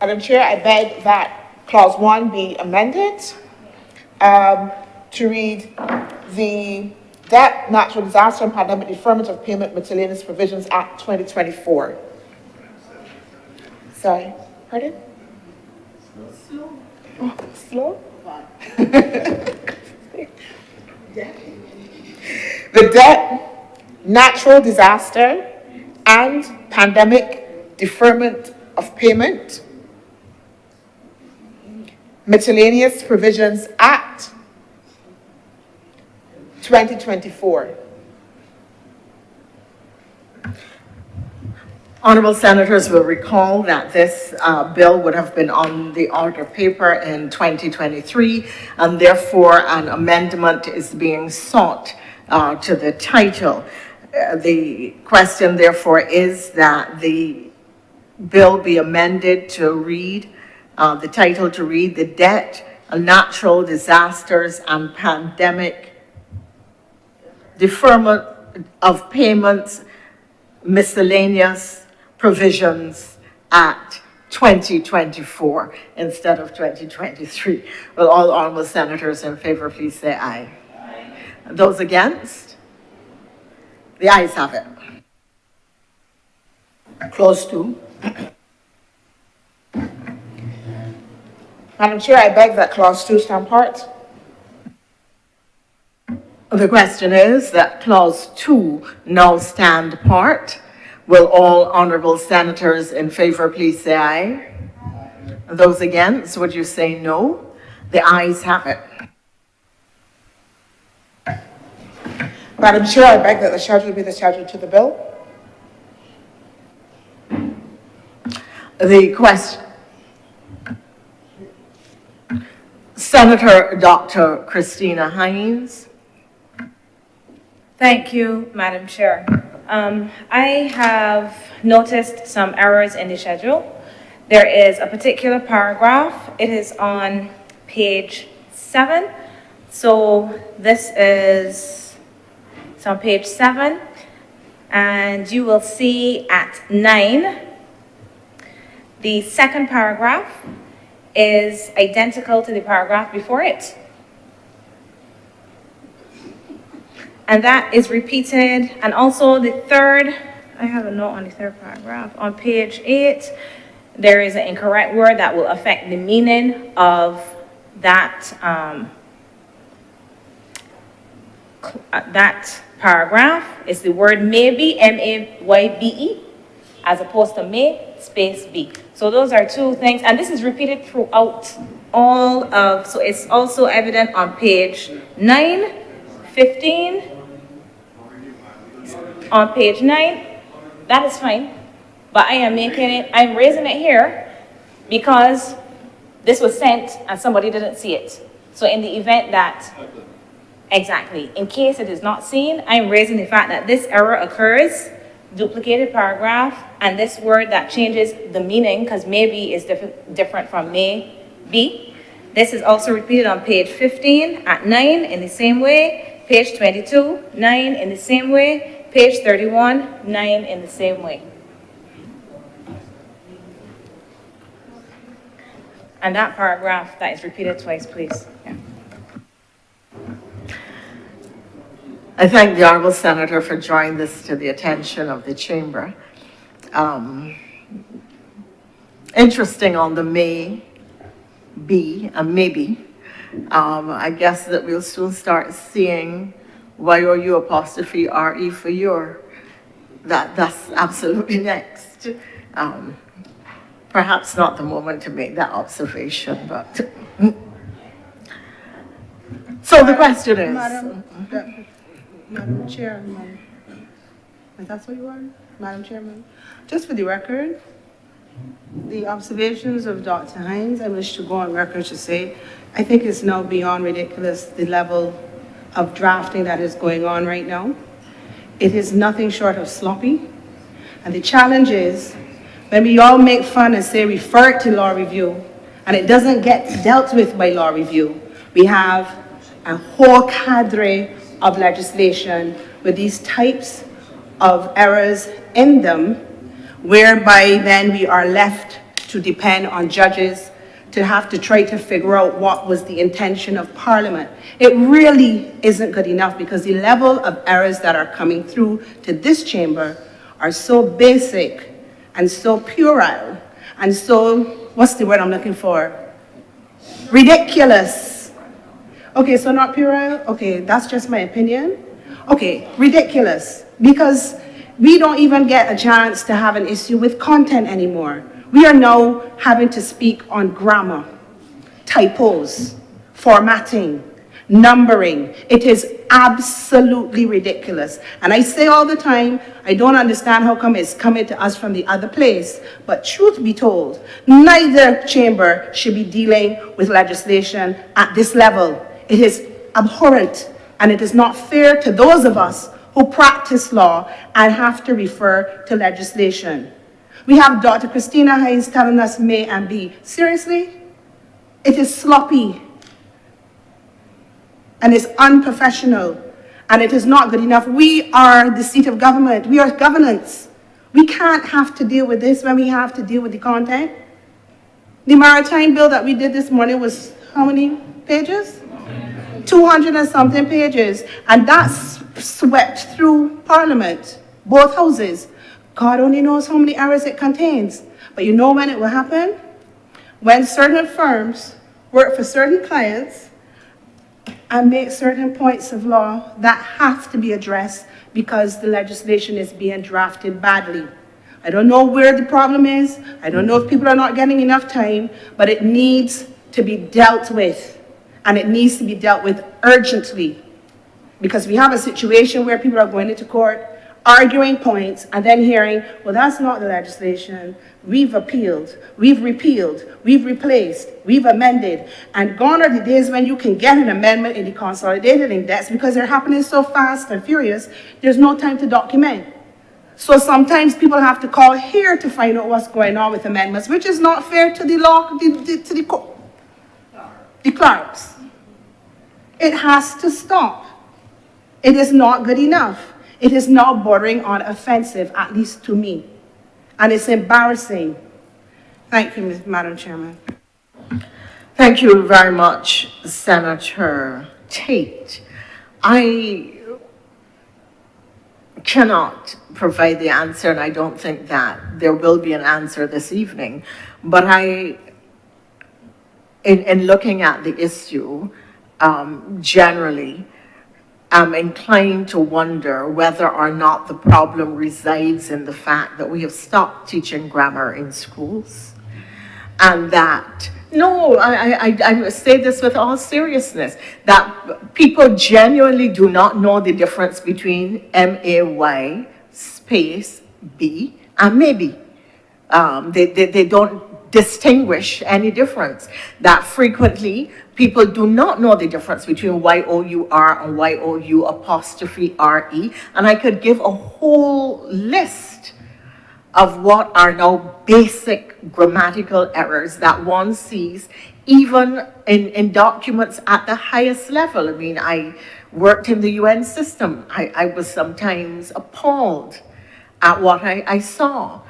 Madam Chair, I beg that Clause 1 be amended to read the Debt, Natural Disaster and Pandemic Deferment of Payment Miscellaneous Provisions Act 2024. Sorry, pardon? Oh, slow? The Debt, Natural Disaster and Pandemic Deferment of Payment Miscellaneous Provisions Act 2024. Honourable senators will recall that this bill would have been on the order paper in 2023, and therefore an amendment is being sought to the title. The question therefore is that the bill be amended to read, the title to read, the Debt, Natural Disasters and Pandemic Deferment of Payments Miscellaneous Provisions Act 2024 instead of 2023. Will all honourable senators in favour please say aye. Aye. Those against? The ayes have it. Clause 2. Madam Chair, I beg that Clause 2 stand part. The question is that Clause 2 now stand part. Will all honourable senators in favour please say aye? Aye. Those against, would you say no? The ayes have it. Madam Chair, I beg that the schedule be the schedule to the bill. The question. Senator Dr. Christina Hines. Thank you, Madam Chair. I have noticed some errors in the schedule. There is a particular paragraph. It is on page 7. So this is, it's on page 7. And you will see at 9, the second paragraph is identical to the paragraph before it. And that is repeated. And also the third, I have a note on the third paragraph. On page 8, there is an incorrect word that will affect the meaning of that, that paragraph. It's the word maybe, M-A-Y-B-E, as opposed to may, space B. So those are two things, and this is repeated throughout all of, so it's also evident on page 9, 15, on page 9, that is fine, but I am making it, I'm raising it here because this was sent and somebody didn't see it. So in the event that, exactly, in case it is not seen, I'm raising the fact that this error occurs, duplicated paragraph, and this word that changes the meaning, because maybe is different from may be. This is also repeated on page 15 at 9 in the same way, page 22, 9 in the same way, page 31, 9 in the same way. And that paragraph that is repeated twice, please. Yeah. I thank the Honourable Senator for drawing this to the attention of the Chamber. Interesting on the may be and maybe. I guess that we'll soon start seeing YOU apostrophe RE for your. That's absolutely next. Perhaps not the moment to make that observation, but. So the question is. Madam Chairman, is that what you are? Madam Chairman, just for the record, the observations of Dr. Hines, I wish to go on record to say, I think it's now beyond ridiculous, the level of drafting that is going on right now. It is nothing short of sloppy. And the challenge is, when we all make fun and say refer it to law review, and it doesn't get dealt with by law review, we have a whole cadre of legislation with these types of errors in them, whereby then we are left to depend on judges to have to try to figure out what was the intention of Parliament. It really isn't good enough because the level of errors that are coming through to this chamber are so basic and so puerile and so, what's the word I'm looking for? Ridiculous. Okay, so not puerile? Okay, that's just my opinion. Okay, ridiculous. Because we don't even get a chance to have an issue with content anymore. We are now having to speak on grammar, typos, formatting, numbering. It is absolutely ridiculous. And I say all the time, I don't understand how come it's coming to us from the other place. But truth be told, neither chamber should be dealing with legislation at this level. It is abhorrent, and it is not fair to those of us who practice law and have to refer to legislation. We have Dr. Christina Hines telling us may and be. Seriously? It is sloppy, and it's unprofessional, and it is not good enough. We are the seat of government. We are governance. We can't have to deal with this when we have to deal with the content. The maritime bill that we did this morning was how many pages? 200 and something pages, and that's swept through Parliament, both houses. God only knows how many errors it contains. But you know when it will happen? When certain firms work for certain clients and make certain points of law that have to be addressed because the legislation is being drafted badly. I don't know where the problem is. I don't know if people are not getting enough time, but it needs to be dealt with. And it needs to be dealt with urgently, because we have a situation where people are going into court, arguing points, and then hearing, well, that's not the legislation. We've appealed, we've repealed, we've replaced, we've amended. And gone are the days when you can get an amendment in the consolidated index because they're happening so fast and furious, there's no time to document. So sometimes people have to call here to find out what's going on with amendments, which is not fair to the law, to the clerks. It has to stop. It is not good enough. It is now bordering on offensive, at least to me. And it's embarrassing. Thank you, Madam Chairman. Thank you very much, Senator Tate. cannot provide the answer, and I don't think that there will be an answer this evening. But in looking at the issue, generally, I'm inclined to wonder whether or not the problem resides in the fact that we have stopped teaching grammar in schools. And that, no, I say this with all seriousness, that people genuinely do not know the difference between MAY space B and maybe. They don't distinguish any difference. That frequently people do not know the difference between Y-O-U-R and Y-O-U apostrophe R-E. And I could give a whole list of what are now basic grammatical errors that one sees even in documents at the highest level. I mean, I worked in the UN system. I was sometimes appalled at what I saw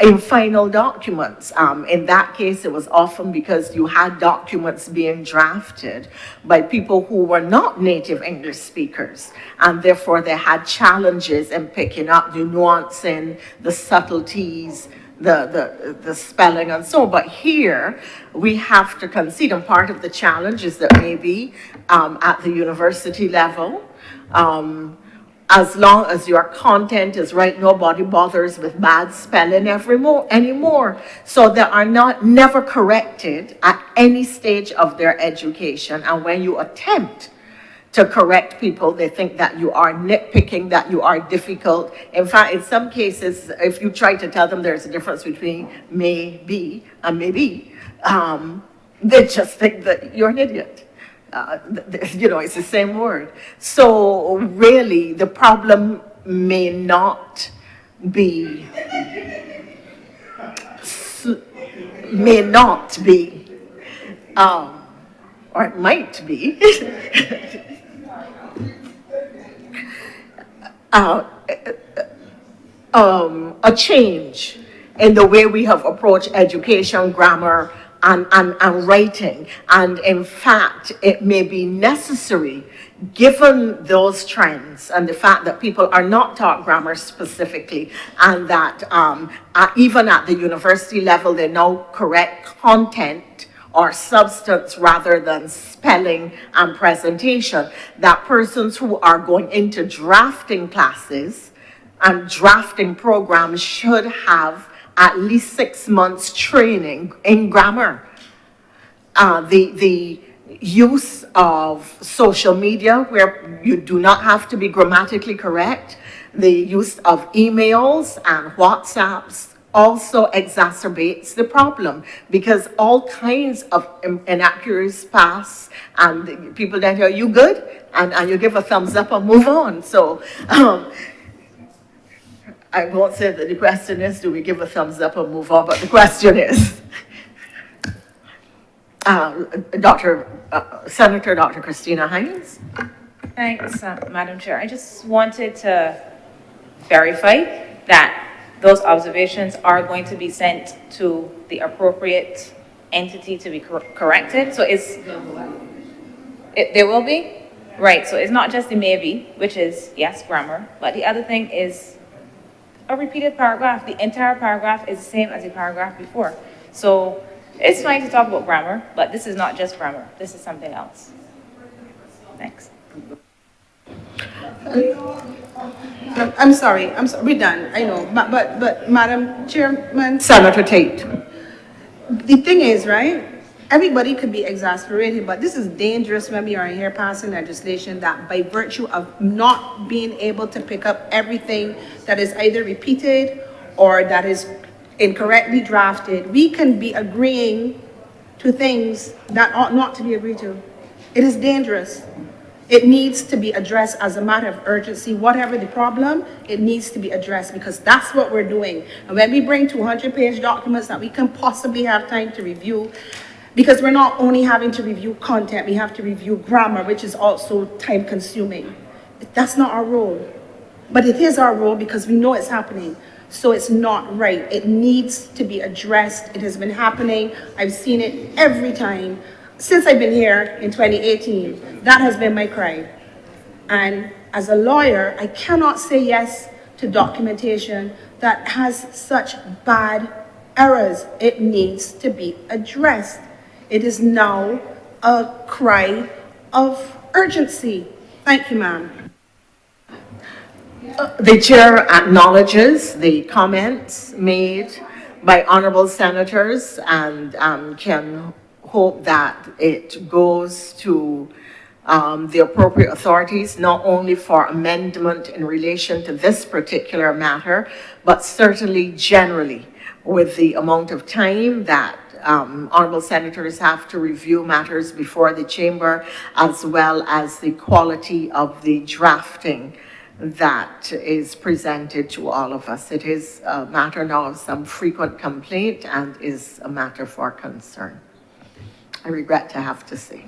in final documents. In that case, it was often because you had documents being drafted by people who were not native English speakers, and therefore they had challenges in picking up the nuancing, the subtleties, the spelling and so on. But here, we have to concede, and part of the challenge is that maybe at the university level, as long as your content is right, nobody bothers with bad spelling anymore. So they are never corrected at any stage of their education. And when you attempt to correct people, they think that you are nitpicking, that you are difficult. In fact, in some cases, if you try to tell them there's a difference between may be and maybe, they just think that you're an idiot. It's the same word. So really, the problem may not be, or it might be, a change in the way we have approached education, grammar, and writing. And in fact, it may be necessary, given those trends and the fact that people are not taught grammar specifically, and that even at the university level, they now correct content or substance rather than spelling and presentation, that persons who are going into drafting classes and drafting programs should have at least 6 months training in grammar. The use of social media, where you do not have to be grammatically correct, the use of emails and WhatsApps also exacerbates the problem, because all kinds of inaccuracies pass, and people then tell you good, and you give a thumbs up and move on. So I won't say that the question is, do we give a thumbs up and move on? But the question is, Senator Dr. Christina Hines. Thanks, Madam Chair. I just wanted to verify that those observations are going to be sent to the appropriate entity to be corrected. So there will be? Right, so it's not just the maybe, which is, yes, grammar, but the other thing is a repeated paragraph. The entire paragraph is the same as the paragraph before. So it's fine to talk about grammar, but this is not just grammar. This is something else. Thanks. I'm sorry, we're done, I know, but Madam Chairman, Senator Tate. the thing is, right, everybody could be exasperated, but this is dangerous when we are here passing legislation that by virtue of not being able to pick up everything that is either repeated or that is incorrectly drafted, we can be agreeing to things that ought not to be agreed to. It is dangerous. It needs to be addressed as a matter of urgency. Whatever the problem, it needs to be addressed, because that's what we're doing. And when we bring 200-page documents that we can possibly have time to review, because we're not only having to review content, we have to review grammar, which is also time-consuming. That's not our role. But it is our role because we know it's happening. So it's not right. It needs to be addressed. It has been happening. I've seen it every time. Since I've been here in 2018, that has been my cry. And as a lawyer, I cannot say yes to documentation that has such bad errors. It needs to be addressed. It is now a cry of urgency. Thank you, ma'am. The chair acknowledges the comments made by honorable senators and can hope that it goes to the appropriate authorities, not only for amendment in relation to this particular matter, but certainly generally with the amount of time that honorable senators have to review matters before the chamber, as well as the quality of the drafting that is presented to all of us. It is a matter now of some frequent complaint and is a matter for concern. I regret to have to say.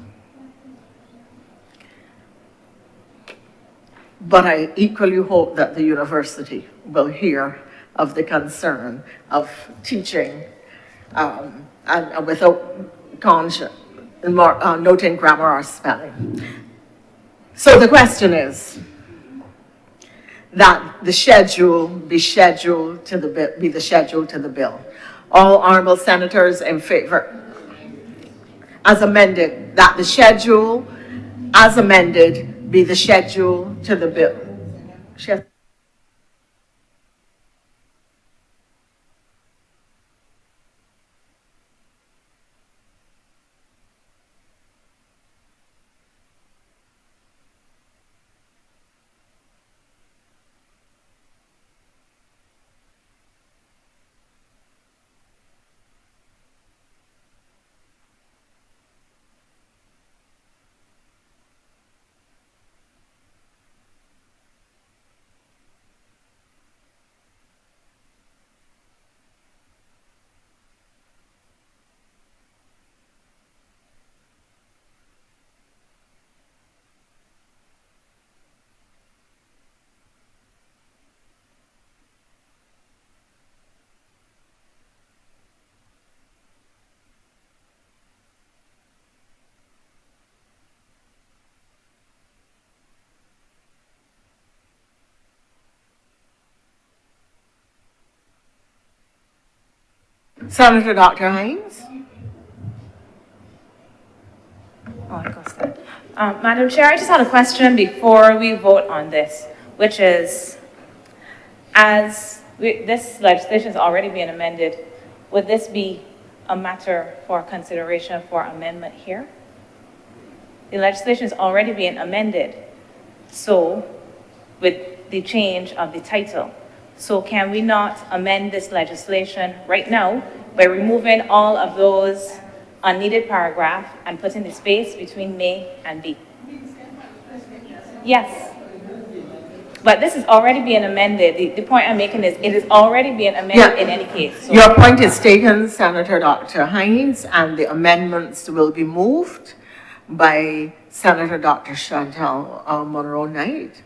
But I equally hope that the university will hear of the concern of teaching and without conscience, noting grammar or spelling. So the question is that the schedule be scheduled to the bill. All honorable senators in favor, as amended, that the schedule as amended be the schedule to the bill. Senator Dr. Hines. Oh, I got that. Madam Chair, I just had a question before we vote on this, which is, this legislation is already being amended, would this be a matter for consideration for amendment here? The legislation is already being amended, so with the change of the title. So can we not amend this legislation right now by removing all of those unneeded paragraph and putting the space between may and be? Yes. But this is already being amended. The point I'm making is it is already being amended in any case. So Your point is taken, Senator Dr. Hines, and the amendments will be moved by Senator Dr. Chantal Monroe Knight.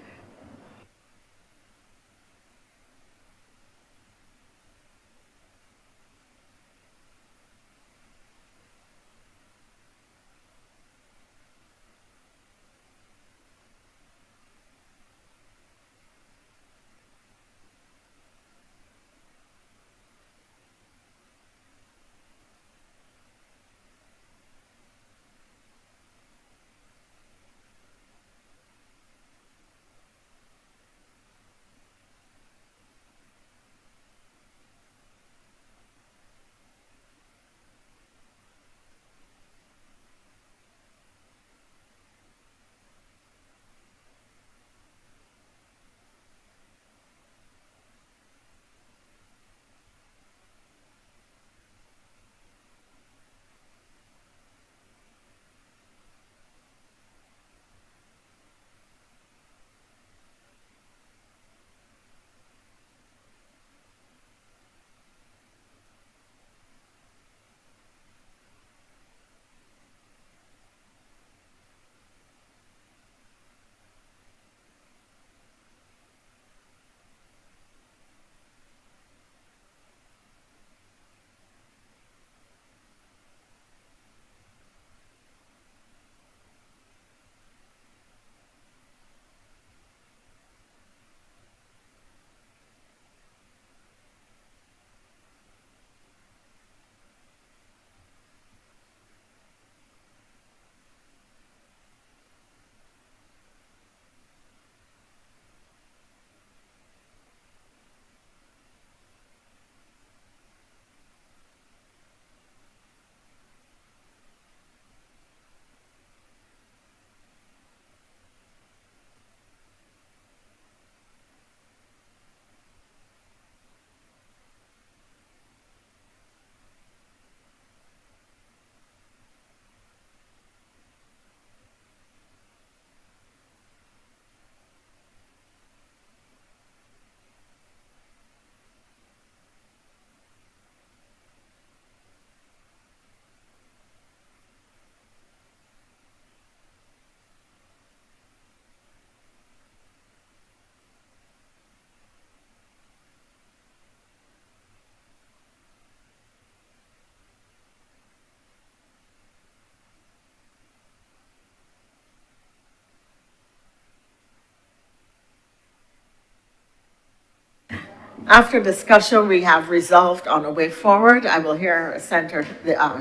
After discussion, we have resolved on a way forward. I will hear Senator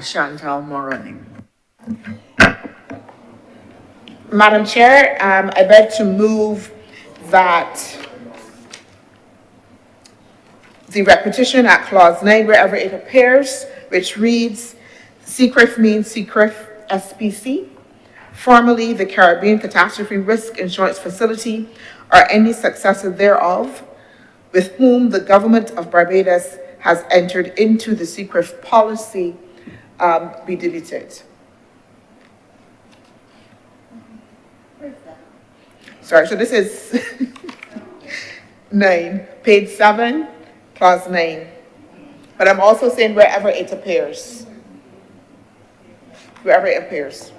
Chantal Moroney. Madam Chair, I beg to move that the repetition at clause 9, wherever it appears, which reads, SECRIF means SECRIF SPC, formerly the Caribbean Catastrophe Risk Insurance Facility, or any successor thereof, with whom the government of Barbados has entered into the SECRIF policy, be deleted. Sorry, so this is 9, page 7, clause 9. But I'm also saying wherever it appears. Wherever it appears.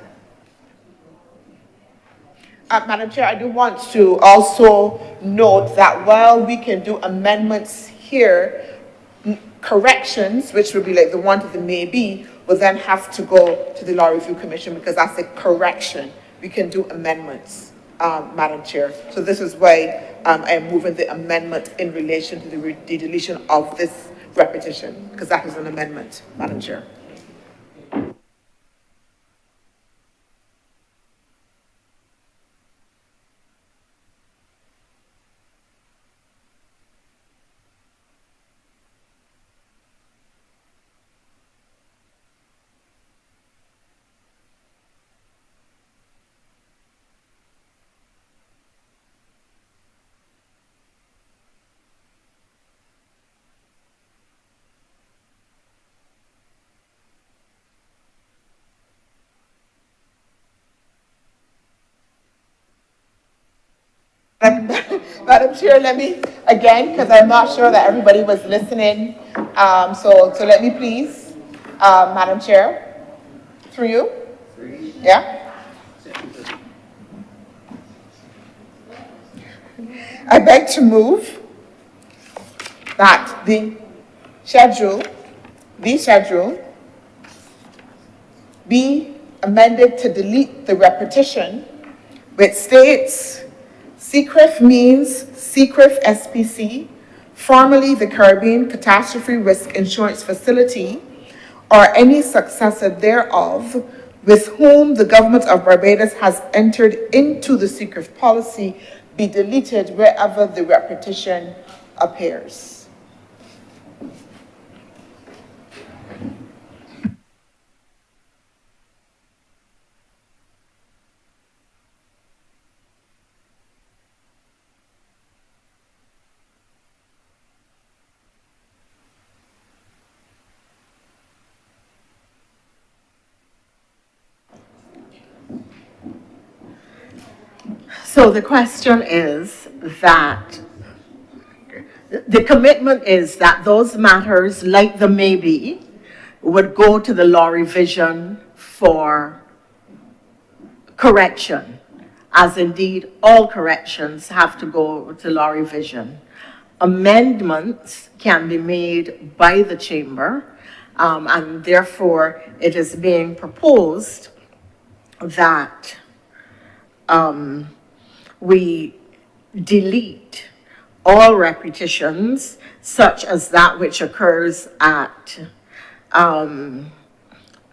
Madam Chair, I do want to also note that while we can do amendments here, corrections, which would be like the one to the maybe, will then have to go to the Law Review Commission because that's a correction. We can do amendments, Madam Chair. So this is why I am moving the amendment in relation to the deletion of this repetition, because that is an amendment, Madam Chair. Madam Chair, let me, again, because I'm not sure that everybody was listening, so let me please, Madam Chair, through you, yeah? I beg to move that the schedule be amended to delete the repetition which states SECRIF means SECRIF SPC, formerly the Caribbean Catastrophe Risk Insurance Facility, or any successor thereof, with whom the government of Barbados has entered into the SECRIF policy, be deleted wherever the repetition appears. So the question is that the commitment is that those matters, like the maybe, would go to the law revision for correction, as indeed all corrections have to go to law revision. Amendments can be made by the chamber, and therefore it is being proposed that we delete all repetitions, such as that which occurs at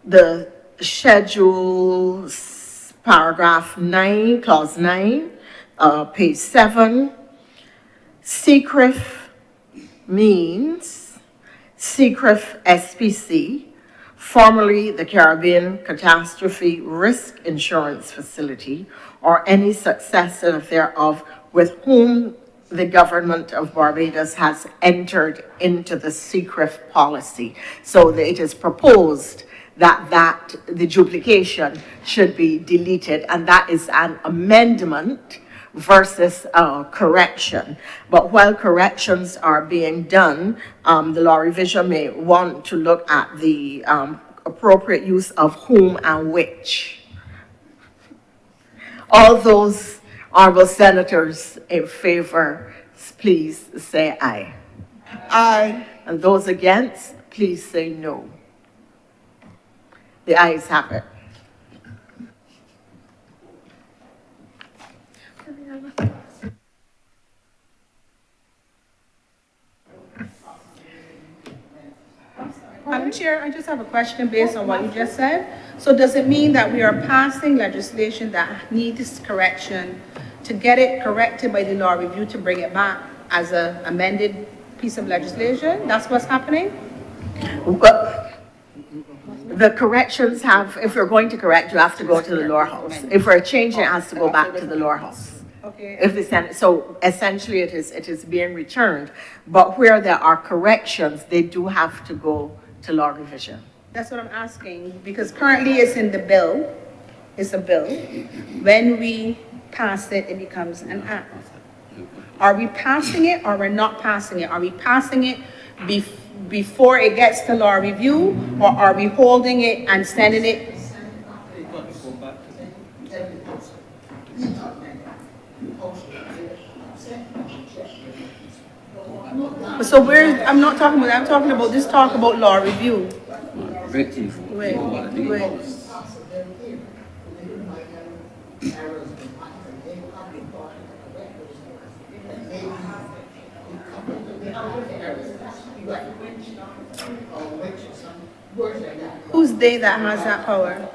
the schedule, paragraph 9, clause 9, page 7. SECRIF means SECRIF SPC, formerly the Caribbean Catastrophe Risk Insurance Facility, or any successor thereof, with whom the government of Barbados has entered into the SECRIF policy. So it is proposed that the duplication should be deleted, and that is an amendment versus correction. But while corrections are being done, the law revision may want to look at the appropriate use of whom and which. All those honorable senators in favor, please say aye. Aye. And those against, please say no. The ayes have it. Madam Chair, I just have a question based on what you just said. So does it mean that we are passing legislation that needs correction to get it corrected by the law review to bring it back as a amended piece of legislation? That's what's happening? But the corrections have, if you're going to correct, you have to go to the lower house. If we're changing, it has to go back to the lower house. Okay. If the Senate, so essentially it is being returned, but where there are corrections, they do have to go to law revision. That's what I'm asking, because currently it's in the bill. It's a bill. When we pass it, it becomes an act. Are we passing it or we're not passing it? Are we passing it before it gets to law review, or are we holding it and sending it? So I'm not talking about that, I'm talking about, just talk about law review. Wait. Who's they that has that power?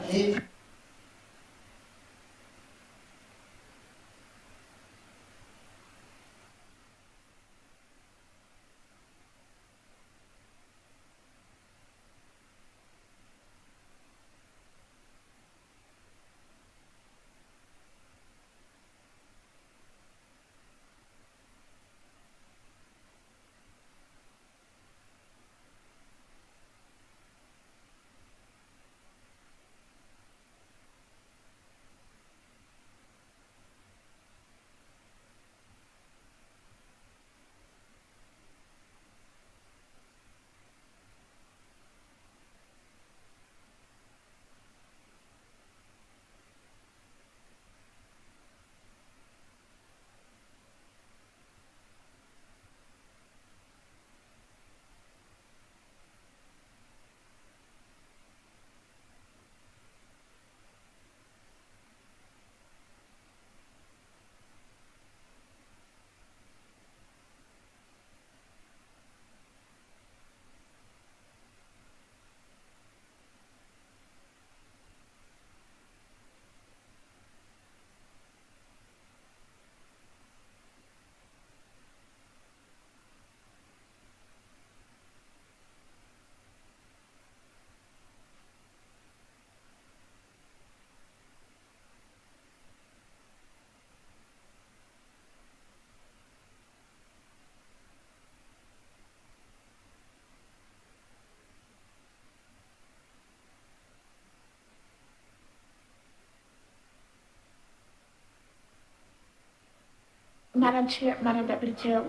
Madam Chair, Madam Deputy Chair,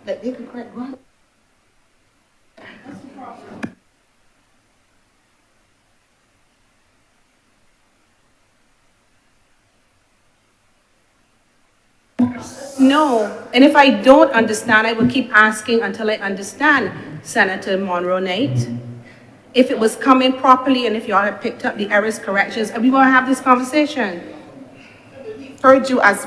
that they can correct one. No, and if I don't understand, I will keep asking until I understand, Senator Monroe Nate. If it was coming properly and if y'all had picked up the errors, corrections, and we want to have this conversation. Heard you as,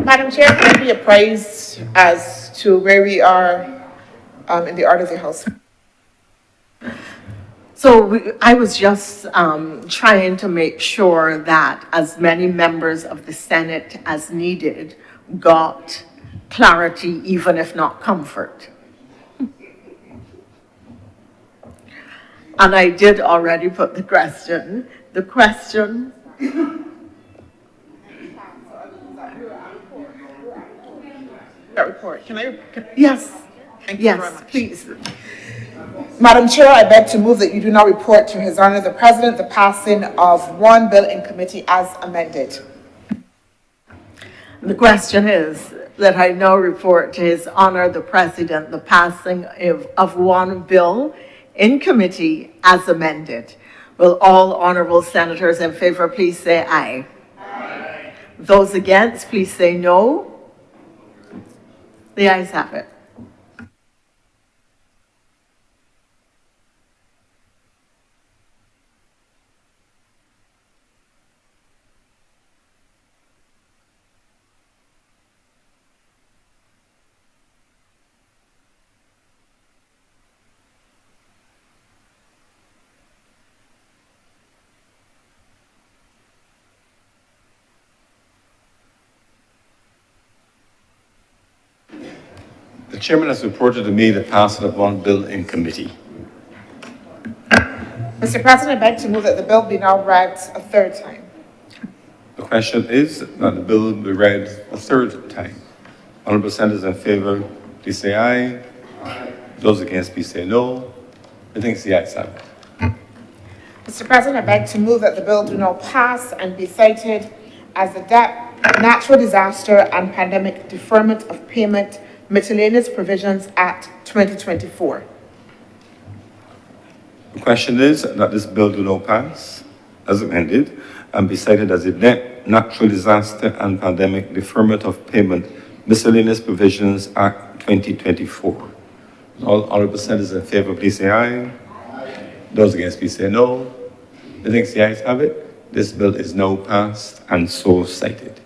Madam Chair, can I be apprised as to where we are in the order of the House? So I was just trying to make sure that as many members of the Senate as needed got clarity, even if not comfort. And I did already put the question. The question, That report, can I? yes, Thank you very yes, much. please. Madam Chair, I beg to move that you do not report to His Honor the President the passing of one bill in committee as amended. The question is that I now report to His Honor the President the passing of one bill in committee as amended. Will all honourable senators in favour please say aye? Aye. Those against, please say no. The ayes have it. The chairman has reported to me the passing of one bill in committee. Mr. President, I beg to move that the bill be now read a third time. The question is that the bill be read a third time. Honourable senators in favour, please say aye. Aye. Those against, please say no. I think the ayes have it. Mr. President, I beg to move that the bill do now pass and be cited as the Natural Disaster and Pandemic Deferment of Payment Miscellaneous Provisions Act 2024. The question is that this bill do not pass as amended and be cited as the Natural Disaster and Pandemic Deferment of Payment Miscellaneous Provisions Act 2024. All honourable senators in favour, please say aye. Aye. Those against, please say no. I think the ayes have it. This bill is now passed and so cited.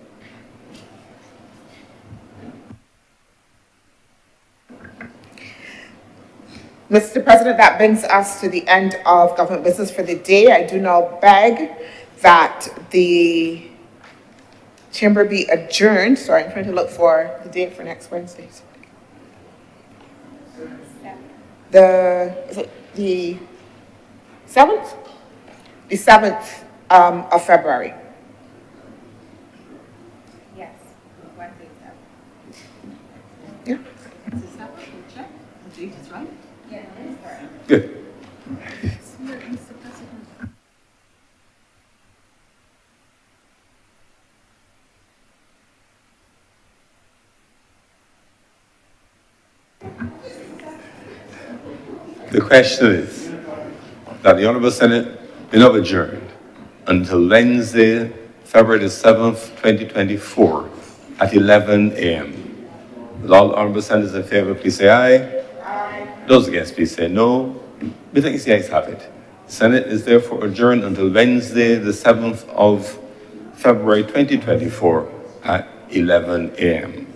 Mr. President, that brings us to the end of government business for the day. I do now beg that the chamber be adjourned. Sorry, I'm trying to look for the date for next Wednesday. Is it the 7th? The 7th of February. Yes, Wednesday, Yeah. Good. The question is that the Honourable Senate be not adjourned until Wednesday, February the 7th, 2024 at 11 a.m. Will all honourable senators in favour please say aye? Aye. Those against please say no. We think the ayes have it. Senate is therefore adjourned until Wednesday, the 7th of February 2024 at 11 a.m.